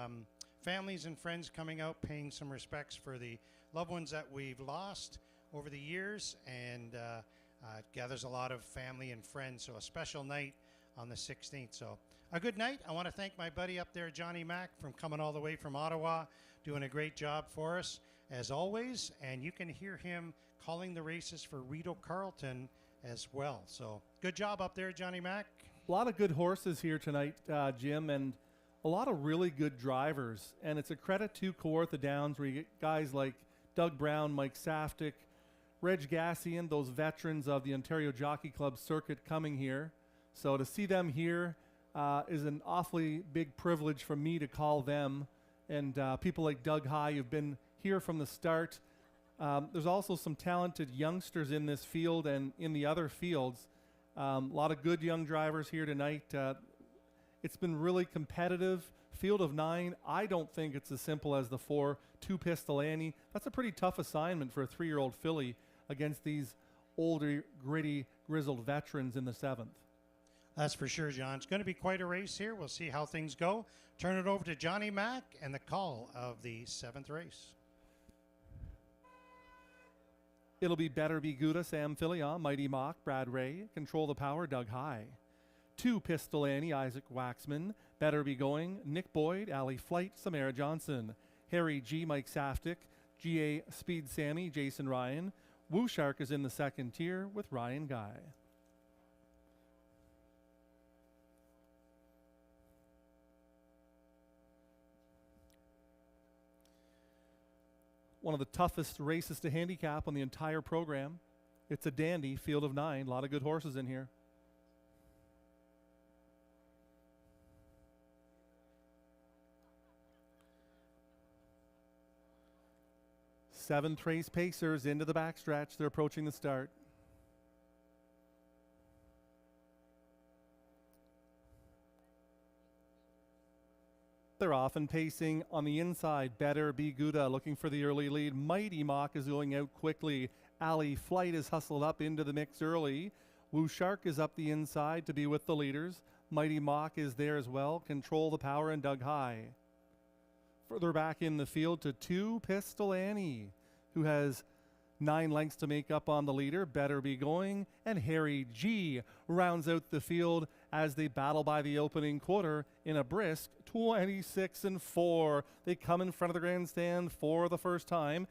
families and friends coming out, paying some respects for the loved ones that we've lost over the years, and it gathers a lot of family and friends. So a special night on the 16th. So a good night. I want to thank my buddy up there, Johnny Mack, from coming all the way from Ottawa, doing a great job for us as always. And you can hear him calling the races for Rito Carlton as well. So good job up there, Johnny Mack. A lot of good horses here tonight, Jim, and a lot of really good drivers. And it's a credit to Kawartha Downs, where you get guys like Doug Brown, Mike Saftik, Reg Gassian, those veterans of the Ontario Jockey Club circuit coming here. So to see them here is an awfully big privilege for me to call them. And people like Doug High, who've been here from the start. There's also some talented youngsters in this field and in the other fields. A lot of good young drivers here tonight. It's been really competitive. Field of 9, I don't think it's as simple as the 4, 2 Pistol Annie. That's a pretty tough assignment for a 3-year-old filly against these older, gritty, grizzled veterans in the 7th. That's for sure, John. It's going to be quite a race here. We'll see how things go. Turn it over to Johnny Mack and the call of the 7th race. It'll be Better Be Gouda, Sam Fillion, Mighty Mock, Brad Ray, Control the Power, Doug High. 2 Pistol Annie, Isaac Waxman, Better Be Going, Nick Boyd, Alley Flight, Samara Johnson, Harry G, Mike Saftik, GA Speed Sammy, Jason Ryan. Woo Shark is in the 2nd tier with Ryan Guy. One of the toughest races to handicap on the entire program. It's a dandy, field of 9, a lot of good horses in here. Seventh race pacers into the backstretch. They're approaching the start. They're off and pacing on the inside. Better Be Gouda looking for the early lead. Mighty Mock is going out quickly. Alley Flight is hustled up into the mix early. Woo Shark is up the inside to be with the leaders. Mighty Mock is there as well. Control the Power and Doug High. Further back in the field to 2 Pistol Annie, who has 9 lengths to make up on the leader. Better Be Going. And Harry G rounds out the field as they battle by the opening quarter in a brisk 26-4. They come in front of the grandstand for the first time.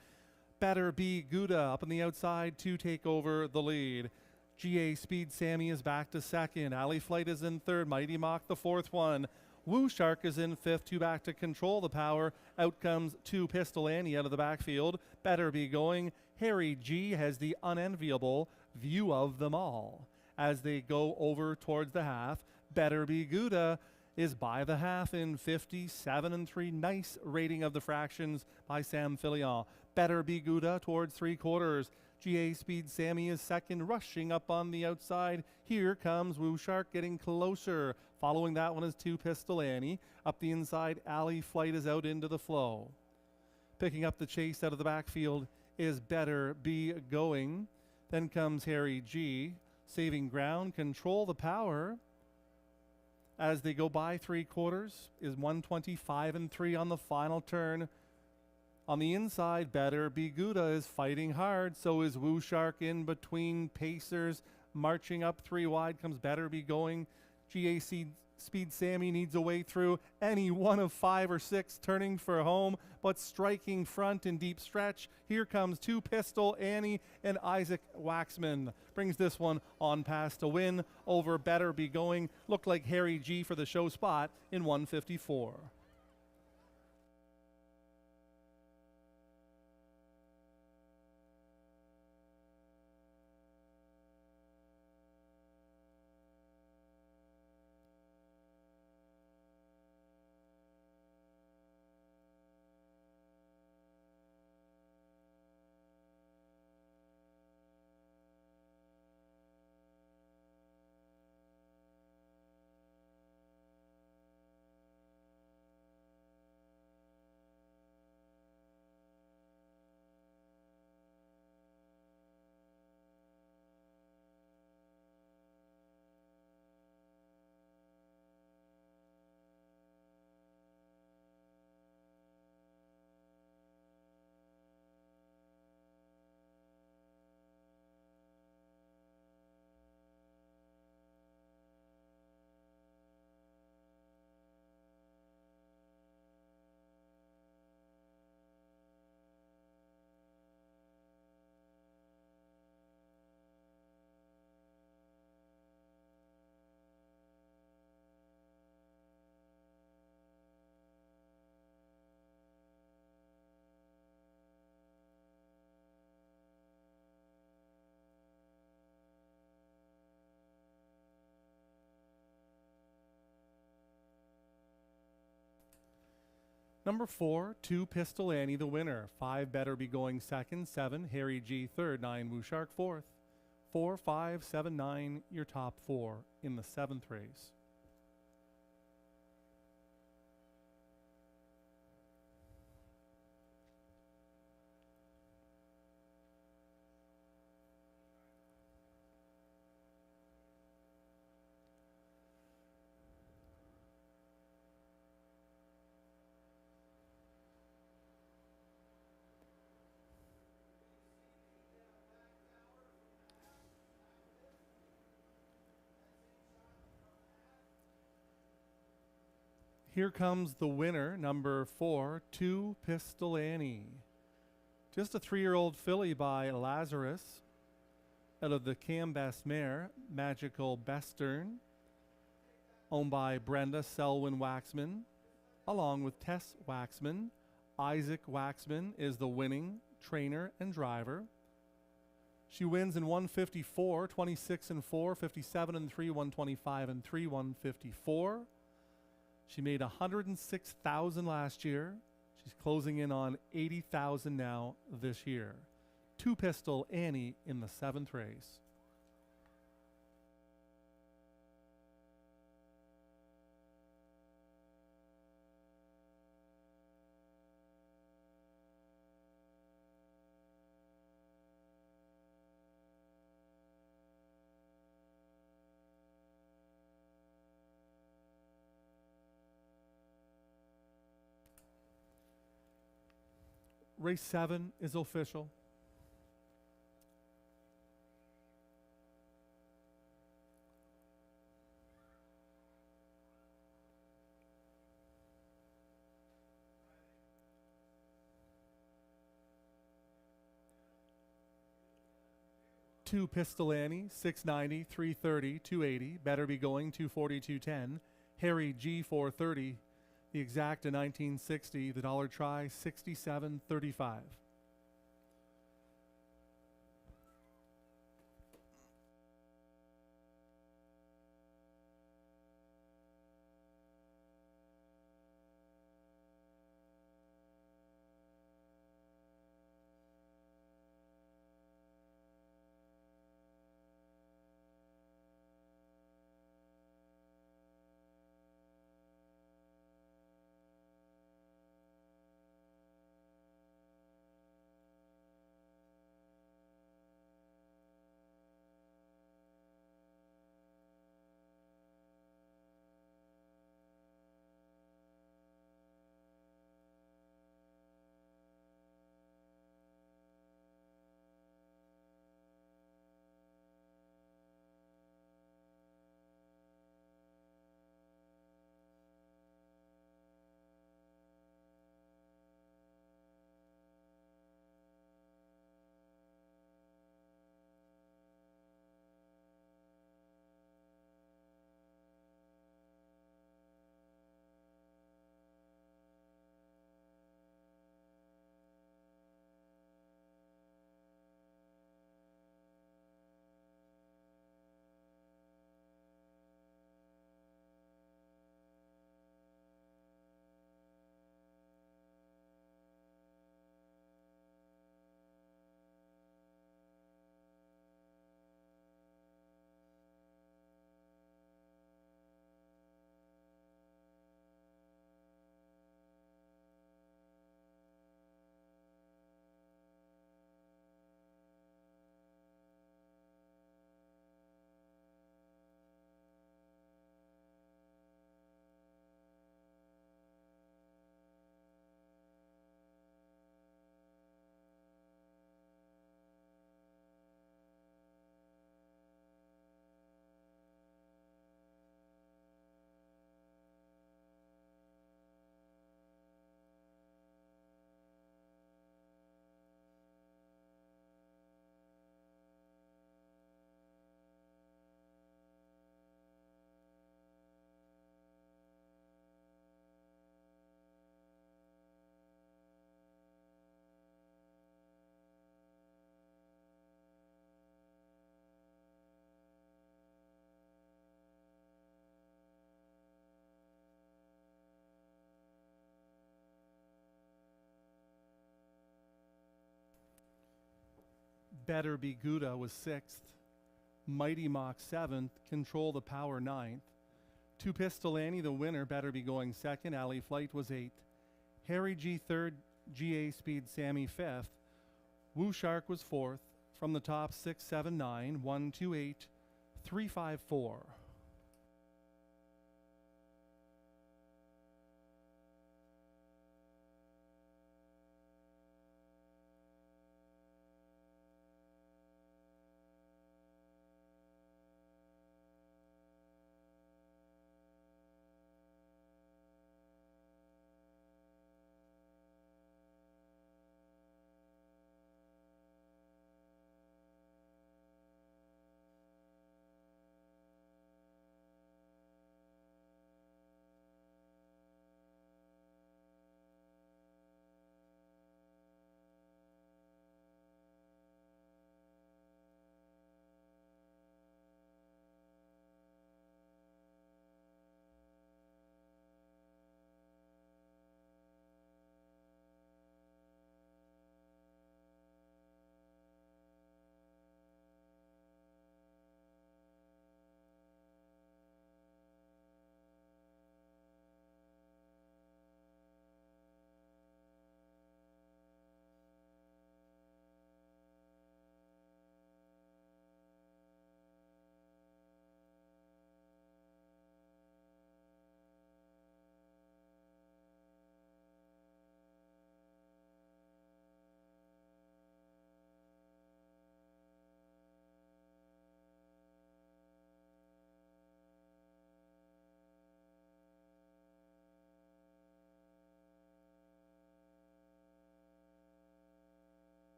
Better Be Gouda up on the outside to take over the lead. GA Speed Sammy is back to 2nd. Alley Flight is in 3rd. Mighty Mock the 4th one. Woo Shark is in 5th, 2 back to Control the Power. Out comes 2 Pistol Annie out of the backfield. Better Be Going. Harry G has the unenviable view of them all as they go over towards the half. Better Be Gouda is by the half in 57-3. Nice rating of the fractions by Sam Fillion. Better Be Gouda towards 3/4. GA Speed Sammy is 2nd, rushing up on the outside. Here comes Woo Shark getting closer. Following that one is 2 Pistol Annie. Up the inside, Alley Flight is out into the flow. Picking up the chase out of the backfield is Better Be Going. Then comes Harry G, saving ground. Control the Power as they go by 3/4 is 125-3 on the final turn. On the inside, Better Be Gouda is fighting hard. So is Woo Shark in between pacers. Marching up 3 wide comes Better Be Going. GAC Speed Sammy needs a way through. Any one of 5 or 6 turning for home, but striking front in deep stretch. Here comes 2 Pistol Annie and Isaac Waxman. Brings this one on past to win over Better Be Going. Looked like Harry G for the show spot in 154. Number 4, 2 Pistol Annie, the winner. 5 Better Be Going second. 7 Harry G third. 9 Wushark fourth. 4, 5, 7, 9, your top 4 in the 7th race. Here comes the winner, number 4, 2 Pistol Annie. Just a 3-year-old filly by Lazarus out of the Cambest mare, Magical Bestern, owned by Brenda Selwyn Waxman, along with Tess Waxman. Isaac Waxman is the winning trainer and driver. She wins in 154, 26 and 4, 57 and 3, 125 and 3, 154. She made 106,000 last year. She's closing in on 80,000 now this year. 2 Pistol Annie in the 7th race. Race 7 is official. Two Pistol Annie, 690, 330, 280. Better Be Going, 240, 210. Harry G, 430. The exacta 1960. The dollar try, 67.35. Better Be Gouda was 6th. Mighty Mock 7th. Control the Power 9th. Two Pistolani, the winner, Better Be going 2nd. Alley Flight was 8th. Harry G 3rd. GA Speed Sammy 5th. Woo Shark was 4th. From the top, 6, 7, 9, 1, 2, 8, 3, 5, 4.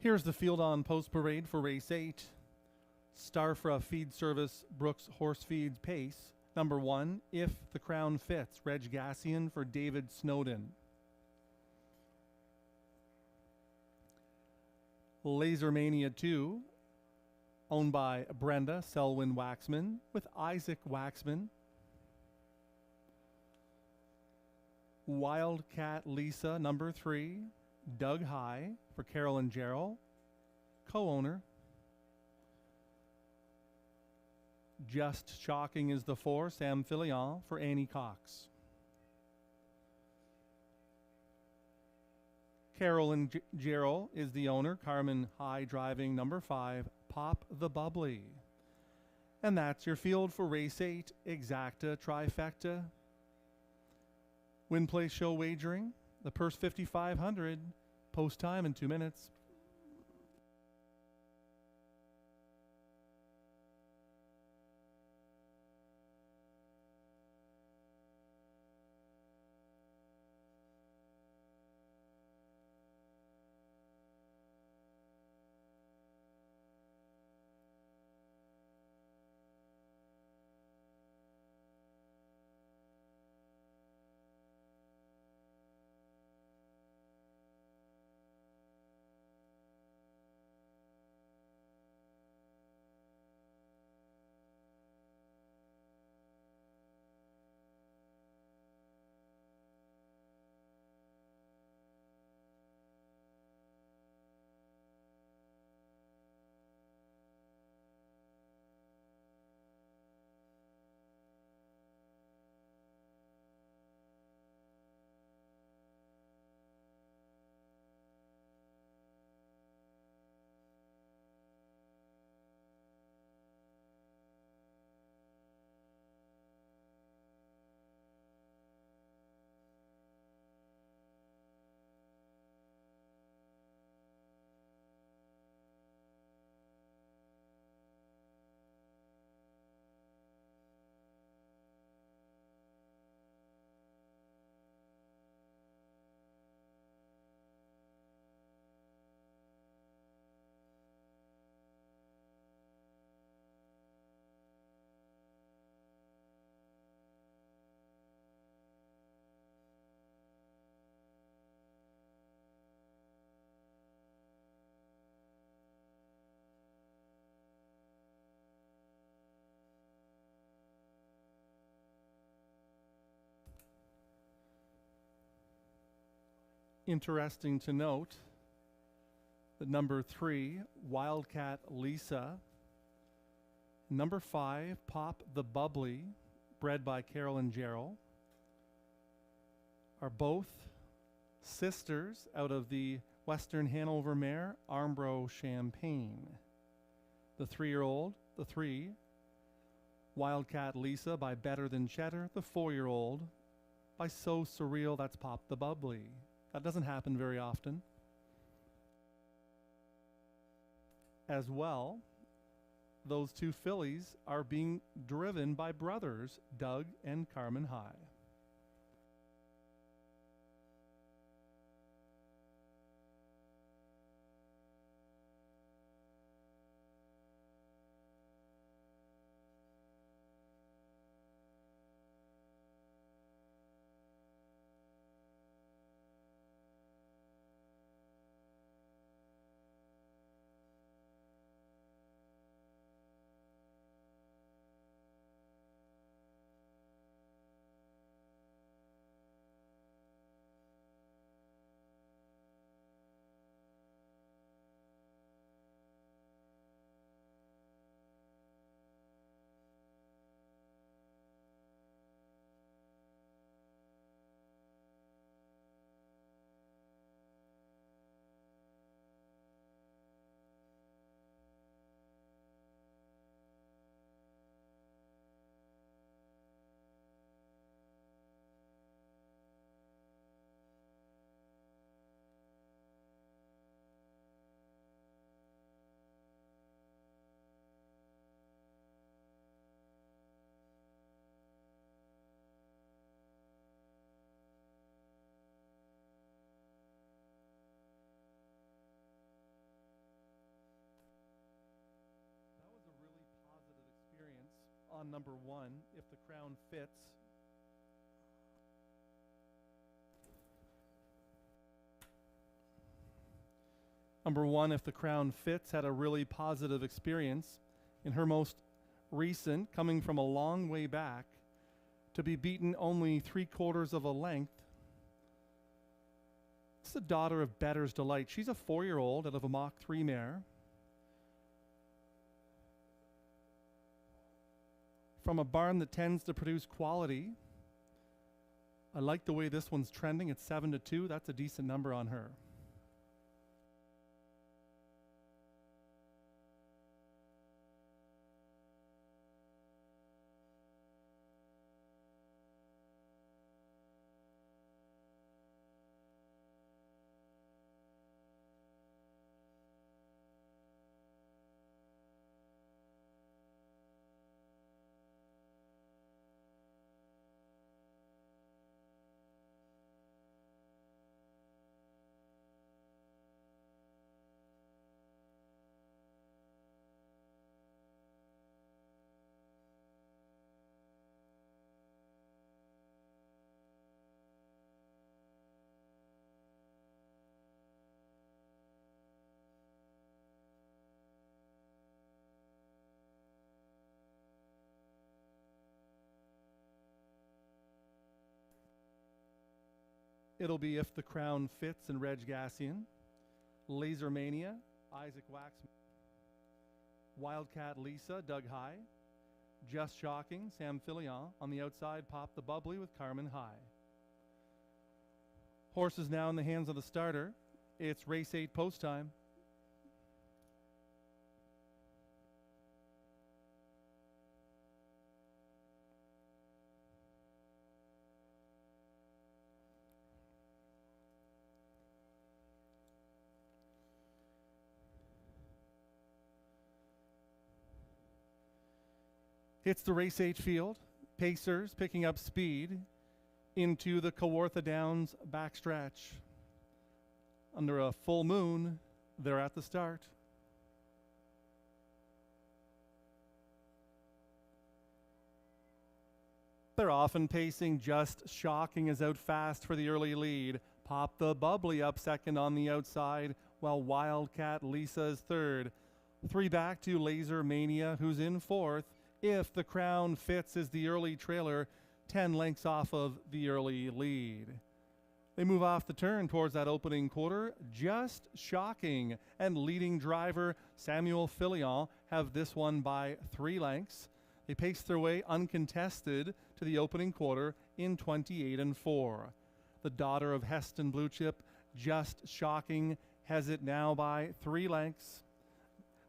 Here's the field on post parade for race 8. Starfra Feed Service Brooks Horse Feeds Pace. Number 1, If the Crown Fits, Reg Gassian for David Snowden. Lasermania 2, owned by Brenda Selwyn Waxman with Isaac Waxman. Wildcat Lisa, number 3, Doug High for Carolyn Jarrell, co-owner. Just Shocking is the 4, Sam Fillion for Annie Cox. Carolyn Gerald is the owner. Carmen High driving number 5, Pop the Bubbly. And that's your field for race 8, exacta trifecta. Win, play, show wagering. The purse $5,500. Post time in 2 minutes. Interesting to note that number 3, Wildcat Lisa, number 5, Pop the Bubbly, bred by Carolyn Gerald, are both sisters out of the Western Hanover mare Armbro Champagne. The 3-year-old, the 3, Wildcat Lisa by Better Than Cheddar, the 4-year-old by So Surreal, that's Pop the Bubbly. That doesn't happen very often. As well, those 2 fillies are being driven by brothers Doug and Carmen High. That was a really positive experience on number 1, If the Crown Fits. Number 1, If the Crown Fits, had a really positive experience in her most recent, coming from a long way back, to be beaten only 3/4 of a length. This is the daughter of Better's Delight. She's a 4-year-old out of a Mach 3 mare. From a barn that tends to produce quality. I like the way this one's trending. It's 7-2. That's a decent number on her. It'll be If the Crown Fits and Reg Gassian. Laser Mania, Isaac Waxman. Wildcat Lisa, Doug High. Just Shocking, Sam Fillion. On the outside, Pop the Bubbly with Carmen High. Horses now in the hands of the starter. It's race 8 post time. Hits the race 8 field. Pacers picking up speed into the Kawartha Downs backstretch. Under a full moon, they're at the start. They're often pacing. Just Shocking is out fast for the early lead. Pop the Bubbly up second on the outside, while Wildcat Lisa is third. 3 back to Laser Mania, who's in fourth. If the Crown Fits is the early trailer, 10 lengths off of the early lead. They move off the turn towards that opening quarter. Just Shocking and leading driver Samuel Fillion have this one by 3 lengths. They pace their way uncontested to the opening quarter in 28-4. The daughter of Heston Blue Chip, Just Shocking, has it now by 3 lengths.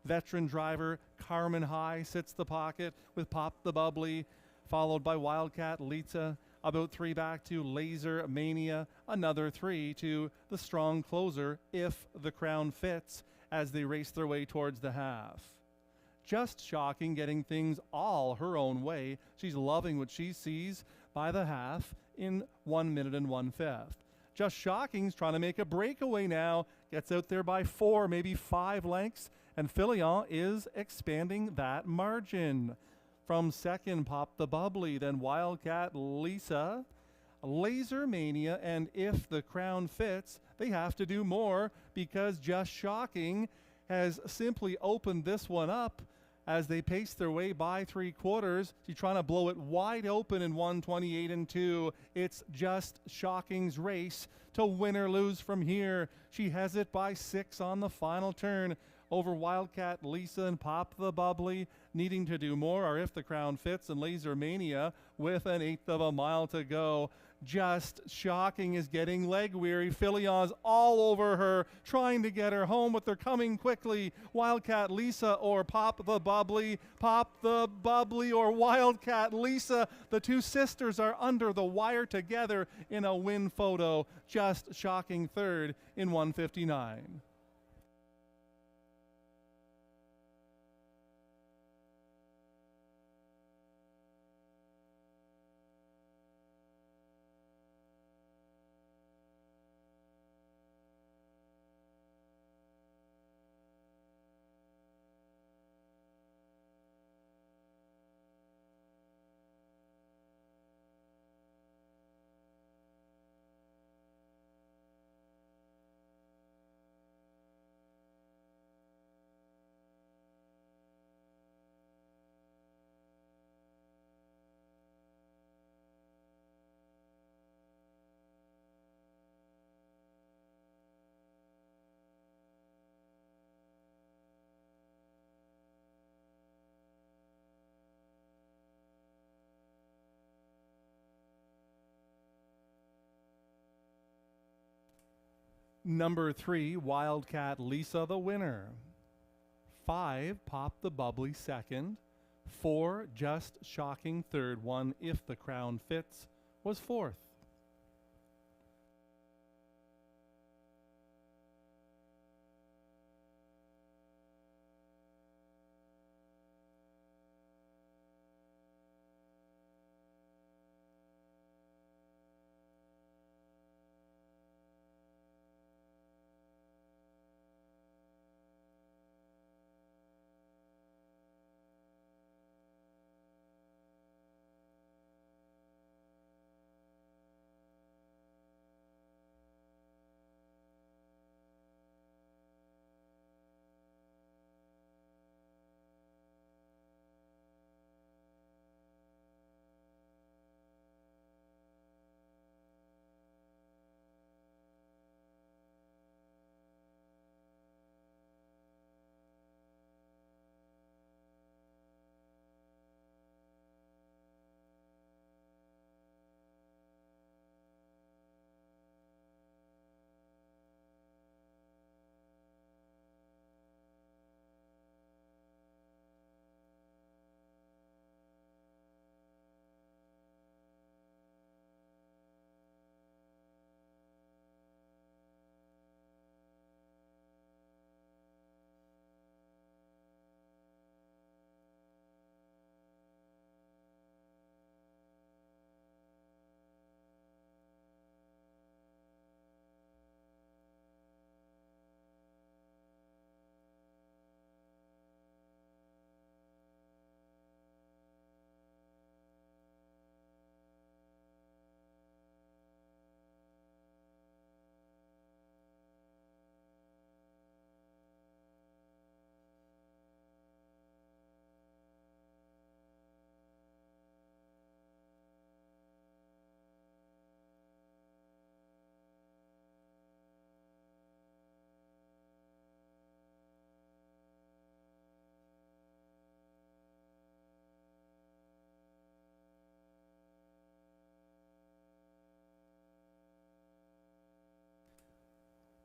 Veteran driver Carmen High sits the pocket with Pop the Bubbly, followed by Wildcat Lisa. About 3 back to Laser Mania. Another 3 to the strong closer, If the Crown Fits, as they race their way towards the half. Just Shocking getting things all her own way. She's loving what she sees by the half in 1 minute and 1/5. Just Shocking's trying to make a breakaway now. Gets out there by 4, maybe 5 lengths. And Fillion is expanding that margin. From second, Pop the Bubbly, then Wildcat Lisa, Laser Mania, and If the Crown Fits. They have to do more because Just Shocking has simply opened this one up as they pace their way by 3/4. She's trying to blow it wide open in 1:28-2. It's Just Shocking's race to win or lose from here. She has it by 6 on the final turn. Over Wildcat Lisa and Pop the Bubbly. Needing to do more are If the Crown Fits and Laser Mania with an 1/8 of a mile to go. Just Shocking is getting leg weary. Fillion's all over her, trying to get her home, but they're coming quickly. Wildcat Lisa or Pop the Bubbly. Pop the Bubbly or Wildcat Lisa. The two sisters are under the wire together in a win photo. Just Shocking third in 1:59. Number 3, Wildcat Lisa, the winner. 5, Pop the Bubbly, second. 4, Just Shocking, third. 1, If the Crown Fits, was fourth.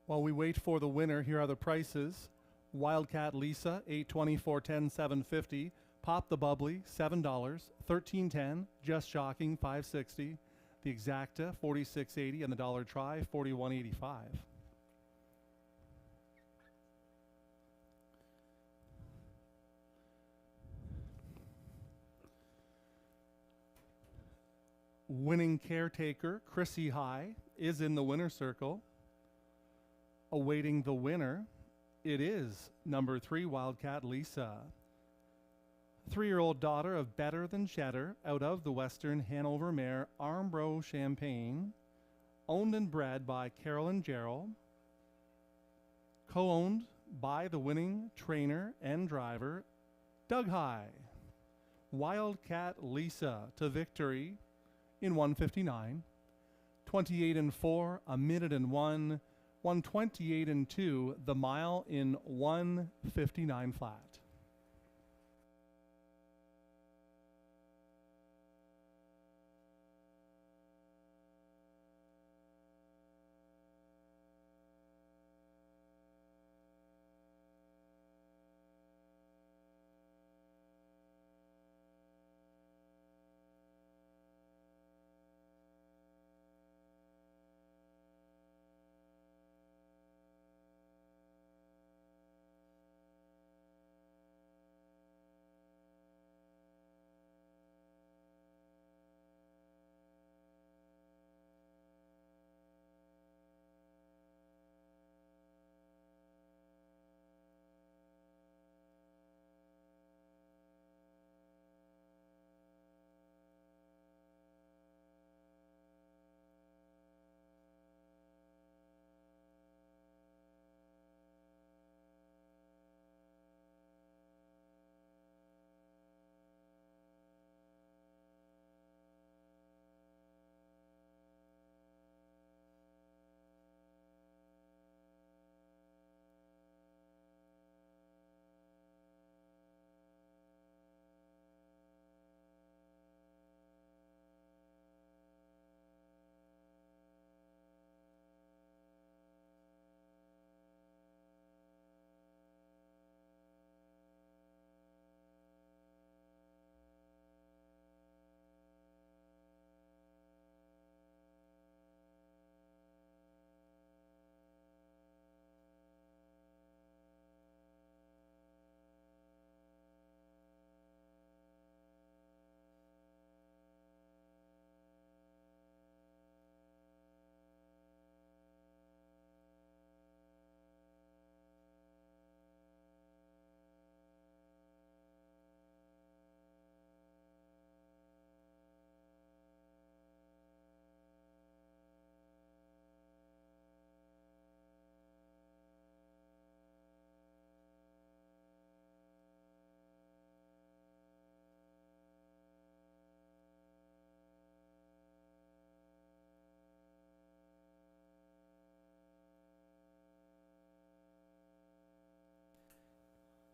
While we wait for the winner, here are the prices. Wildcat Lisa, $8.20, $4.10, $7.50. Pop the Bubbly, $7, $13.10. Just Shocking, $5.60. The Exacta, $46.80, and the Dollar Try, $41.85. Winning Caretaker, Chrissy High, is in the winner's circle. Awaiting the winner, it is number 3, Wildcat Lisa. 3-year-old daughter of Better Than Cheddar, out of the Western Hanover Mare Armbro Champagne, owned and bred by Carolyn Gerald, co-owned by the winning trainer and driver, Doug High. Wildcat Lisa to victory in 1:59, 28-4, a minute and 1, 1:28-2, the mile in 1:59 flat.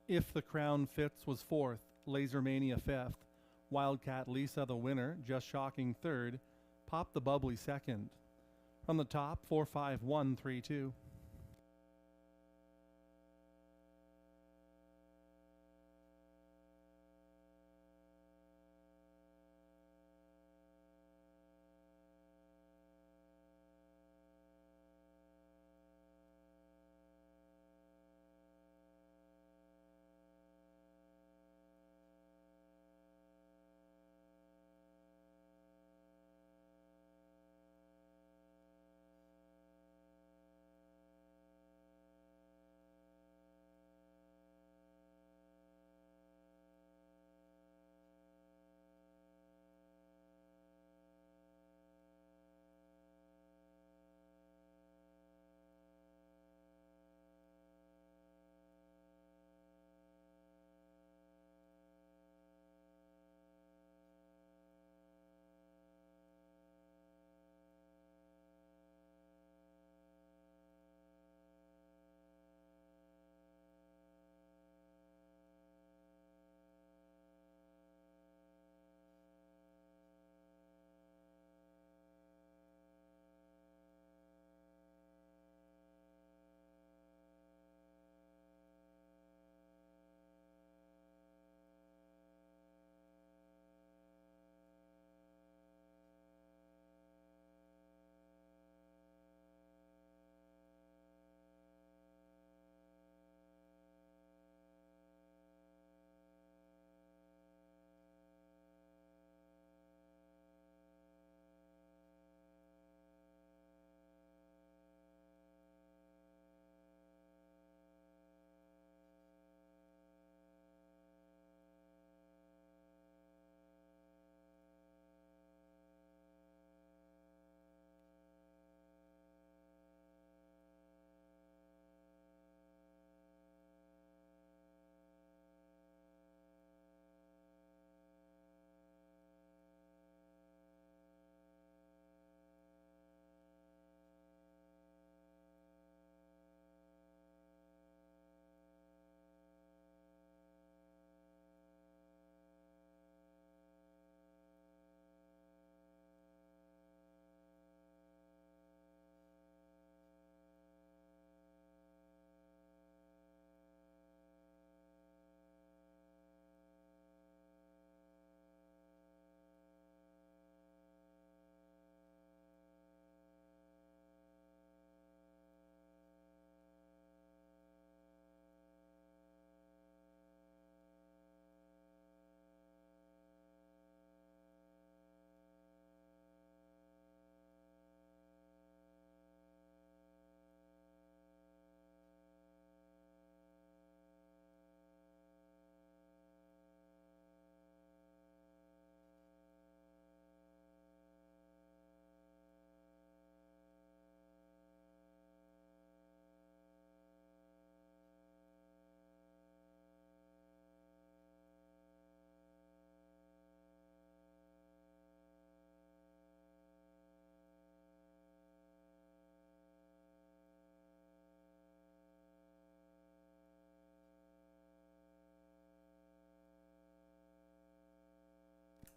If the Crown Fitz was 4th, Laser Mania 5th, Wildcat Lisa the winner, Just Shocking 3rd, Pop the Bubbly 2nd. From the top, 4-5-1-3-2.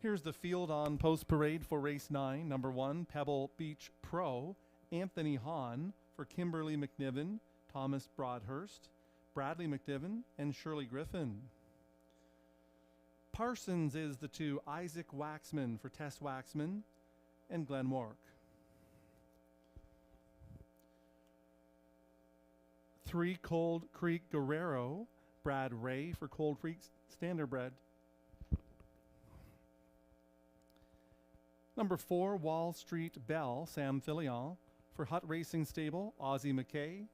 Here's the field on Post Parade for race 9. Number 1, Pebble Beach Pro, Anthony Hahn for Kimberly McNiven, Thomas Broadhurst, Bradley McNiven, and Shirley Griffin. Parsons is the 2, Isaac Waxman for Tess Waxman and Glenn Wark. 3, Cold Creek Guerrero, Brad Ray for Cold Creek Standardbred. Number 4, Wall Street Belle, Sam Filion for Hut Racing Stable, Ozzie McKay,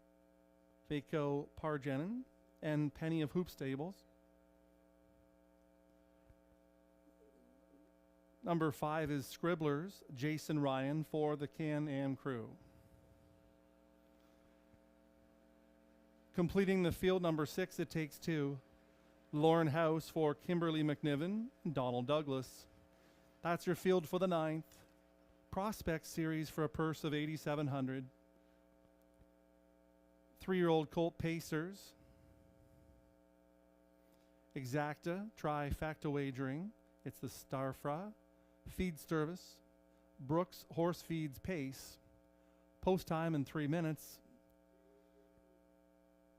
Vaco Pargenin, and Penny of Hoop Stables. Number 5 is Scribblers, Jason Ryan for the Can-Am Crew. Completing the field, number 6, It Takes Two, Lauren House for Kimberly McNiven, Donald Douglas. That's your field for the 9th. Prospect Series for a purse of $8,700. 3-year-old Colt Pacers. Exacta Trifecta Wagering. It's the Starfra. Feed Service. Brooks Horse Feeds Pace. Post time in 3 minutes.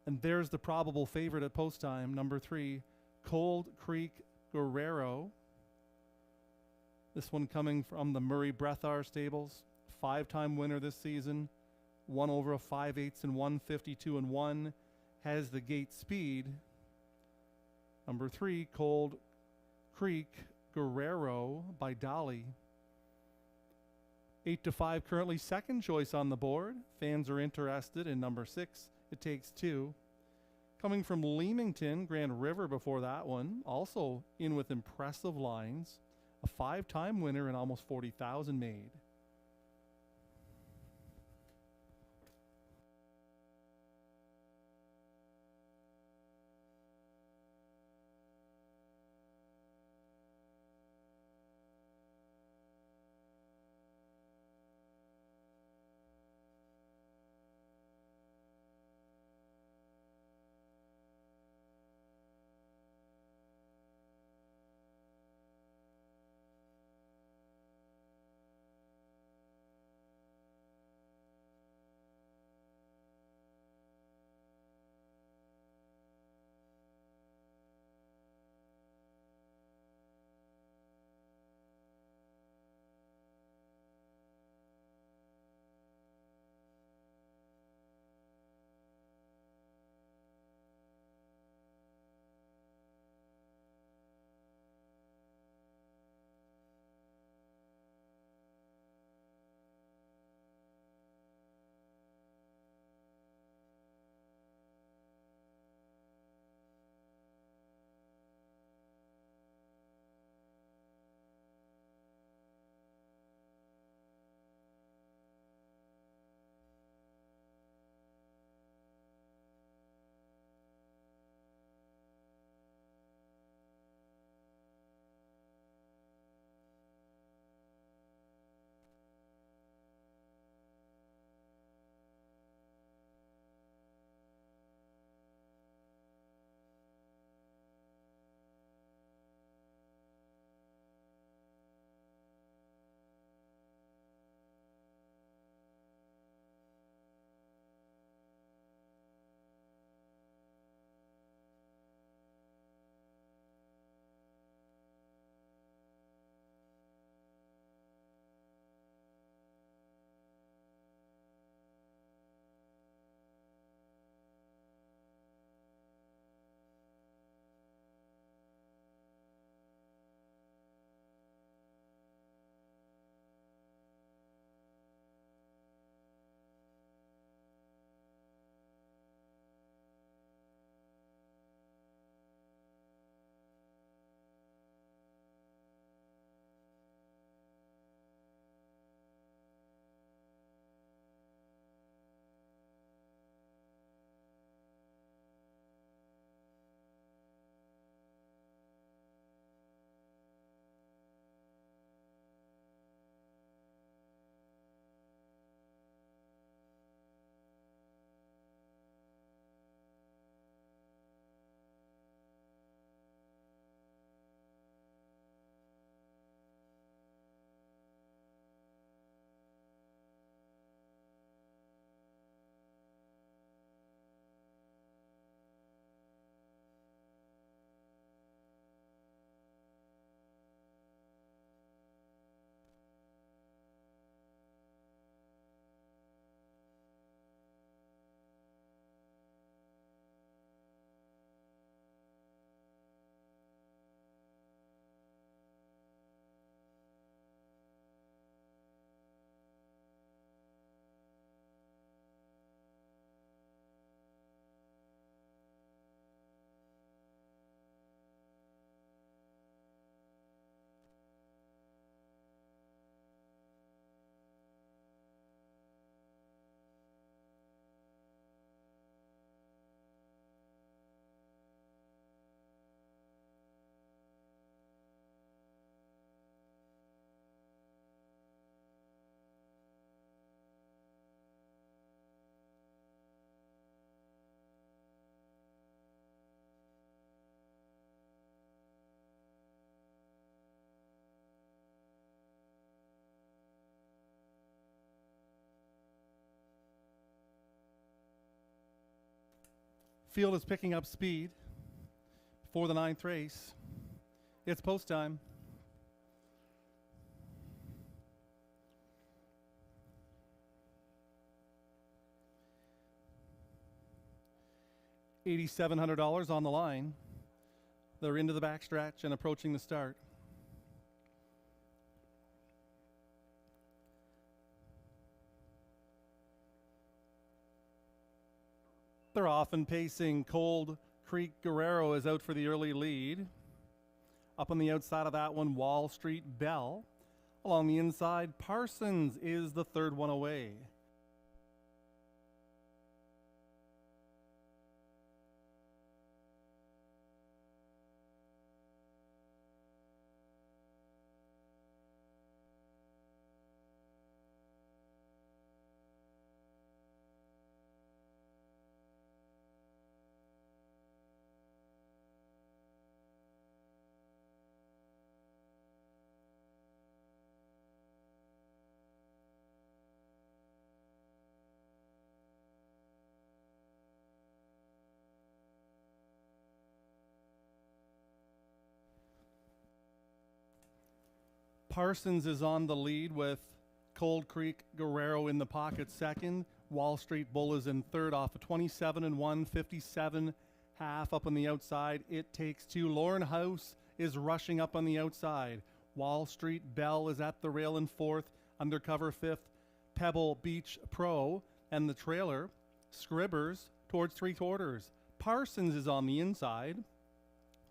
And there's the probable favorite at post time, number 3, Cold Creek Guerrero. This one coming from the Murray Brethar Stables. 5-time winner this season. Won over a 5/8 and 152 and 1. Has the gate speed. Number 3, Cold Creek Guerrero by Dolly. 8-5 currently second choice on the board. Fans are interested in number 6, It Takes Two. Coming from Leamington, Grand River before that one. Also in with impressive lines. A 5-time winner and almost 40,000 made. Field is picking up speed for the 9th race. It's post time. $8,700 on the line. They're into the backstretch and approaching the start. They're off and pacing. Cold Creek Guerrero is out for the early lead. Up on the outside of that one, Wall Street Bell. Along the inside, Parsons is the third one away. Parsons is on the lead with Cold Creek Guerrero in the pocket second. Wall Street Bull is in third off a 27 and 157 half up on the outside. It Takes Two. Lauren House is rushing up on the outside. Wall Street Bell is at the rail in fourth. Undercover fifth. Pebble Beach Pro and the trailer Scribbers towards three quarters. Parsons is on the inside.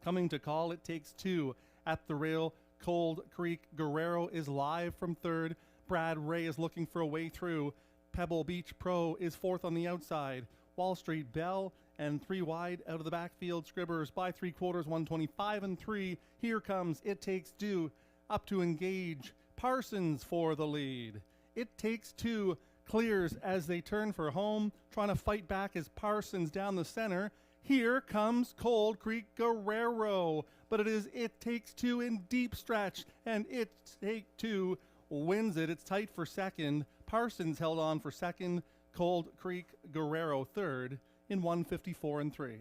Coming to call, It Takes Two at the rail. Cold Creek Guerrero is live from third. Brad Ray is looking for a way through. Pebble Beach Pro is fourth on the outside. Wall Street Bell and three wide out of the backfield. Scribbers by three quarters, 125 and 3. Here comes It Takes Two up to engage. Parsons for the lead. It Takes Two clears as they turn for home, trying to fight back as Parsons down the center. Here comes Cold Creek Guerrero, but It Takes Two in deep stretch, and It Takes Two wins it. It's tight for second. Parsons held on for second. Cold Creek Guerrero third in 154 and 3.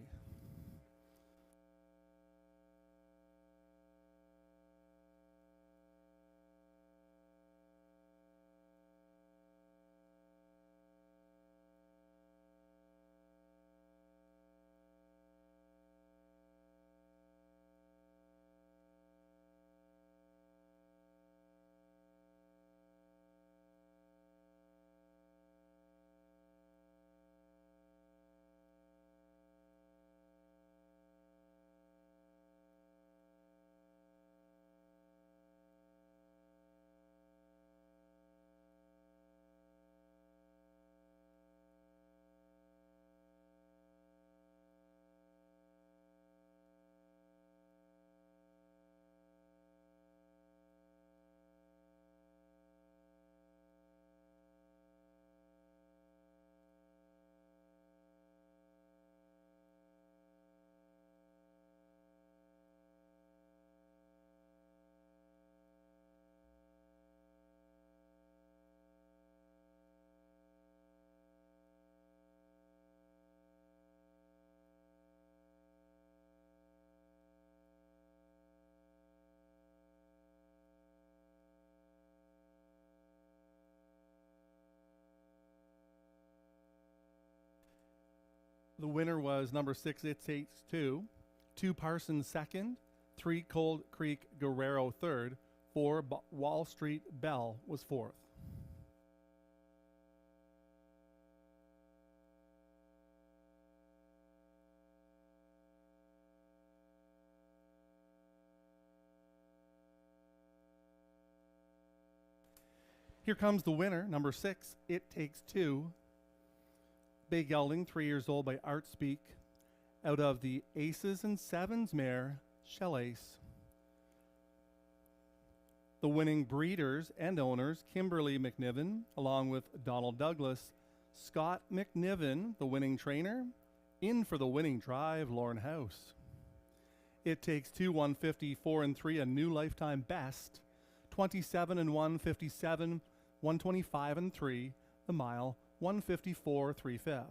The winner was number 6, It Takes Two. 2 Parsons second. 3 Cold Creek Guerrero third. 4 Wall Street Bell was fourth. Here comes the winner, number 6, It Takes Two. Bay Gelding, 3 years old by Art Speak, out of the Aces and Sevens mare, Shell Ace. The winning breeders and owners, Kimberly McNiven, along with Donald Douglas. Scott McNiven, the winning trainer. In for the winning drive, Lauren House. It Takes Two, 154 and 3, a new lifetime best. 27 and 157, 125 and 3, the mile, 154 3/5.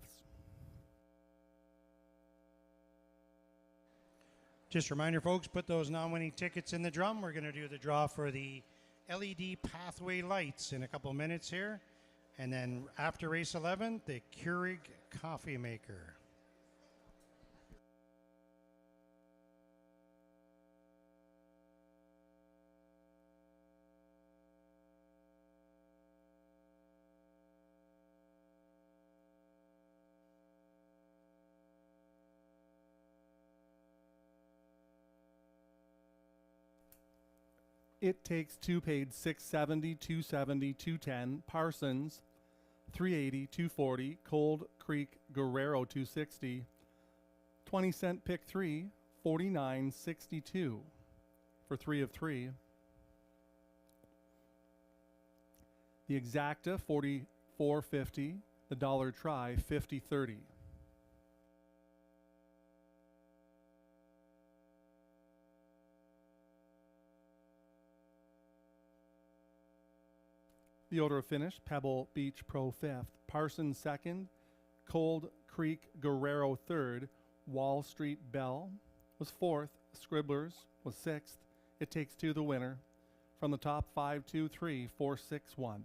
Just a reminder, folks, put those non-winning tickets in the drum. We're going to do the draw for the LED pathway lights in a couple minutes here. And then after race 11, the Keurig coffee maker. It Takes Two paid $670, $270, $210. Parsons, $380, $240. Cold Creek Guerrero, $260. 20-cent pick 3, $49.62 for 3 of 3. The Exacta, $44.50. The Dollar Try, $50.30. The order of finish: Pebble Beach Pro 5th, Parsons 2nd, Cold Creek Guerrero 3rd, Wall Street Bell was 4th, Scribblers was 6th. It Takes Two the winner. From the top, 5, 2, 3, 4, 6, 1.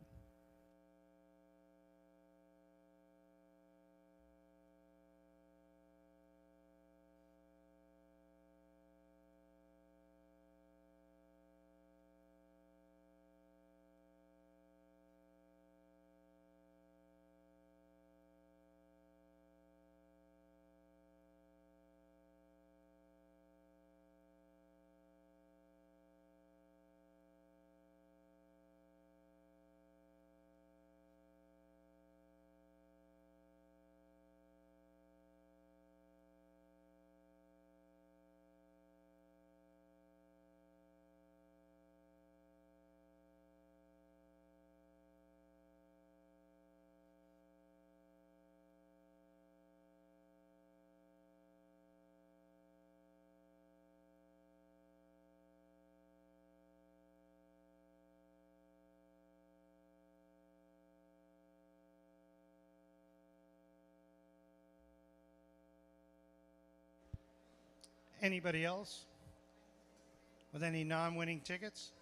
Anybody else with any non-winning tickets?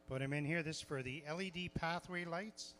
Put them in here. This is for the LED pathway lights.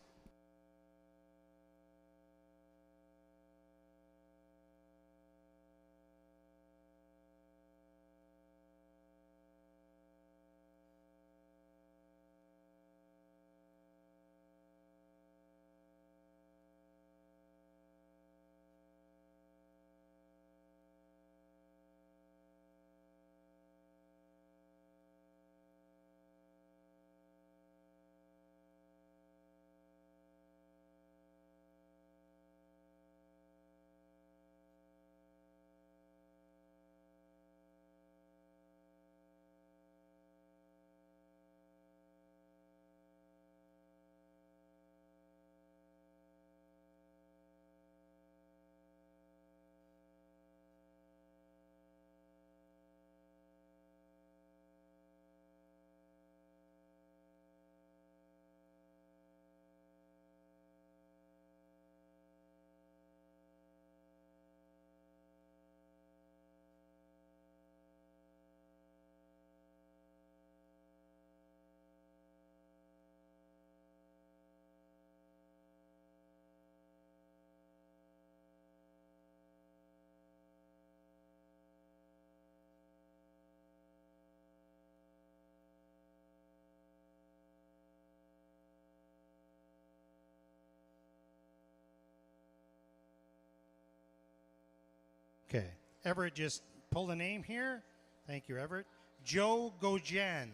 Okay. Everett, just pull the name here. Thank you, Everett. Joe Gojan.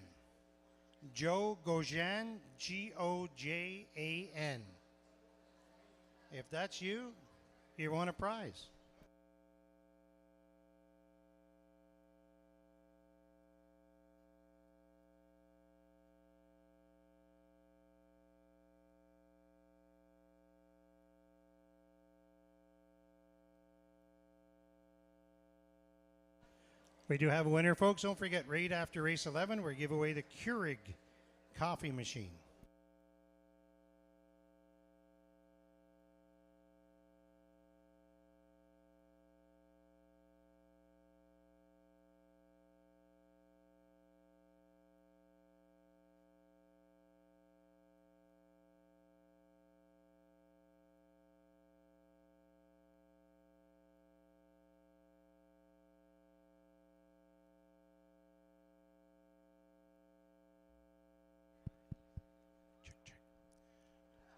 Joe Gojan, Gojan. If that's you, you won a prize. We do have a winner, folks. Don't forget, right after race 11, we'll give away the Keurig coffee machine.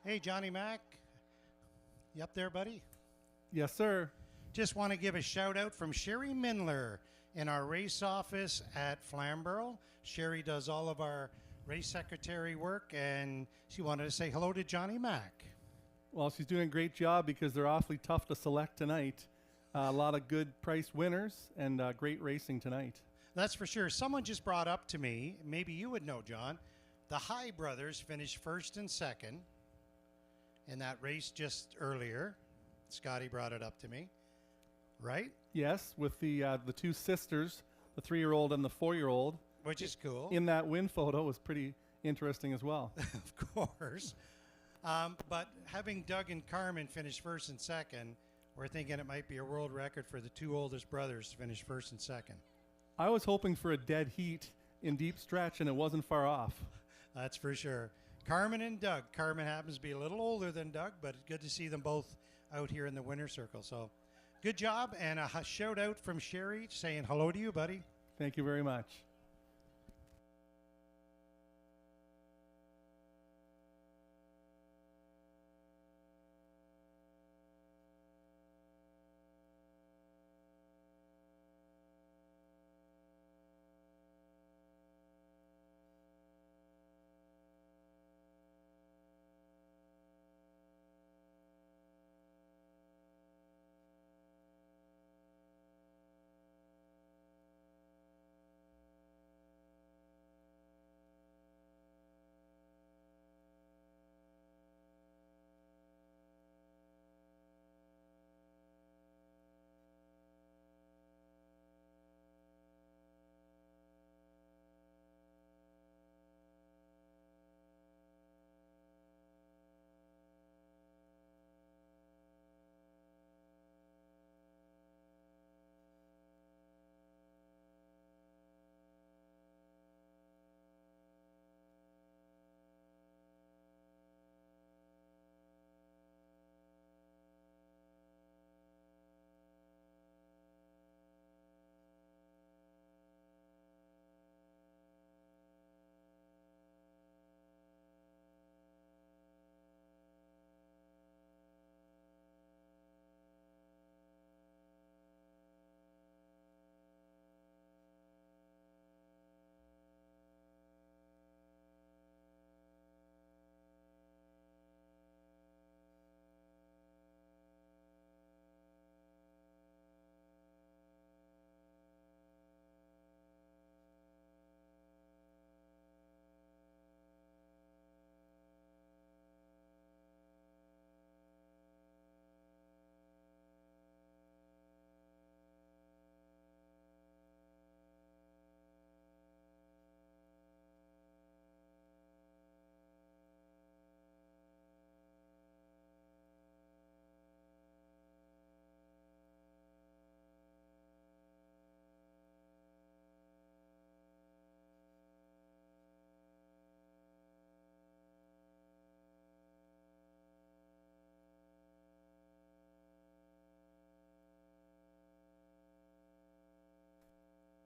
Hey, Johnny Mac. You up there, buddy? Yes, sir. Just want to give a shout out from Sherry Mindler in our race office at Flamborough. Sherry does all of our race secretary work, and she wanted to say hello to Johnny Mac. Well, she's doing a great job because they're awfully tough to select tonight. A lot of good price winners and great racing tonight. That's for sure. Someone just brought up to me, maybe you would know, John, the High brothers finished first and second in that race just earlier. Scotty brought it up to me, right? Yes, with the two sisters, the 3-year-old and the 4-year-old. Which is cool. In that win photo was pretty interesting as well. Of course. But having Doug and Carmen finish first and second, we're thinking it might be a world record for the two oldest brothers to finish first and second. I was hoping for a dead heat in deep stretch, and it wasn't far off. That's for sure. Carmen and Doug. Carmen happens to be a little older than Doug, but it's good to see them both out here in the winner's circle. So good job, and a shout out from Sherry saying hello to you, buddy. Thank you very much.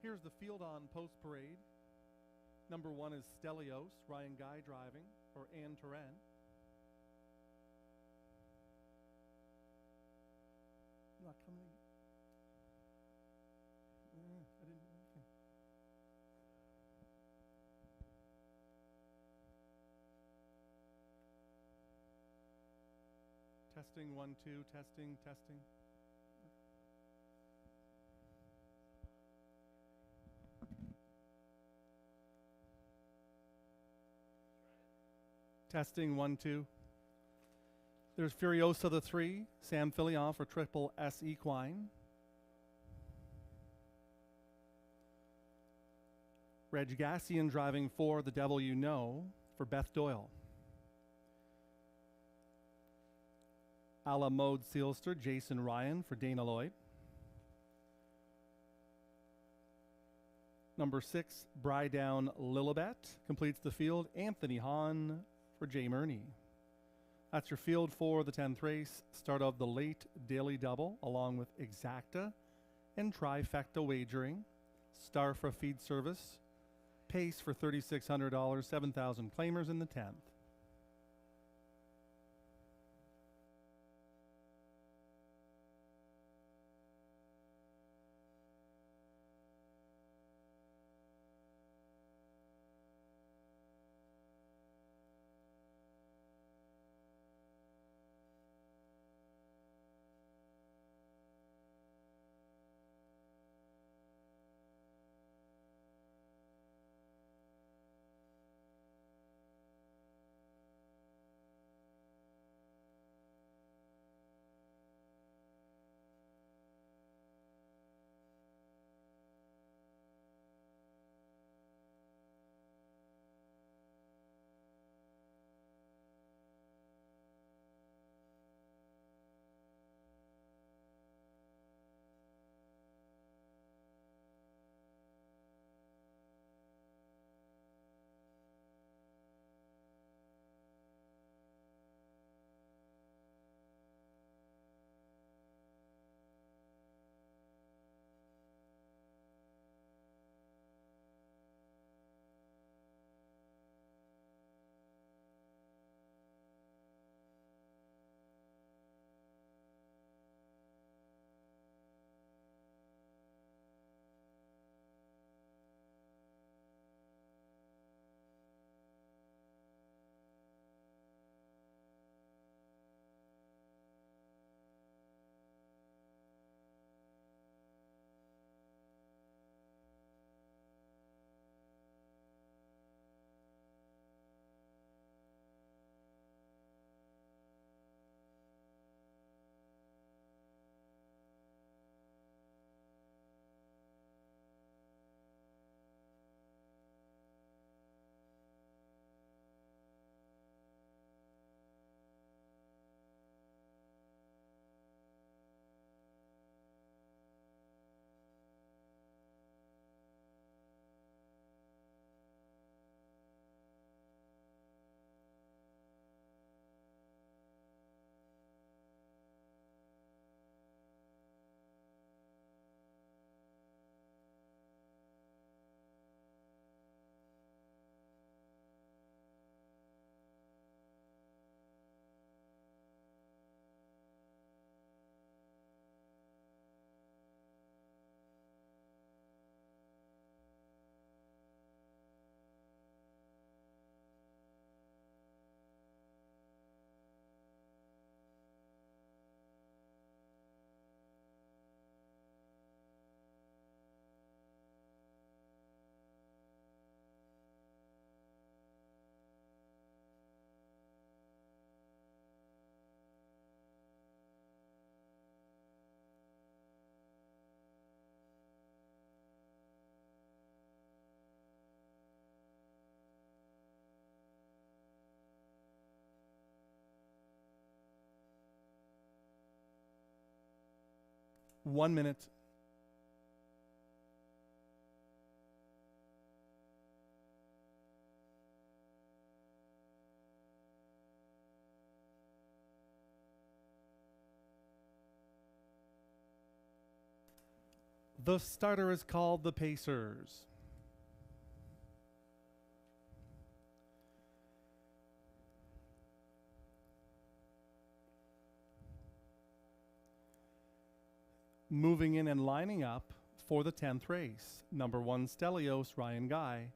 Here's the field on post parade. Number 1 is Stelios, Ryan Guy driving for Ann Turan. Not coming. I didn't. Okay. Testing 1, 2, testing, testing. Testing 1, 2. There's Furiosa the 3, Sam Filion for Triple S Equine. Reg Gassian driving for The Devil You Know for Beth Doyle. A la Mode Sealster, Jason Ryan for Dana Lloyd. Number 6, Brydown Lilibet completes the field, Anthony Hahn for Jay Murney. That's your field for the 10th race. Start of the late daily double along with Exacta and Trifecta Wagering. Star for Feed Service. Pace for $3,600, 7,000 claimers in the 10th. 1 minute. The starter is called the Pacers. Moving in and lining up for the 10th race, number 1 Stelios, Ryan Guy.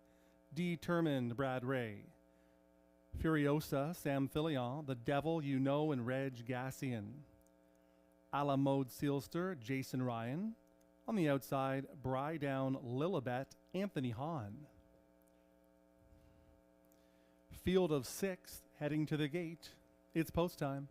Determined, Brad Ray. Furiosa, Sam Filion. The Devil, You Know, and Reg Gassian. A la Mode Sealster, Jason Ryan. On the outside, Bry Down, Lilibet, Anthony Hahn. Field of 6 heading to the gate. It's post time.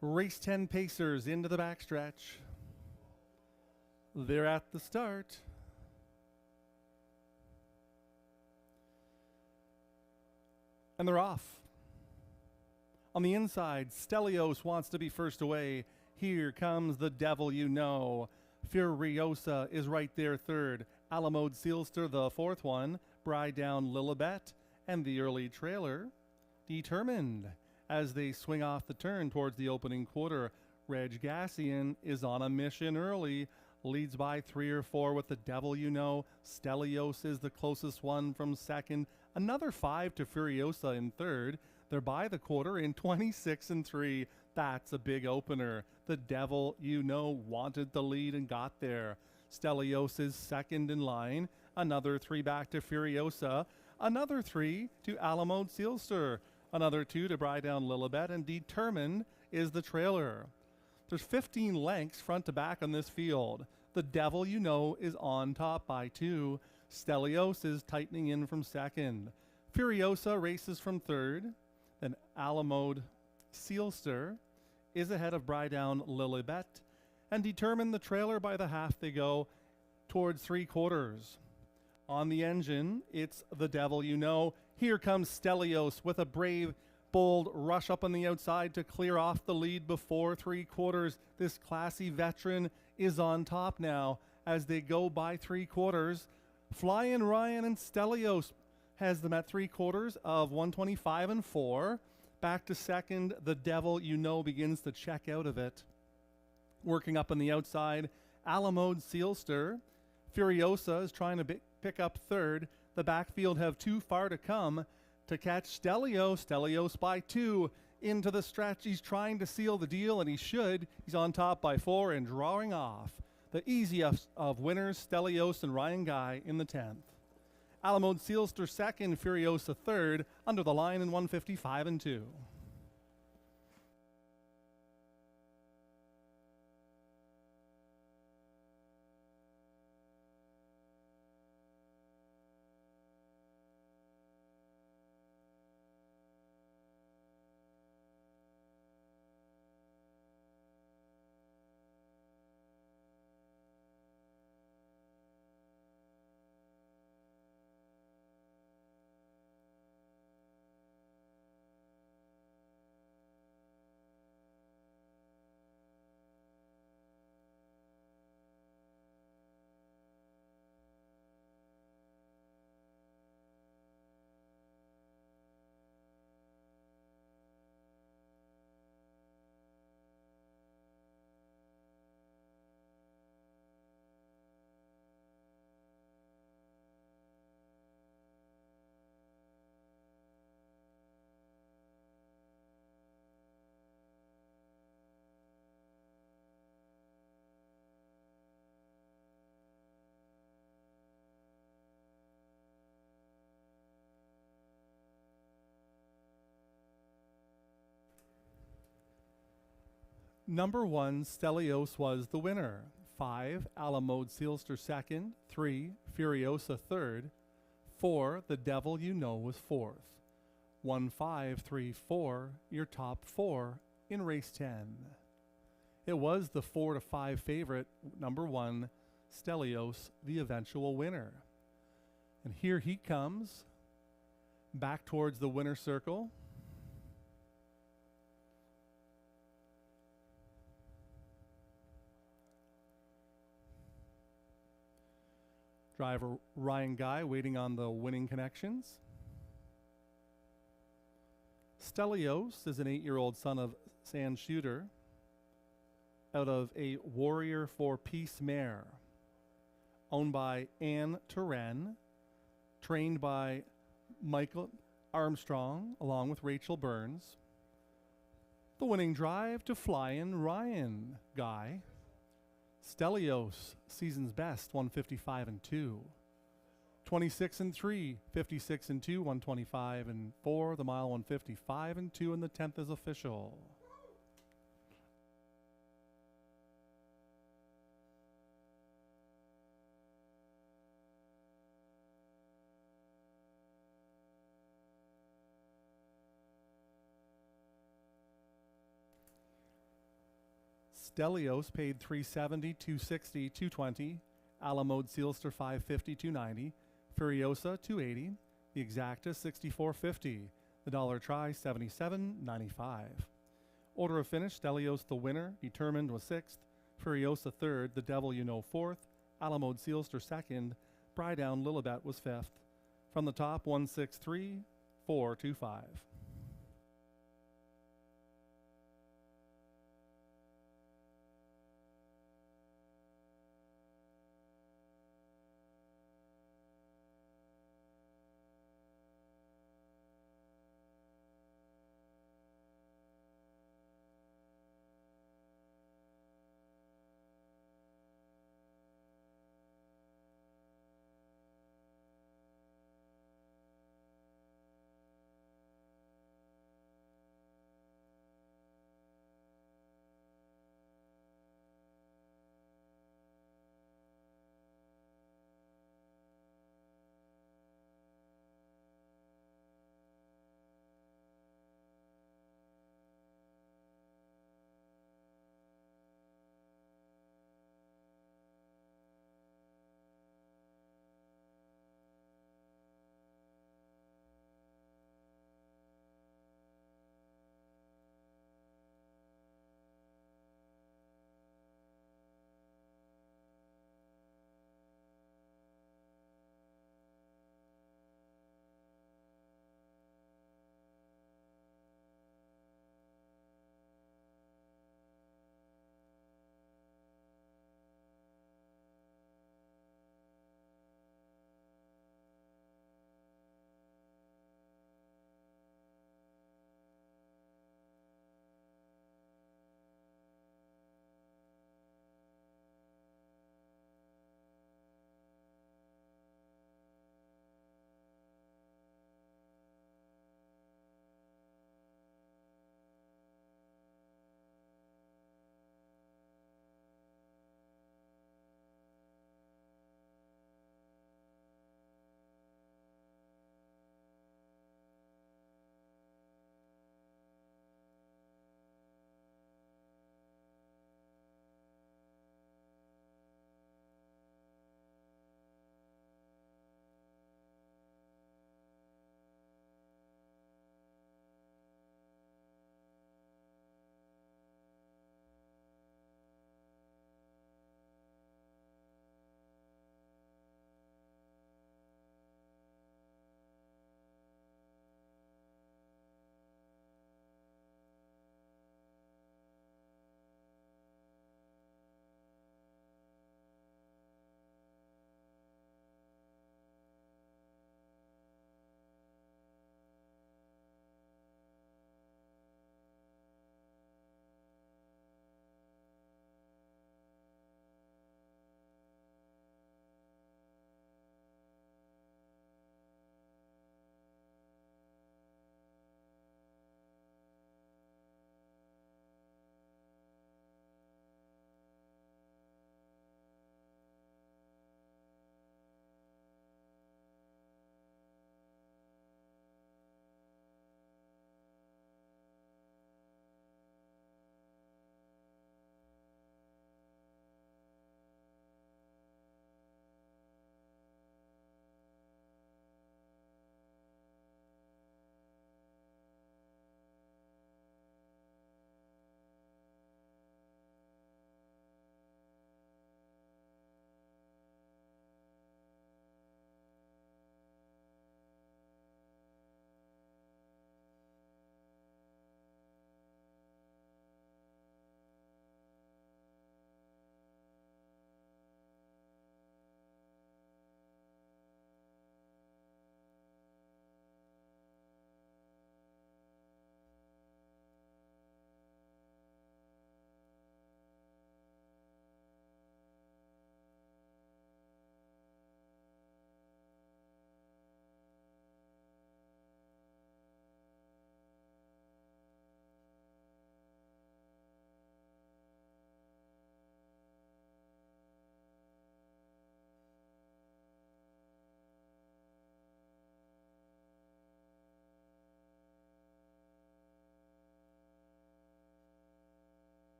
Race 10 Pacers into the backstretch. They're at the start. And they're off. On the inside, Stelios wants to be first away. Here comes the Devil You Know. Furiosa is right there third. Alamode Sealster, the fourth one. Bry Down, Lilibet, and the early trailer, Determined. As they swing off the turn towards the opening quarter, Reg Gassian is on a mission early, leads by 3 or 4 with the Devil You Know. Stelios is the closest one from second. Another 5 to Furiosa in third. They're by the quarter in 26-3. That's a big opener. The Devil You Know wanted the lead and got there. Stelios is second in line. Another 3 back to Furiosa. Another 3 to Alamode Sealster. Another 2 to Bry Down Lilibet, and Determined is the trailer. There's 15 lengths front to back on this field. The Devil You Know is on top by 2. Stelios is tightening in from second. Furiosa races from third. Then Alamode Sealster is ahead of Bry Down Lilibet. And Determined, the trailer, by the half they go towards 3/4. On the engine, it's the Devil You Know. Here comes Stelios with a brave, bold rush up on the outside to clear off the lead before 3/4. This classy veteran is on top now as they go by 3/4. Flying Ryan and Stelios has them at 3/4 of 125-4. Back to second, the Devil You Know begins to check out of it. Working up on the outside, Alamode Sealster. Furiosa is trying to pick up third. The backfield have too far to come to catch Stelios. Stelios by 2 into the stretch. He's trying to seal the deal, and he should. He's on top by 4 and drawing off. The easiest of winners, Stelios and Ryan Guy in the 10th. Alamode Sealster second, Furiosa third, under the line in 155-2. Number 1, Stelios was the winner. 5, Alamode Sealster second. 3, Furiosa third. 4, The Devil You Know was fourth. 1, 5, 3, 4, your top 4 in race 10. It was the 4 to 5 favorite, number 1, Stelios, the eventual winner. And here he comes, back towards the winner's circle. Driver Ryan Guy waiting on the winning connections. Stelios is an 8-year-old son of Sand Shooter out of a Warrior for Peace mare, owned by Anne Turenne, trained by Michael Armstrong along with Rachel Burns. The winning drive to Flyin' Ryan Guy. Stelios, season's best, 155 and 2. 26 and 3, 56 and 2, 125 and 4. The mile 155 and 2, and the 10th is official. Stelios paid $370, $260, $220. Alamode Sealster $550, $290. Furiosa $280. The Exacta $64.50. The Dollar Try $77.95. Order of finish: Stelios the winner, determined, was 6th. Furiosa 3rd. The Devil You Know 4th. Alamode Sealster 2nd. Brydown Lilibet was 5th. From the top, 163, 425.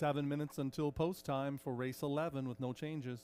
7 minutes until post time for race 11 with no changes.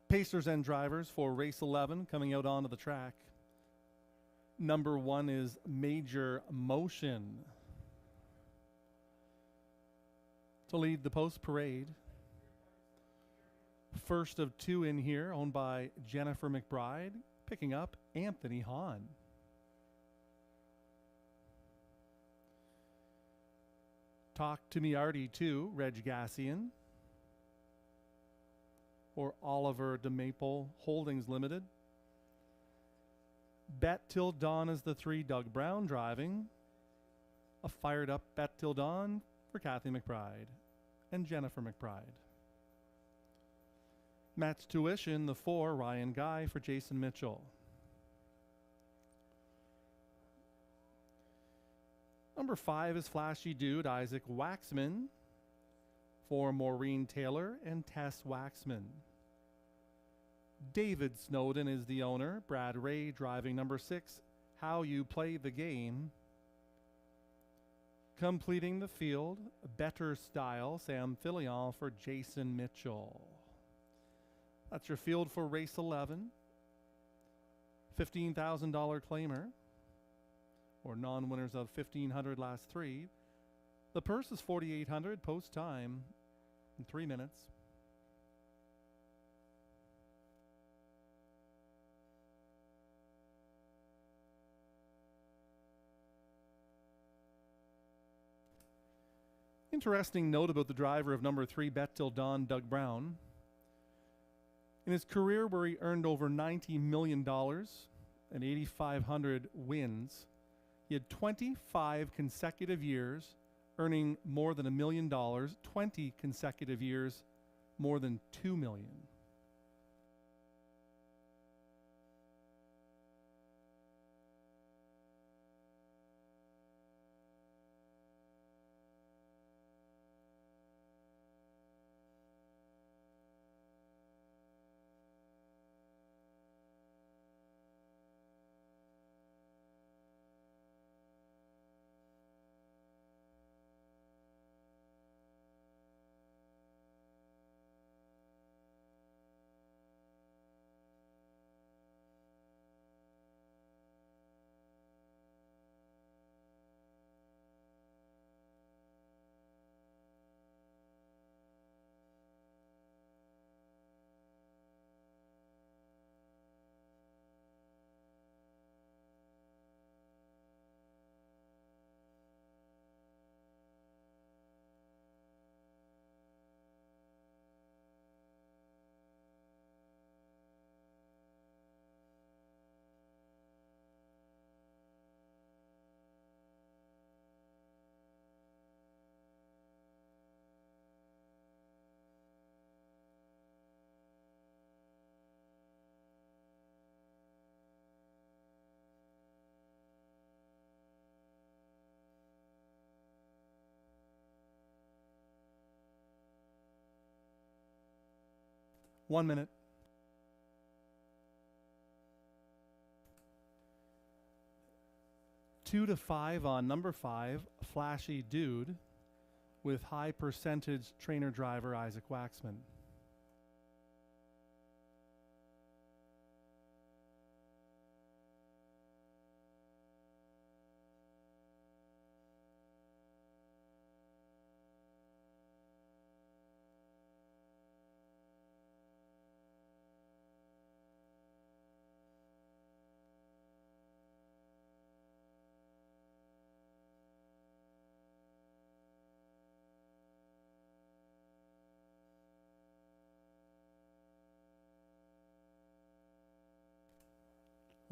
Pacers and drivers for race 11 coming out onto the track. Number 1 is Major Motion. To lead the post parade. First of 2 in here, owned by Jennifer McBride, picking up Anthony Hahn. Talk to Me Artie 2, Reg Gassian. Or Oliver DeMaple Holdings Limited. Bet Till Dawn is the 3, Doug Brown driving. A fired up Bet Till Dawn for Kathy McBride and Jennifer McBride. Match Tuition, the 4, Ryan Guy for Jason Mitchell. Number 5 is Flashy Dude, Isaac Waxman for Maureen Taylor and Tess Waxman. David Snowden is the owner. Brad Ray driving number 6, How You Play the Game. Completing the field, Better Style, Sam Filion for Jason Mitchell. That's your field for race 11. $15,000 claimer, or non-winners of $1,500 last 3. The purse is $4,800, post time in 3 minutes. Interesting note about the driver of number 3, Bet Till Dawn, Doug Brown. In his career, where he earned over $90 million and 8,500 wins, he had 25 consecutive years earning more than $1 million, 20 consecutive years more than $2 million. One minute. Two to five on number 5, Flashy Dude, with high percentage trainer driver Isaac Waxman.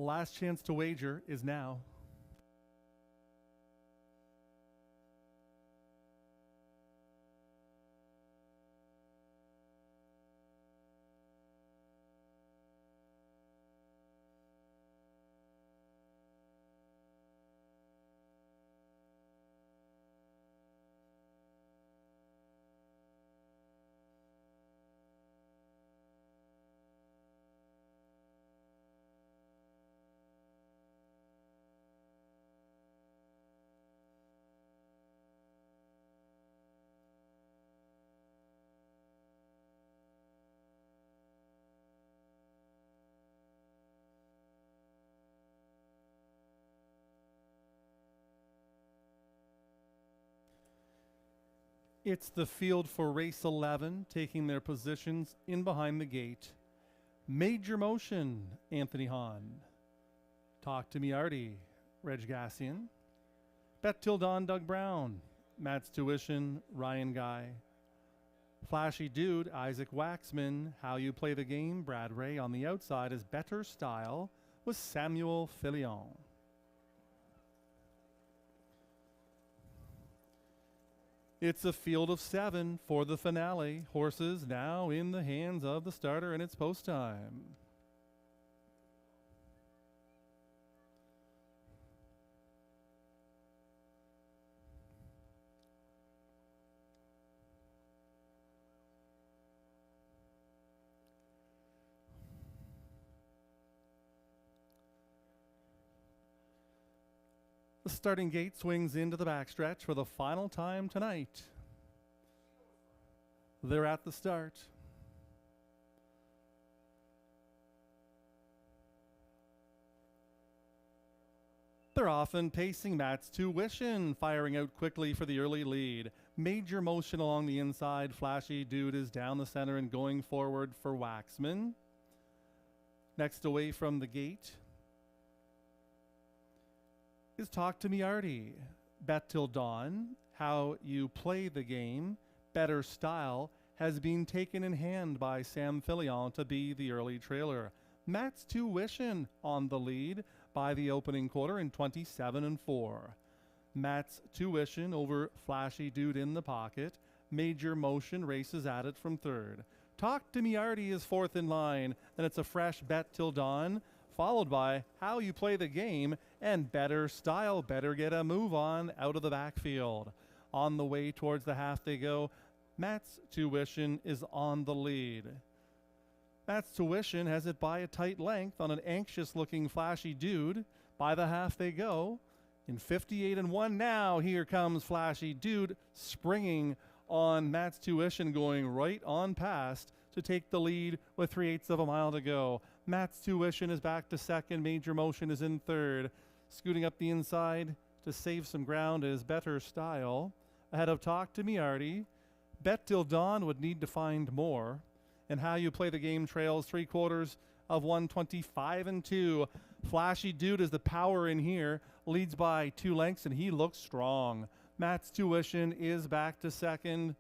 Last chance to wager is now. It's the field for race 11, taking their positions in behind the gate. Major Motion, Anthony Hahn. Talk to Me Artie, Reg Gassian. Bet Till Dawn, Doug Brown. Matt's Tuition, Ryan Guy. Flashy Dude, Isaac Waxman. How You Play the Game, Brad Ray. On the outside is Better Style with Samuel Filion. It's a field of 7 for the finale. Horses now in the hands of the starter, and it's post time. The starting gate swings into the backstretch for the final time tonight. They're at the start. They're off and pacing. Matt's Tuition firing out quickly for the early lead. Major Motion along the inside. Flashy Dude is down the center and going forward for Waxman. Next away from the gate is Talk to Me Artie. Bet Till Dawn, How You Play the Game, Better Style, has been taken in hand by Sam Fillion to be the early trailer. Matt's Tuition on the lead by the opening quarter in 27-4. Matt's Tuition over Flashy Dude in the Pocket. Major Motion races at it from third. Talk to Me Artie is fourth in line. Then it's a fresh Bet Till Dawn, followed by How You Play the Game and Better Style, Better Get a Move On out of the backfield. On the way towards the half they go. Matt's Tuition is on the lead. Matt's Tuition has it by a tight length on an anxious-looking Flashy Dude. By the half they go. In 58-1 now, here comes Flashy Dude springing on Matt's Tuition, going right on past to take the lead with 3/8 of a mile to go. Matt's Tuition is back to second. Major Motion is in third. Scooting up the inside to save some ground is Better Style. Ahead of Talk to Me Artie. Bet Till Dawn would need to find more. And How You Play the Game trails 3/4 of 125-2. Flashy Dude is the power in here. Leads by 2 lengths and he looks strong. Matt's Tuition is back to second.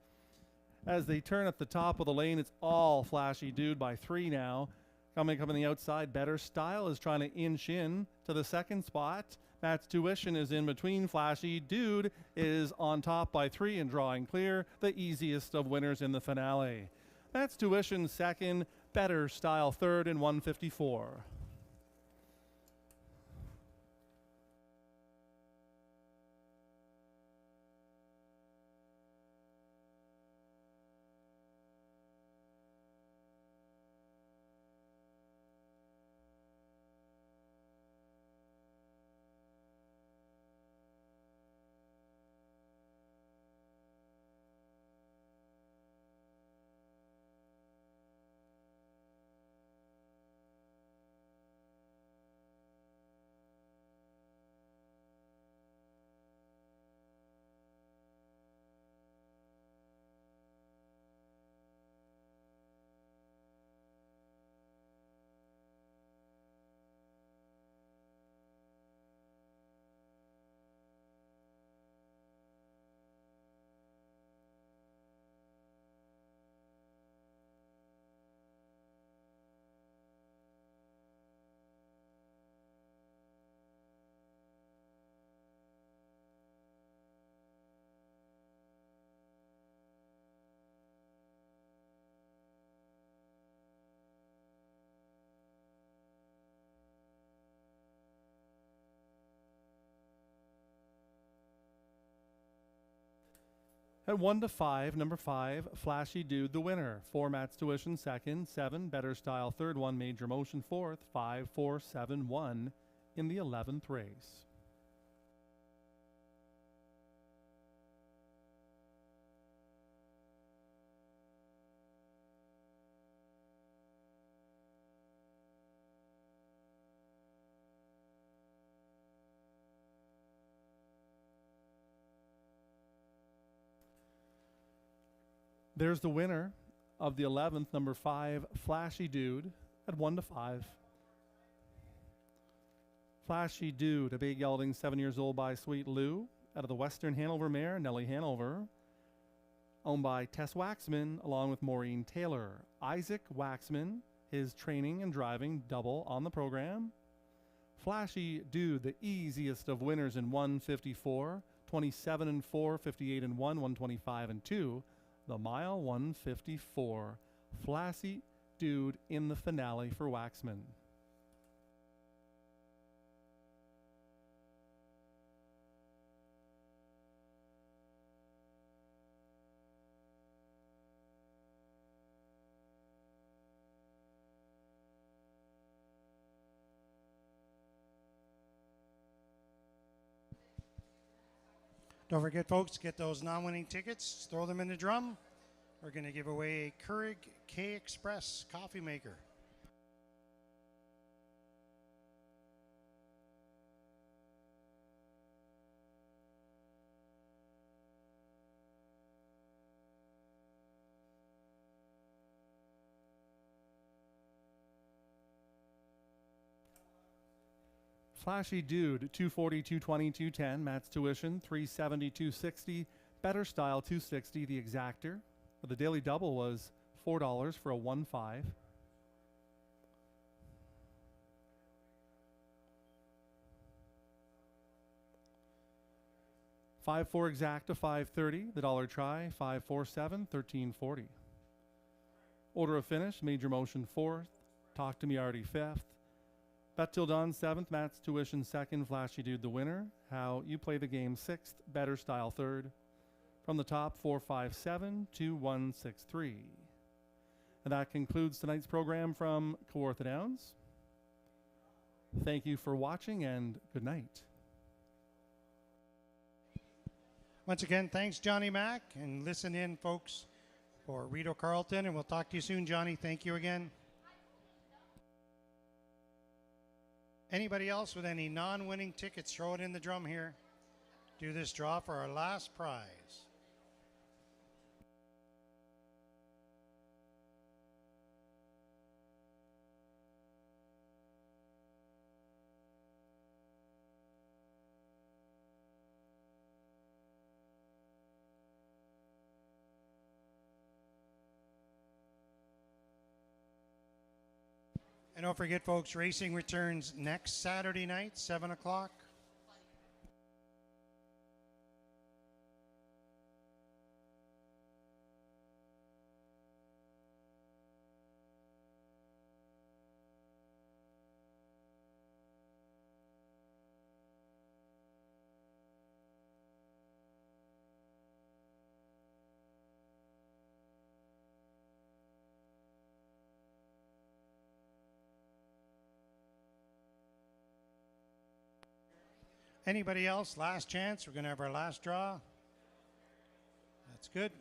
As they turn at the top of the lane, it's all Flashy Dude by 3 now. Coming the outside, Better Style is trying to inch in to the second spot. Matt's Tuition is in between. Flashy Dude is on top by 3 and drawing clear, the easiest of winners in the finale. Matt's Tuition second, Better Style third in 154. At 1-5, number 5, Flashy Dude, the winner. 4, Matt's Tuition, second. 7, Better Style, third. 1, Major Motion, fourth. 5, 4, 7, 1 in the 11th race. There's the winner of the 11th, number 5, Flashy Dude, at 1-5. Flashy Dude, a big gelding, 7 years old, by Sweet Lou, out of the Western Hanover mare, Nellie Hanover, owned by Tess Waxman, along with Maureen Taylor. Isaac Waxman, his training and driving double on the program. Flashy Dude, the easiest of winners in 154, 27-4, 58-1, 125-2. The mile 154. Flashy Dude in the finale for Waxman. Don't forget, folks, get those non-winning tickets. Throw them in the drum. We're going to give away a Keurig K-Express coffee maker. Flashy Dude, 240, 220, 210. Matt's tuition, 370, 260. Better Style, 260. The Exactor. The daily double was $4 for a 1-5. $5-4 Exacta, $5.30. The dollar try, $5.47, $13.40. Order of finish, Major Motion 4th. Talk to Me Artie 5th. Bet Till Dawn 7th, Matt's tuition 2nd, Flashy Dude the winner. How You Play the Game 6th, Better Style 3rd. From the top, 457 2163. And that concludes tonight's program from Kawartha Downs. Thank you for watching and good night. Once again, thanks, Johnny Mac. And listen in, folks, for Rito Carlton. And we'll talk to you soon, Johnny. Thank you again. Anybody else with any non-winning tickets, throw it in the drum here. Do this draw for our last prize. And don't forget, folks, racing returns next Saturday night, 7 o'clock. Anybody else? Last chance. We're going to have our last draw. That's good.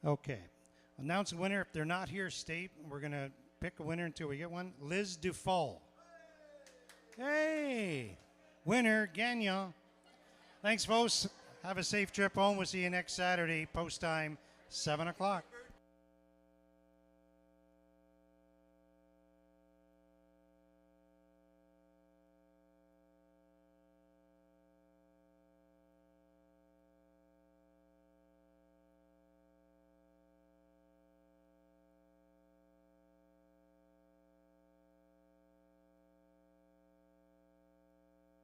Okay. Announce a winner. If they're not here, state. We're going to pick a winner until we get one. Liz Dufault. Hey! Winner, Gagnon. Thanks, folks. Have a safe trip home. We'll see you next Saturday, post time, 7 o'clock.